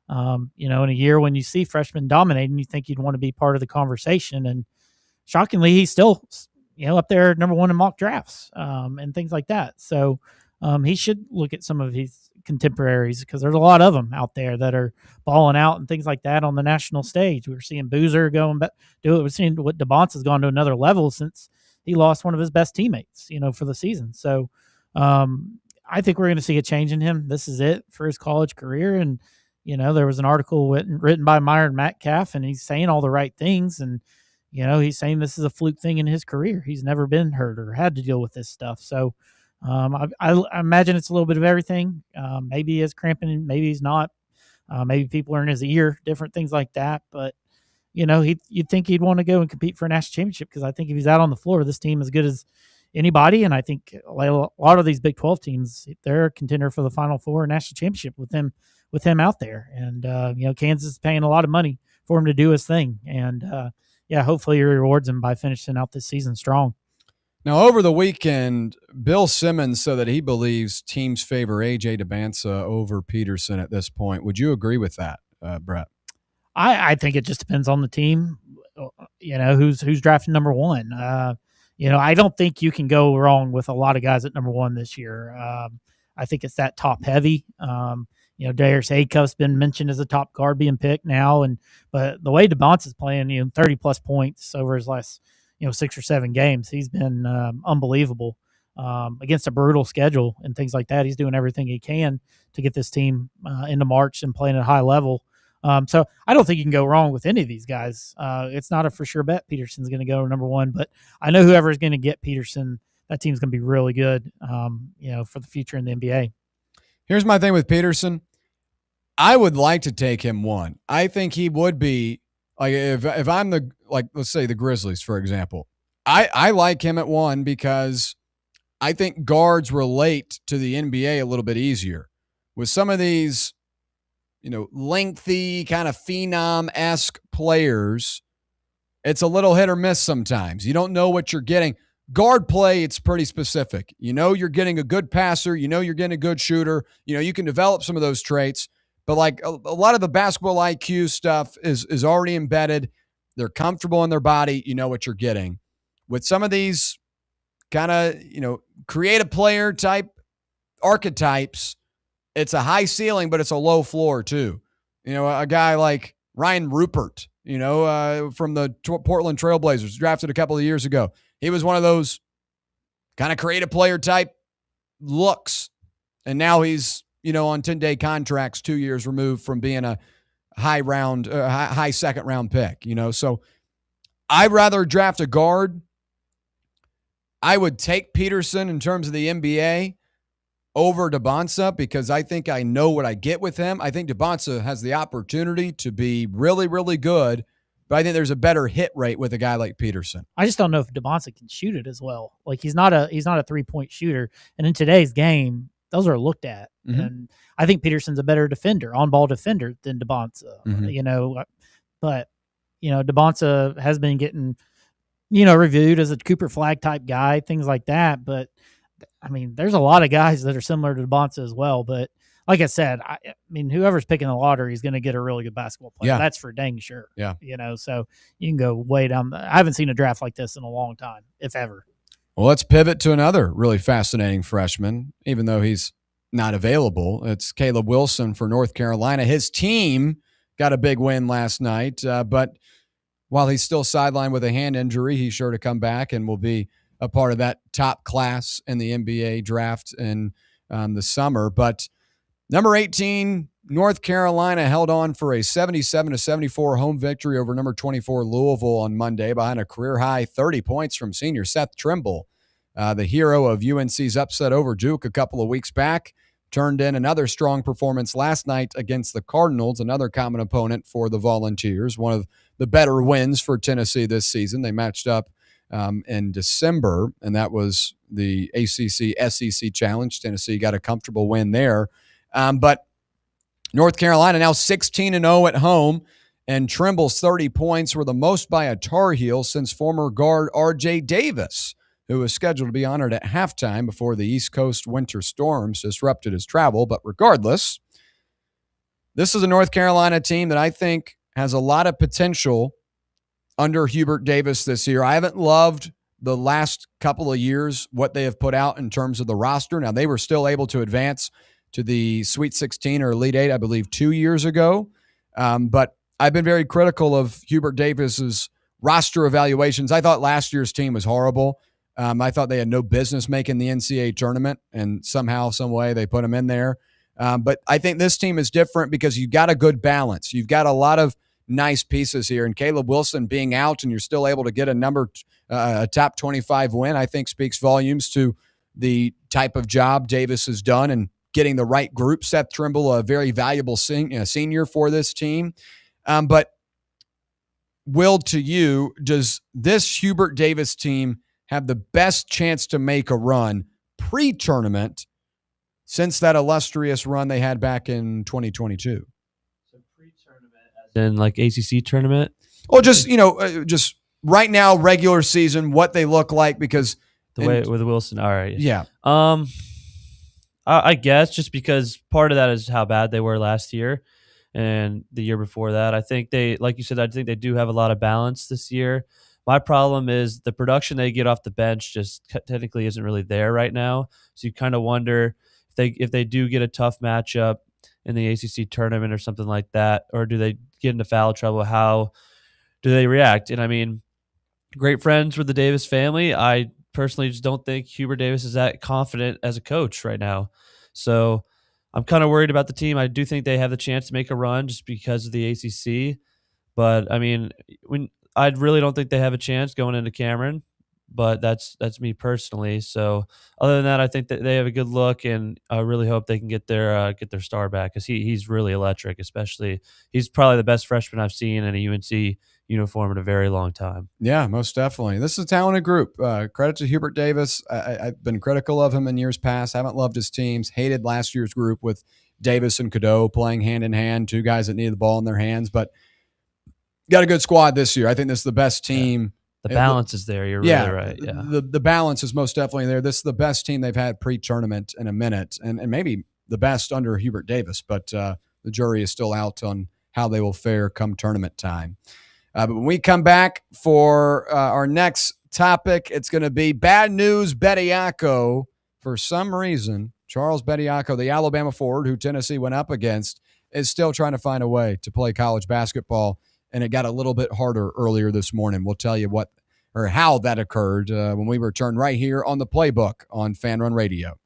In a year when you see freshmen dominating, you think you'd want to be part of the conversation. And shockingly, he's still up there number one in mock drafts and things like that. So he should look at some of his contemporaries because there's a lot of them out there that are balling out and things like that on the national stage. We're seeing Boozer going back, do it. We're seeing what DeBonce has gone to another level since he lost one of his best teammates, for the season. So I think we're going to see a change in him. This is it for his college career. And, there was an article written by Myron Metcalf, and he's saying all the right things. And, he's saying this is a fluke thing in his career. He's never been hurt or had to deal with this stuff. So I imagine it's a little bit of everything. Maybe he is cramping, maybe he's not. Maybe people are in his ear, different things like that. But, you'd think he'd want to go and compete for a national championship because I think if he's out on the floor, this team is as good as anybody. And I think a lot of these Big 12 teams, they're a contender for the Final Four national championship with him out there. And, Kansas is paying a lot of money for him to do his thing. And, hopefully he rewards him by finishing out this season strong. Now, over the weekend, Bill Simmons said that he believes teams favor A.J. DeBonsa over Peterson at this point. Would you agree with that, Brett? I think it just depends on the team, who's drafting number one. I don't think you can go wrong with a lot of guys at number one this year. I think it's that top heavy. Darius Acuff's been mentioned as a top guard being picked now, but the way DeBonce is playing, 30 plus points over his last 6 or 7 games, he's been unbelievable against a brutal schedule and things like that. He's doing everything he can to get this team into March and playing at a high level. So I don't think you can go wrong with any of these guys. It's not a for sure bet Peterson's going to go number one, but I know whoever is going to get Peterson, that team's going to be really good, for the future in the NBA. Here's my thing with Peterson. I would like to take him one. I think he would be like if I'm let's say the Grizzlies, for example. I like him at one because I think guards relate to the NBA a little bit easier. With some of these, lengthy kind of phenom-esque players, it's a little hit or miss sometimes. You don't know what you're getting. Guard play, it's pretty specific. You're getting a good passer. You're getting a good shooter. You can develop some of those traits. But like a lot of the basketball IQ stuff is already embedded. They're comfortable in their body. You know what you're getting. With some of these kind of, creative player type archetypes, it's a high ceiling, but it's a low floor too. A guy like Ryan Rupert, from the Portland Trailblazers, drafted a couple of years ago. He was one of those kind of creative player type looks. And now he's, on 10-day contracts, 2 years removed from being a high second round pick, So I'd rather draft a guard. I would take Peterson in terms of the NBA over DeBonsa because I think I know what I get with him. I think DeBonsa has the opportunity to be really, really good, but I think there's a better hit rate with a guy like Peterson. I just don't know if DeBonsa can shoot it as well. Like he's not a 3-point shooter. And in today's game, those are looked at. Mhm. And I think Peterson's a better defender, on-ball defender than DeBonsa, Mhm. but, DeBonsa has been getting, reviewed as a Cooper Flag type guy, things like that. But I mean, there's a lot of guys that are similar to DeBonsa as well. But like I said, I mean, whoever's picking the lottery is going to get a really good basketball player. Yeah. That's for dang sure. Yeah. So you can go way down. I haven't seen a draft like this in a long time, if ever. Well, let's pivot to another really fascinating freshman, even though he's not available. It's Caleb Wilson for North Carolina. His team got a big win last night, but while he's still sidelined with a hand injury, he's sure to come back and will be a part of that top class in the NBA draft in the summer. But number 18, North Carolina held on for a 77-74 home victory over number 24 Louisville on Monday behind a career-high 30 points from senior Seth Trimble. The hero of UNC's upset over Duke a couple of weeks back turned in another strong performance last night against the Cardinals, another common opponent for the Volunteers, one of the better wins for Tennessee this season. They matched up in December, and that was the ACC-SEC Challenge. Tennessee got a comfortable win there. But North Carolina now 16-0 at home, and Trimble's 30 points were the most by a Tar Heel since former guard R.J. Davis, who was scheduled to be honored at halftime before the East Coast winter storms disrupted his travel. But regardless, this is a North Carolina team that I think has a lot of potential under Hubert Davis this year. I haven't loved the last couple of years what they have put out in terms of the roster. Now, they were still able to advance to the Sweet 16 or Elite 8, I believe, 2 years ago. But I've been very critical of Hubert Davis's roster evaluations. I thought last year's team was horrible. I thought they had no business making the NCAA tournament, and somehow, some way, they put them in there. But I think this team is different because you've got a good balance. You've got a lot of nice pieces here, and Caleb Wilson being out and you're still able to get a top 25 win, I think speaks volumes to the type of job Davis has done and getting the right group. Seth Trimble, a very valuable senior for this team. But Will, to you, does this Hubert Davis team have the best chance to make a run pre-tournament since that illustrious run they had back in 2022? So pre-tournament as in like ACC tournament? Well, just, just right now, regular season, what they look like, because the way with Wilson. All right. Yeah. I guess just because part of that is how bad they were last year and the year before that. I think they, like you said, I think they do have a lot of balance this year. My problem is the production they get off the bench just technically isn't really there right now. So you kind of wonder if they do get a tough matchup in the ACC tournament or something like that, or do they get into foul trouble? How do they react? And I mean, great friends with the Davis family. I personally just don't think Hubert Davis is that confident as a coach right now. So I'm kind of worried about the team. I do think they have the chance to make a run just because of the ACC. But I mean, I really don't think they have a chance going into Cameron, but that's me personally. So other than that, I think that they have a good look, and I really hope they can get their star back, because he's really electric. Especially, he's probably the best freshman I've seen in a UNC uniform in a very long time. Yeah, most definitely. This is a talented group. Credit to Hubert Davis. I've been critical of him in years past. Haven't loved his teams. Hated last year's group with Davis and Cadeau playing hand in hand, two guys that needed the ball in their hands, but got a good squad this year. I think this is the best team. The balance is there. You're really right. Yeah. The balance is most definitely there. This is the best team they've had pre-tournament in a minute, and maybe the best under Hubert Davis, but the jury is still out on how they will fare come tournament time. But when we come back for our next topic, it's going to be bad news Bediako. For some reason, Charles Bediako, the Alabama forward who Tennessee went up against, is still trying to find a way to play college basketball, and it got a little bit harder earlier this morning. We'll tell you what or how that occurred when we return right here on the Playbook on Fan Run Radio.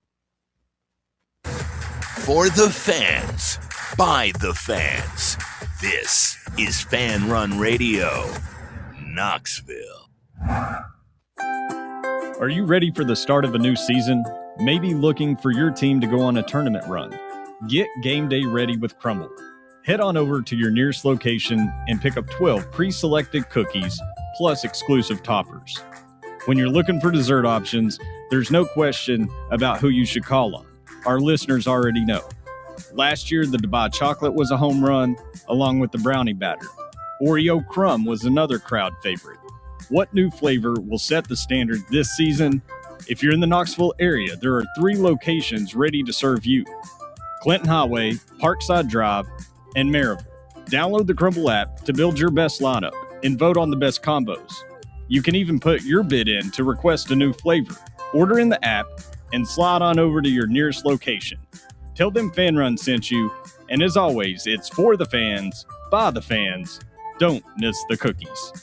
For the fans, by the fans, this is Fan Run Radio, Knoxville. Are you ready for the start of a new season? Maybe looking for your team to go on a tournament run? Get game day ready with Crumble. Head on over to your nearest location and pick up 12 pre-selected cookies plus exclusive toppers. When you're looking for dessert options, there's no question about who you should call on. our listeners already know. Last year, the Dubai chocolate was a home run, along with the brownie batter. Oreo crumb was another crowd favorite. What new flavor will set the standard this season? If you're in the Knoxville area, there are 3 locations ready to serve you: Clinton Highway, Parkside Drive, and Maryville. Download the Crumble app to build your best lineup and vote on the best combos. You can even put your bid in to request a new flavor. Order in the app and slide on over to your nearest location. Tell them Fan Run sent you, and as always, it's for the fans, by the fans. Don't miss the cookies.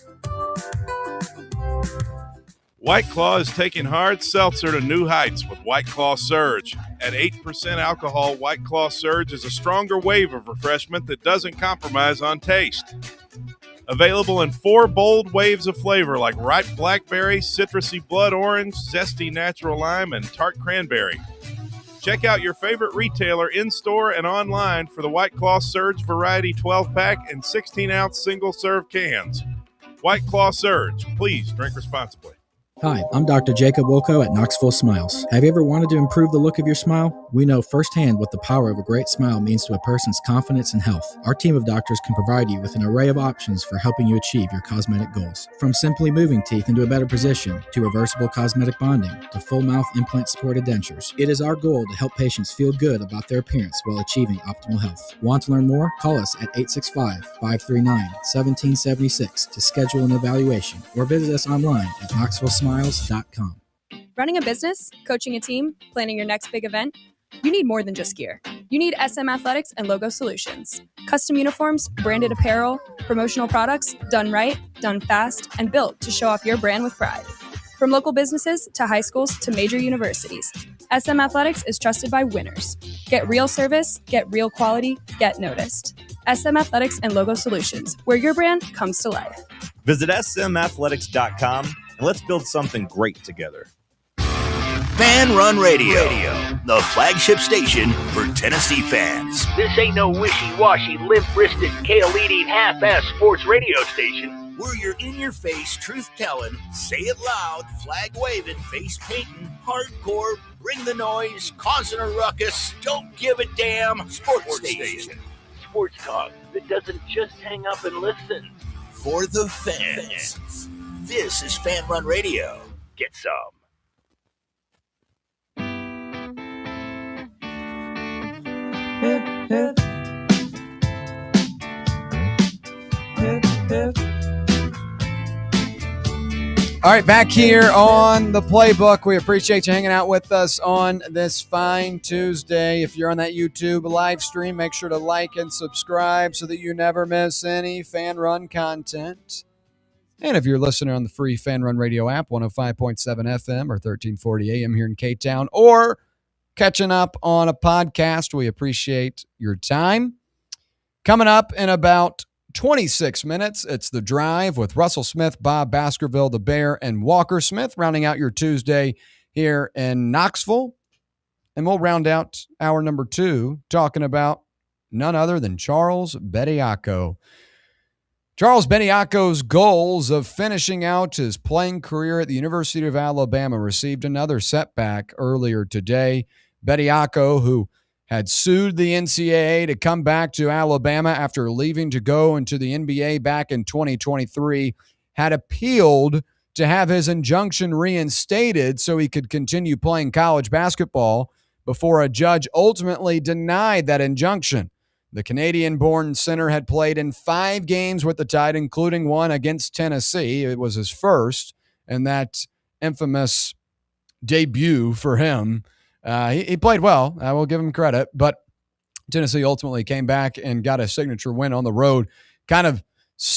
White Claw is taking hard seltzer to new heights with White Claw Surge. At 8% alcohol, White Claw Surge is a stronger wave of refreshment that doesn't compromise on taste. Available in 4 bold waves of flavor like ripe blackberry, citrusy blood orange, zesty natural lime, and tart cranberry. Check out your favorite retailer in-store and online for the White Claw Surge Variety 12-pack and 16-ounce single-serve cans. White Claw Surge. Please drink responsibly. Hi, I'm Dr. Jacob Wilco at Knoxville Smiles. Have you ever wanted to improve the look of your smile? We know firsthand what the power of a great smile means to a person's confidence and health. Our team of doctors can provide you with an array of options for helping you achieve your cosmetic goals. From simply moving teeth into a better position, to reversible cosmetic bonding, to full mouth implant-supported dentures. It is our goal to help patients feel good about their appearance while achieving optimal health. Want to learn more? Call us at 865-539-1776 to schedule an evaluation, or visit us online at knoxvillesmiles.com. Running a business, coaching a team, planning your next big event, you need more than just gear. You need SM Athletics and Logo Solutions. Custom uniforms, branded apparel, promotional products, done right, done fast, and built to show off your brand with pride. From local businesses to high schools to major universities, SM Athletics is trusted by winners. Get real service, get real quality, get noticed. SM Athletics and Logo Solutions, where your brand comes to life. Visit smathletics.com and let's build something great together. Fan Run Radio, the flagship station for Tennessee fans. This ain't no wishy-washy, limp-wristed, kale-eating, half-ass sports radio station. We're your in-your-face, truth-telling, say it loud, flag-waving, face-painting, hardcore, bring the noise, causing a ruckus, don't give a damn sports station. Sports talk that doesn't just hang up and listen. For the fans. This is Fan Run Radio. Get some. Hip, hip. Hip, hip. All right, back here on the Playbook. We appreciate you hanging out with us on this fine Tuesday. If you're on that YouTube live stream, make sure to like and subscribe so that you never miss any Fan Run content. And if you're listening on the free Fan Run Radio app, 105.7 FM or 1340 AM here in K-Town, or catching up on a podcast, we appreciate your time. Coming up in about 26 minutes, it's The Drive with Russell Smith, Bob Baskerville, the Bear, and Walker Smith, rounding out your Tuesday here in Knoxville. And we'll round out hour number 2 talking about none other than Charles Bediako. Charles Bediako's goals of finishing out his playing career at the University of Alabama received another setback earlier today. Bediako, who had sued the NCAA to come back to Alabama after leaving to go into the NBA back in 2023, had appealed to have his injunction reinstated so he could continue playing college basketball before a judge ultimately denied that injunction. The Canadian-born center had played in 5 games with the Tide, including one against Tennessee. It was his first, and that infamous debut for him. He played well. I will give him credit, but Tennessee ultimately came back and got a signature win on the road. Kind of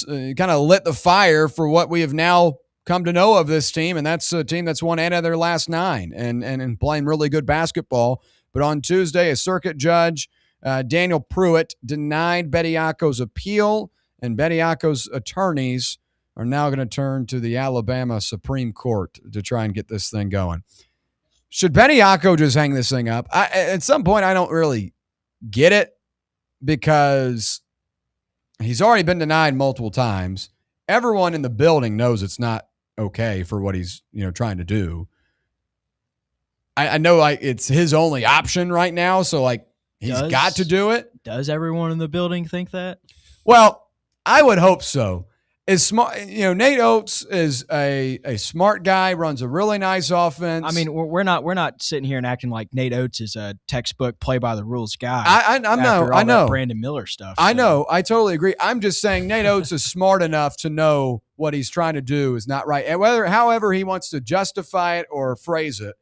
lit the fire for what we have now come to know of this team, and that's a team that's won 8 out of their last 9 and playing really good basketball. But on Tuesday, a circuit judge, Daniel Pruitt, denied Bediako's appeal, and Bediako's attorneys are now going to turn to the Alabama Supreme Court to try and get this thing going. Should Bediako just hang this thing up? At some point, I don't really get it because he's already been denied multiple times. Everyone in the building knows it's not okay for what he's trying to do. I know like it's his only option right now, so like he's got to do it. Does everyone in the building think that? Well, I would hope so. Is smart, Nate Oates is a smart guy, runs a really nice offense. I mean, we're not sitting here and acting like Nate Oates is a textbook play by the rules guy. I know Brandon Miller stuff. I know, I totally agree. I'm just saying Nate Oates is smart enough to know what he's trying to do is not right, and however he wants to justify it or phrase it,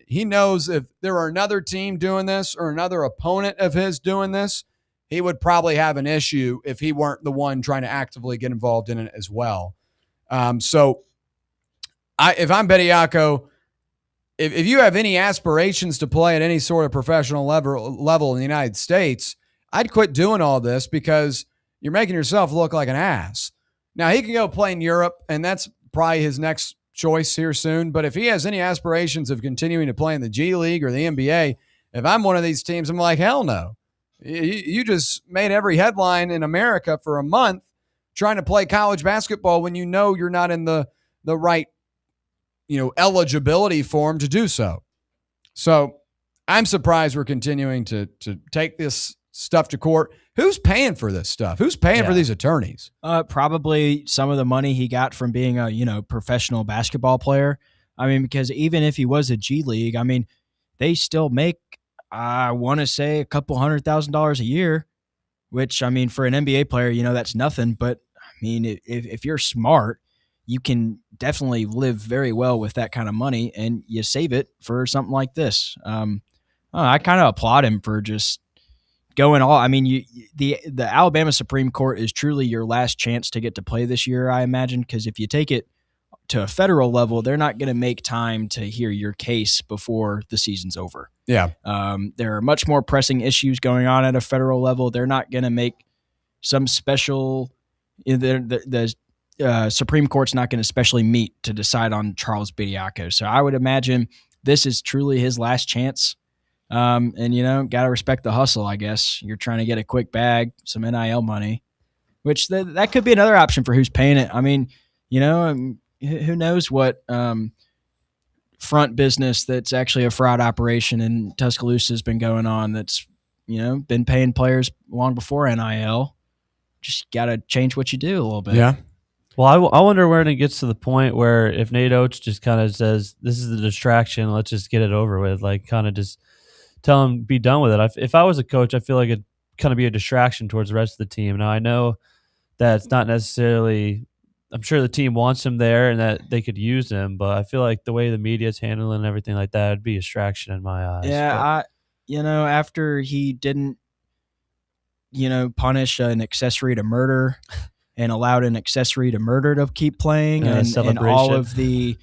he knows if there were another team doing this or another opponent of his doing this, he would probably have an issue if he weren't the one trying to actively get involved in it as well. So if I'm Bediako, if you have any aspirations to play at any sort of professional level in the United States, I'd quit doing all this because you're making yourself look like an ass. Now, he can go play in Europe, and that's probably his next choice here soon. But if he has any aspirations of continuing to play in the G League or the NBA, if I'm one of these teams, I'm like, hell no. You just made every headline in America for a month trying to play college basketball when you know you're not in the right, eligibility form to do so. So I'm surprised we're continuing to take this stuff to court. Who's paying for this stuff? Who's paying for these attorneys? Probably some of the money he got from being a, professional basketball player. I mean, because even if he was a G League, I mean, they still make, I want to say a couple $100,000 a year, which, I mean, for an NBA player, that's nothing. But I mean, if you're smart, you can definitely live very well with that kind of money, and you save it for something like this. I kind of applaud him for just going all. I mean, the Alabama Supreme Court is truly your last chance to get to play this year, I imagine, because if you take it to a federal level, they're not going to make time to hear your case before the season's over. Yeah. There are much more pressing issues going on at a federal level. They're not going to make some special. The Supreme Court's not going to specially meet to decide on Charles Bediako. So I would imagine this is truly his last chance. And got to respect the hustle, I guess. You're trying to get a quick bag, some NIL money, which that could be another option for who's paying it. I mean, who knows what front business that's actually a fraud operation in Tuscaloosa has been going on that's, been paying players long before NIL. Just got to change what you do a little bit. Yeah. Well, I wonder when it gets to the point where if Nate Oates just kind of says, this is a distraction, let's just get it over with, like kind of just tell him be done with it. If I was a coach, I feel like it'd kind of be a distraction towards the rest of the team. Now, I know that it's not necessarily – I'm sure the team wants him there and that they could use him, but I feel like the way the media is handling and everything like that would be a distraction in my eyes. Yeah, after he didn't, punish an accessory to murder and allowed an accessory to murder to keep playing and all of the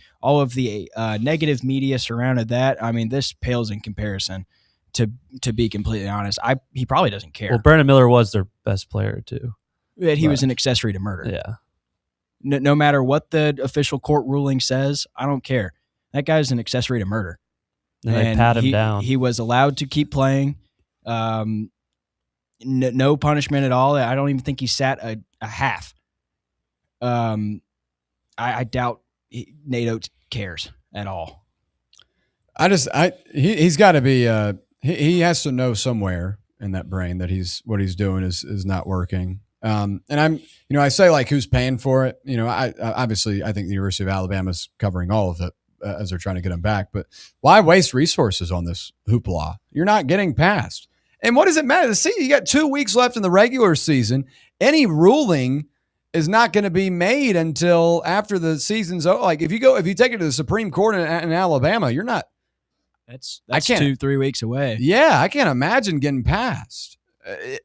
negative media surrounded that. I mean, this pales in comparison. To be completely honest, he probably doesn't care. Well, Brandon Miller was their best player too. That he was an accessory to murder. Yeah. No matter what the official court ruling says, I don't care. That guy's an accessory to murder. And they pat him down. He was allowed to keep playing. No punishment at all. I don't even think he sat a half. I doubt Nate Oates cares at all. He's got to be. He has to know somewhere in that brain that what he's doing is not working. And I say like who's paying for it? I obviously I think the University of Alabama's covering all of it as they're trying to get him back. But why waste resources on this hoopla? You're not getting past. And what does it matter? See, you got 2 weeks left in the regular season. Any ruling is not going to be made until after the season's over. Like if you take it to the Supreme Court in Alabama, you're not. That's 2-3 weeks away. Yeah, I can't imagine getting past.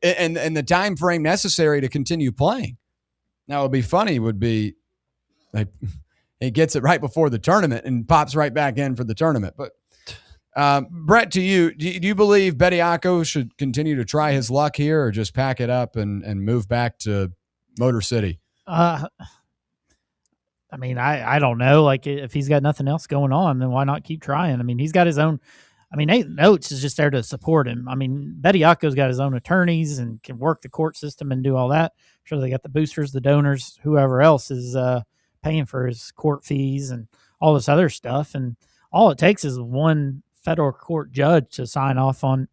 And the time frame necessary to continue playing. Now, what would be funny would be like he gets it right before the tournament and pops right back in for the tournament. But Brett, to you, do you believe Bediako should continue to try his luck here or just pack it up and move back to Motor City? I mean, I don't know. Like, if he's got nothing else going on, then why not keep trying? I mean, he's got his own. I mean, Nate Oates is just there to support him. I mean, Bediako's got his own attorneys and can work the court system and do all that. I'm sure they got the boosters, the donors, whoever else is paying for his court fees and all this other stuff. And all it takes is one federal court judge to sign off on,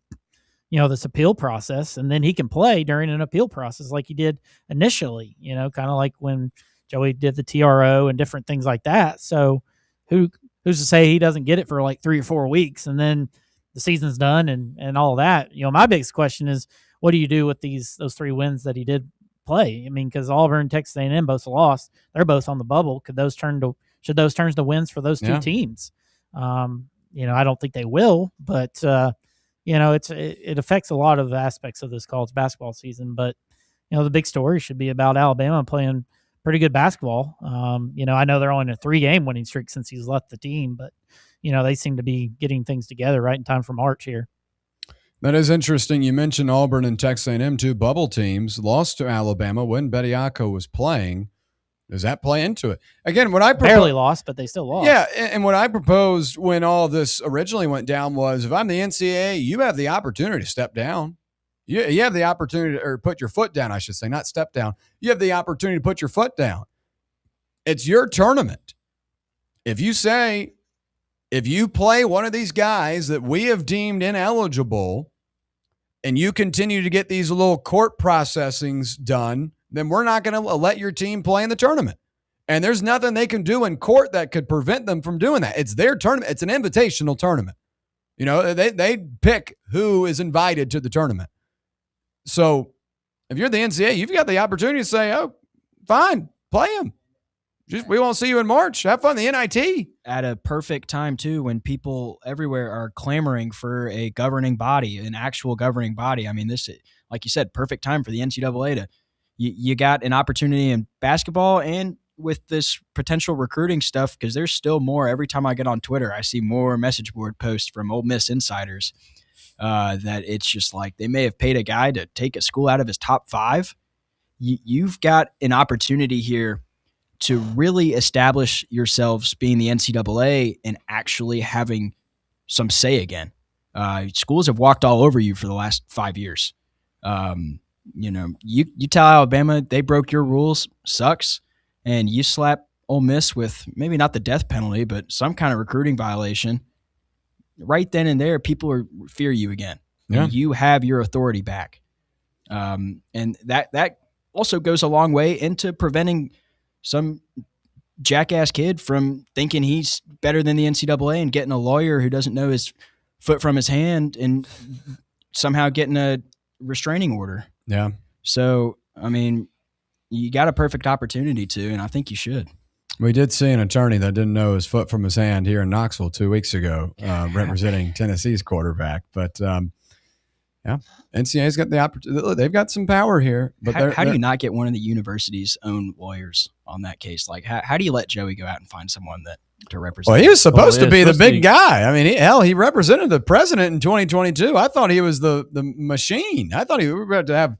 this appeal process, and then he can play during an appeal process like he did initially, kind of like when Joey did the TRO and different things like that. So who's to say he doesn't get it for like 3 or 4 weeks and then the season's done and all that. My biggest question is, what do you do with those 3 wins that he did play? I mean, because Auburn, Texas A&M both lost. They're both on the bubble. Should those turn to wins for those 2 teams? I don't think they will, but it affects a lot of aspects of this college basketball season. But the big story should be about Alabama playing pretty good basketball. I know they're only in a 3-game winning streak since he's left the team, but they seem to be getting things together right in time for March here. That is interesting. You mentioned Auburn and Texas A&M, 2 bubble teams, lost to Alabama when Bediako was playing. Does that play into it? Again, what I barely lost, but they still lost. Yeah, and what I proposed when all this originally went down was, if I'm the NCAA, you have the opportunity to step down. You have the opportunity or put your foot down, I should say, not step down. You have the opportunity to put your foot down. It's your tournament. If you play one of these guys that we have deemed ineligible and you continue to get these little court processings done, then we're not going to let your team play in the tournament. And there's nothing they can do in court that could prevent them from doing that. It's their tournament. It's an invitational tournament. They pick who is invited to the tournament. So if you're the NCAA, you've got the opportunity to say, oh, fine, play them. We won't see you in March. Have fun, the NIT. At a perfect time, too, when people everywhere are clamoring for a governing body, an actual governing body. I mean, this, like you said, perfect time for the NCAA to you got an opportunity in basketball and with this potential recruiting stuff, because there's still more. Every time I get on Twitter, I see more message board posts from Ole Miss insiders that it's just like they may have paid a guy to take a school out of his top 5. You've got an opportunity here to really establish yourselves being the NCAA and actually having some say again. Schools have walked all over you for the last 5 years. You tell Alabama they broke your rules, sucks, and you slap Ole Miss with maybe not the death penalty, but some kind of recruiting violation. Right then and there, people fear you again. Yeah. You have your authority back. And that also goes a long way into preventing some jackass kid from thinking he's better than the NCAA and getting a lawyer who doesn't know his foot from his hand and somehow getting a restraining order. Yeah. So, I mean, you got a perfect opportunity to, and I think you should. We did see an attorney that didn't know his foot from his hand here in Knoxville 2 weeks ago, representing Tennessee's quarterback. But, yeah, NCAA's got the opportunity. They've got some power here. But how do you not get one of the university's own lawyers on that case? Like, how do you let Joey go out and find someone to represent? Well, he was supposed to be the big guy. I mean, he represented the president in 2022. I thought he was the machine. I thought he was about to have,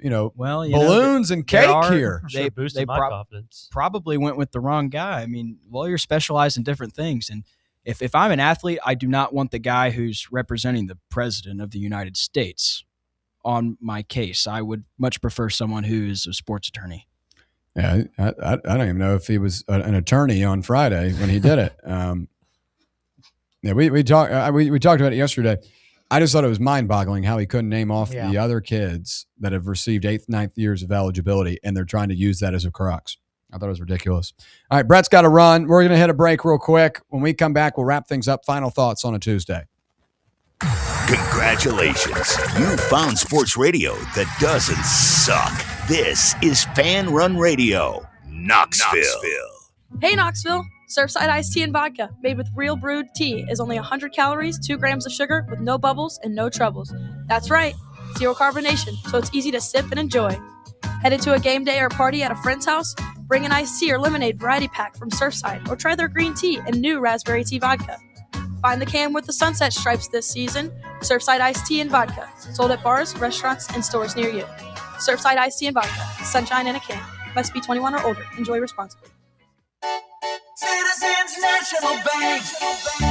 balloons and cake here. They boosted my confidence. Probably went with the wrong guy. I mean, lawyers specialize in different things, and if I'm an athlete, I do not want the guy who's representing the president of the United States on my case. I would much prefer someone who is a sports attorney. Yeah, I don't even know if he was an attorney on Friday when he did it. We talked about it yesterday. I just thought it was mind-boggling how he couldn't name off the other kids that have received 8th, 9th years of eligibility, and they're trying to use that as a crux. I thought it was ridiculous. All right, Brett's got to run. We're going to hit a break real quick. When we come back, we'll wrap things up. Final thoughts on a Tuesday. Congratulations. You found sports radio that doesn't suck. This is Fan Run Radio, Knoxville. Hey, Knoxville. Surfside iced tea and vodka made with real brewed tea is only 100 calories, 2 grams of sugar with no bubbles and no troubles. That's right, 0 carbonation, so it's easy to sip and enjoy. Headed to a game day or party at a friend's house? Bring an iced tea or lemonade variety pack from Surfside or try their green tea and new raspberry tea vodka. Find the can with the sunset stripes this season. Surfside iced tea and vodka. Sold at bars, restaurants, and stores near you. Surfside iced tea and vodka. Sunshine in a can. Must be 21 or older. Enjoy responsibly. Citizens National Bank.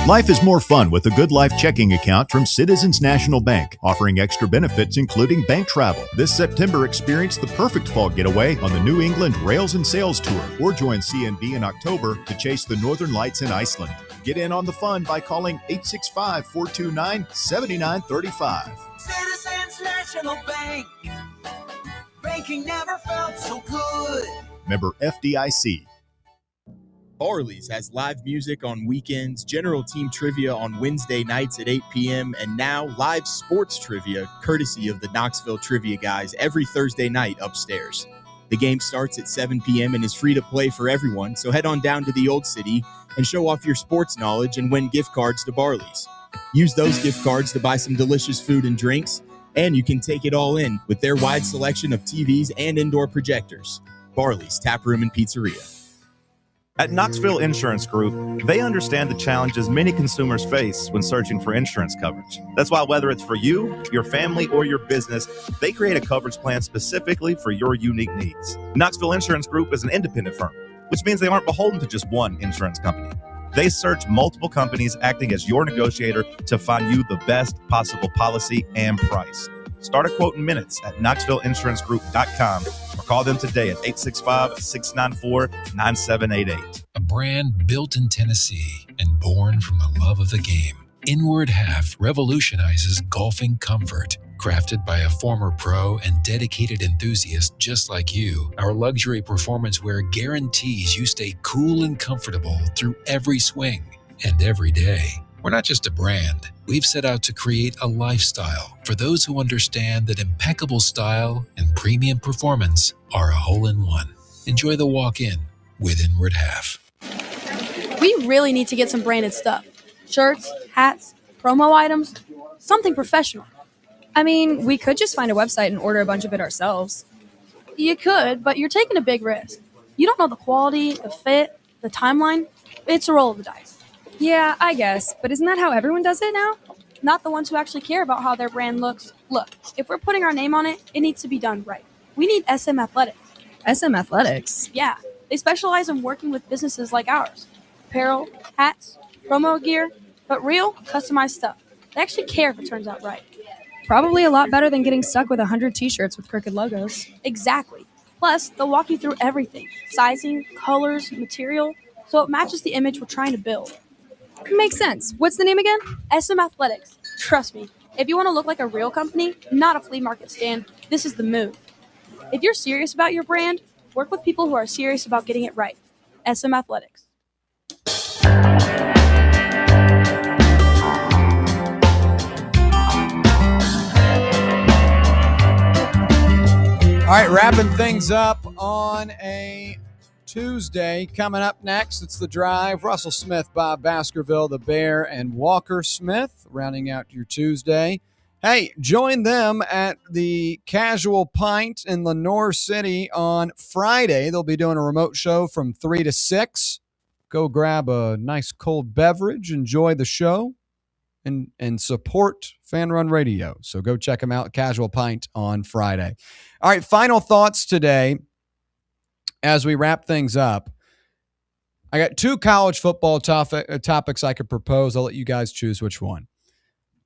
Life is more fun with a Good Life checking account from Citizens National Bank, offering extra benefits including bank travel. This September, experience the perfect fall getaway on the New England Rails and Sails Tour, or join CNB in October to chase the Northern Lights in Iceland. Get in on the fun by calling 865-429-7935. Citizens National Bank. Banking never felt so good. Member FDIC. Barley's has live music on weekends, general team trivia on Wednesday nights at 8 p.m., and now live sports trivia courtesy of the Knoxville Trivia Guys every Thursday night upstairs. The game starts at 7 p.m. and is free to play for everyone, so head on down to the Old City and show off your sports knowledge and win gift cards to Barley's. Use those gift cards to buy some delicious food and drinks, and you can take it all in with their wide selection of TVs and indoor projectors. Barley's Tap Room and Pizzeria. At Knoxville Insurance Group, they understand the challenges many consumers face when searching for insurance coverage. That's why whether it's for you, your family, or your business, they create a coverage plan specifically for your unique needs. Knoxville Insurance Group is an independent firm, which means they aren't beholden to just one insurance company. They search multiple companies acting as your negotiator to find you the best possible policy and price. Start a quote in minutes at KnoxvilleInsuranceGroup.com or call them today at 865-694-9788. A brand built in Tennessee and born from the love of the game. Inward Half revolutionizes golfing comfort. Crafted by a former pro and dedicated enthusiast just like you, our luxury performance wear guarantees you stay cool and comfortable through every swing and every day. We're not just a brand. We've set out to create a lifestyle for those who understand that impeccable style and premium performance are a hole-in-one. Enjoy the walk-in with Inward Half. We really need to get some branded stuff. Shirts, hats, promo items, something professional. I mean, we could just find a website and order a bunch of it ourselves. You could, but you're taking a big risk. You don't know the quality, the fit, the timeline. It's a roll of the dice. Yeah, I guess. But isn't that how everyone does it now? Not the ones who actually care about how their brand looks. Look, if we're putting our name on it, it needs to be done right. We need SM Athletics. SM Athletics? Yeah, they specialize in working with businesses like ours. Apparel, hats, promo gear, but real, customized stuff. They actually care if it turns out right. Probably a lot better than getting stuck with 100 t-shirts with crooked logos. Exactly. Plus, they'll walk you through everything. Sizing, colors, material, so it matches the image we're trying to build. Makes sense. What's the name again? SM Athletics. Trust me, if you want to look like a real company, not a flea market stand, this is the move. If you're serious about your brand, work with people who are serious about getting it right. SM Athletics. All right, wrapping things up on a Tuesday. Coming up next, it's The Drive. Russell Smith, Bob Baskerville, The Bear, and Walker Smith rounding out your Tuesday. Hey, join them at the Casual Pint in Lenore City on Friday. They'll be doing a remote show from 3 to 6. Go grab a nice cold beverage, enjoy the show, and support Fan Run Radio. So go check them out, Casual Pint on Friday. All right, final thoughts today as we wrap things up. I got 2 college football topics I could propose. I'll let you guys choose which one.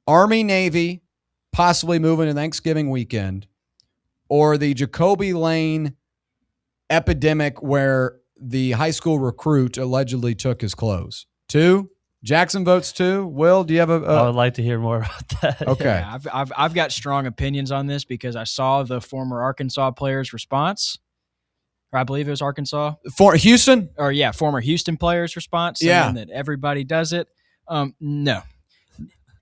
Army, Navy, possibly moving to Thanksgiving weekend, or the Jacoby Lane epidemic where the high school recruit allegedly took his clothes. 2? Jackson votes 2. Will, do you have I would like to hear more about that. Okay. Yeah, I've got strong opinions on this because I saw the former Arkansas player's response. Or I believe it was Arkansas. For Houston? Or yeah, former Houston player's response saying that everybody does it. No.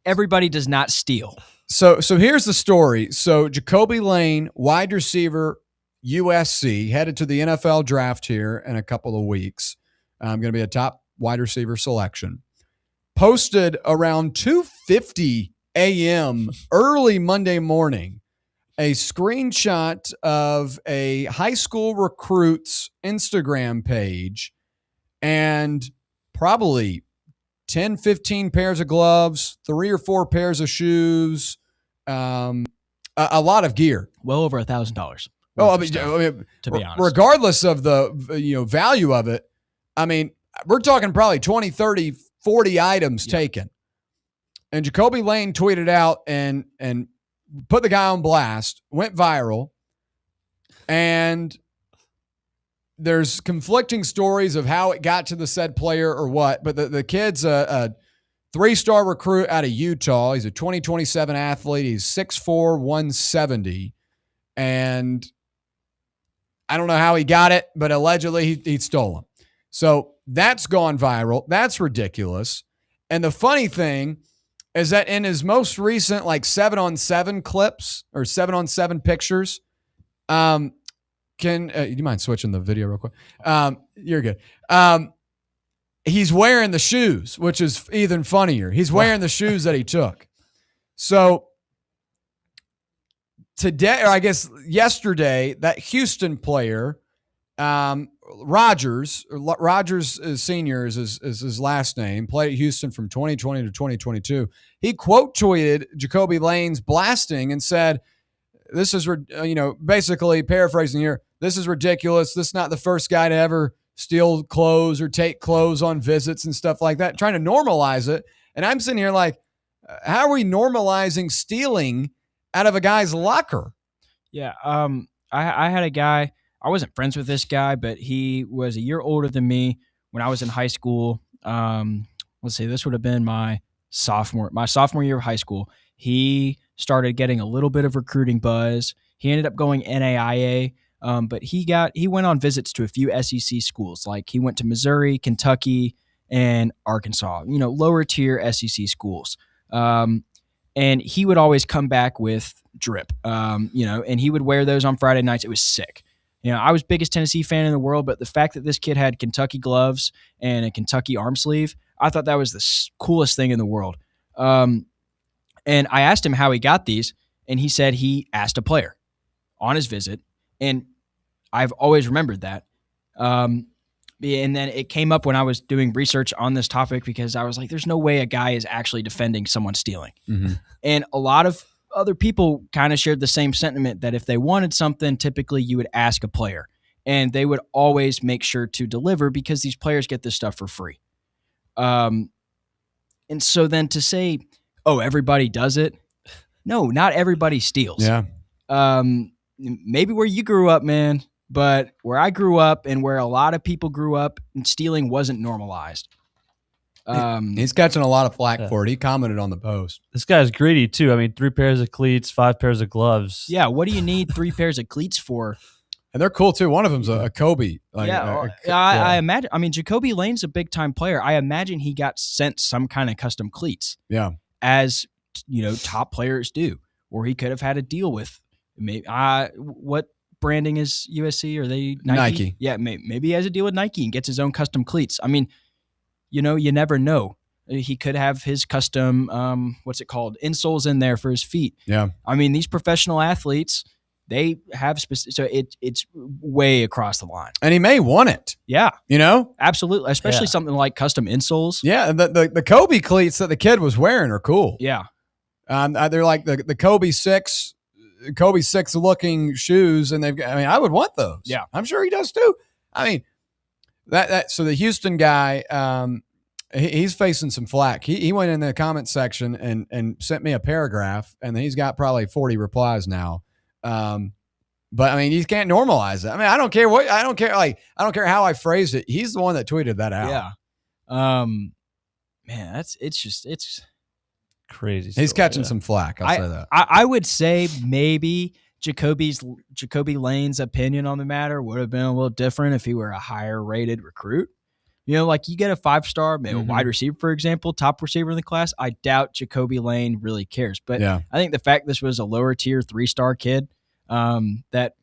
Everybody does not steal. So here's the story. So Jacoby Lane, wide receiver, USC, headed to the NFL draft here in a couple of weeks. Going to be a top wide receiver selection. Posted around 2:50 a.m. early Monday morning a screenshot of a high school recruit's Instagram page and probably 10, 15 pairs of gloves, 3 or 4 pairs of shoes, a lot of gear. Well over $1,000. Oh, I mean, to be honest, regardless of the value of it, I mean, we're talking probably 20, 30, 40 items taken. And Jacoby Lane tweeted out and put the guy on blast, went viral, and there's conflicting stories of how it got to the said player or what, but the kid's a 3-star recruit out of Utah. He's a 2027 athlete. He's 6'4", 170. And I don't know how he got it, but allegedly he stole them. So that's gone viral. That's ridiculous. And the funny thing is that in his most recent 7-on-7 clips or 7-on-7 pictures, do you mind switching the video real quick? You're good. He's wearing the shoes, which is even funnier. He's wearing the shoes that he took. So today, or I guess yesterday, that Houston player, Rogers Sr. is his last name, played at Houston from 2020 to 2022. He quote tweeted Jacoby Lane's blasting and said, "This is, basically paraphrasing here, this is ridiculous. This is not the first guy to ever steal clothes or take clothes on visits and stuff like that," trying to normalize it. And I'm sitting here like, how are we normalizing stealing out of a guy's locker? Yeah. I had a guy, I wasn't friends with this guy, but he was a year older than me when I was in high school. Let's see, this would have been my sophomore year of high school. He started getting a little bit of recruiting buzz. He ended up going NAIA, but he went on visits to a few SEC schools. Like he went to Missouri, Kentucky, and Arkansas, lower tier SEC schools. And he would always come back with drip, and he would wear those on Friday nights. It was sick. I was biggest Tennessee fan in the world, but the fact that this kid had Kentucky gloves and a Kentucky arm sleeve, I thought that was the coolest thing in the world. And I asked him how he got these, and he said he asked a player on his visit, and I've always remembered that. And then it came up when I was doing research on this topic because I was like, there's no way a guy is actually defending someone stealing. Mm-hmm. And a lot of other people kind of shared the same sentiment that if they wanted something, typically you would ask a player, and they would always make sure to deliver because these players get this stuff for free. And so then to say, oh, everybody does it. No, not everybody steals. Yeah. Maybe where you grew up, man, but where I grew up and where a lot of people grew up, stealing wasn't normalized. He's catching a lot of flack for it. He commented on the post. This guy's greedy too. I mean, 3 pairs of cleats, 5 pairs of gloves. Yeah, what do you need 3 pairs of cleats for? And they're cool too. One of them's a Kobe. I imagine. I mean, Jacoby Lane's a big time player. I imagine he got sent some kind of custom cleats. Yeah, as top players do, or he could have had a deal with maybe. What branding is USC? Are they Nike? Yeah, maybe he has a deal with Nike and gets his own custom cleats. I mean, you never know. He could have his custom, what's it called, insoles in there for his feet. Yeah. I mean, these professional athletes, they have specific, so it's way across the line. And he may want it. Yeah. Absolutely. Especially something like custom insoles. Yeah. The Kobe cleats that the kid was wearing are cool. Yeah. They're like the Kobe 6 looking shoes. And I would want those. Yeah. I'm sure he does too. I mean, so the Houston guy, he's facing some flack. He went in the comment section and sent me a paragraph, and he's got probably 40 replies now. But I mean, you can't normalize that. I mean, I don't care how I phrased it. He's the one that tweeted that out. Yeah. Man, it's crazy. He's catching some flack. I'll say that. I would say maybe Jacoby Lane's opinion on the matter would have been a little different if he were a higher rated recruit. Like you get a 5-star wide receiver, for example, top receiver in the class. I doubt Jacoby Lane really cares. But I think the fact this was a lower tier 3-star kid, that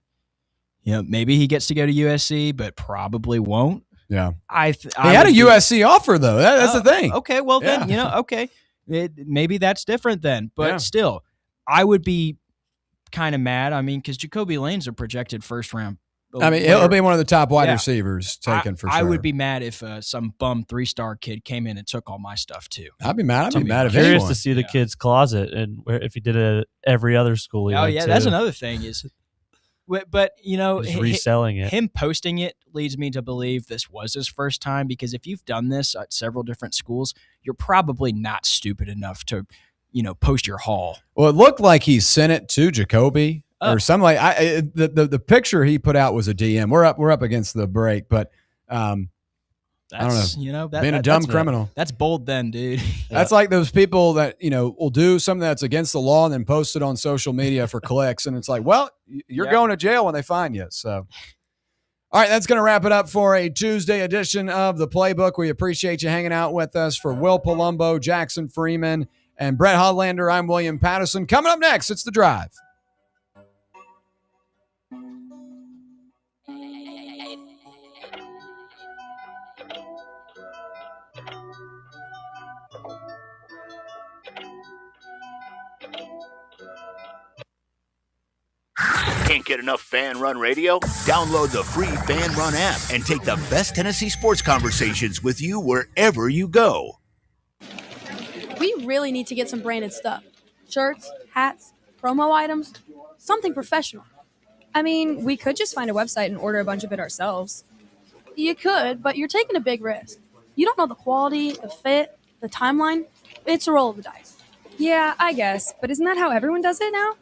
maybe he gets to go to USC, but probably won't. Yeah, he had a USC offer though. That's the thing. Okay, well then okay, maybe that's different then. But still, I would be kind of mad. I mean, because Jacoby Lane's a projected first round. I mean, he'll be one of the top wide receivers taken for sure. I would be mad if some bum 3-star kid came in and took all my stuff too. I'd be mad. I'd be mad if curious anyone. to see the kid's closet and if he did it at every other school. That's another thing is, but he's reselling it. Him posting it leads me to believe this was his first time, because if you've done this at several different schools, you're probably not stupid enough to post your haul. Well, it looked like he sent it to Jacoby. or something like. The picture he put out was a DM. We're up against the break, but I don't know. Being a dumb criminal. That's bold, then, dude. That's like those people that will do something that's against the law and then post it on social media for clicks, and it's like, well, you're going to jail when they find you. So. All right, that's going to wrap it up for a Tuesday edition of the Playbook. We appreciate you hanging out with us. For Will Palumbo, Jackson Freeman, and Brett Hodlander, I'm William Patterson. Coming up next, it's The Drive. Can't get enough Fan Run Radio? Download the free Fan Run app and take the best Tennessee sports conversations with you wherever you go. We really need to get some branded stuff. Shirts, hats, promo items, something professional. I mean, we could just find a website and order a bunch of it ourselves. You could, but you're taking a big risk. You don't know the quality, the fit, the timeline. It's a roll of the dice. Yeah, I guess. But isn't that how everyone does it now?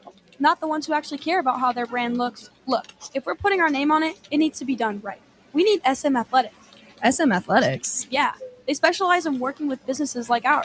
Not the ones who actually care about how their brand looks. Look, if we're putting our name on it, it needs to be done right. We need SM Athletics. SM Athletics? Yeah, they specialize in working with businesses like ours.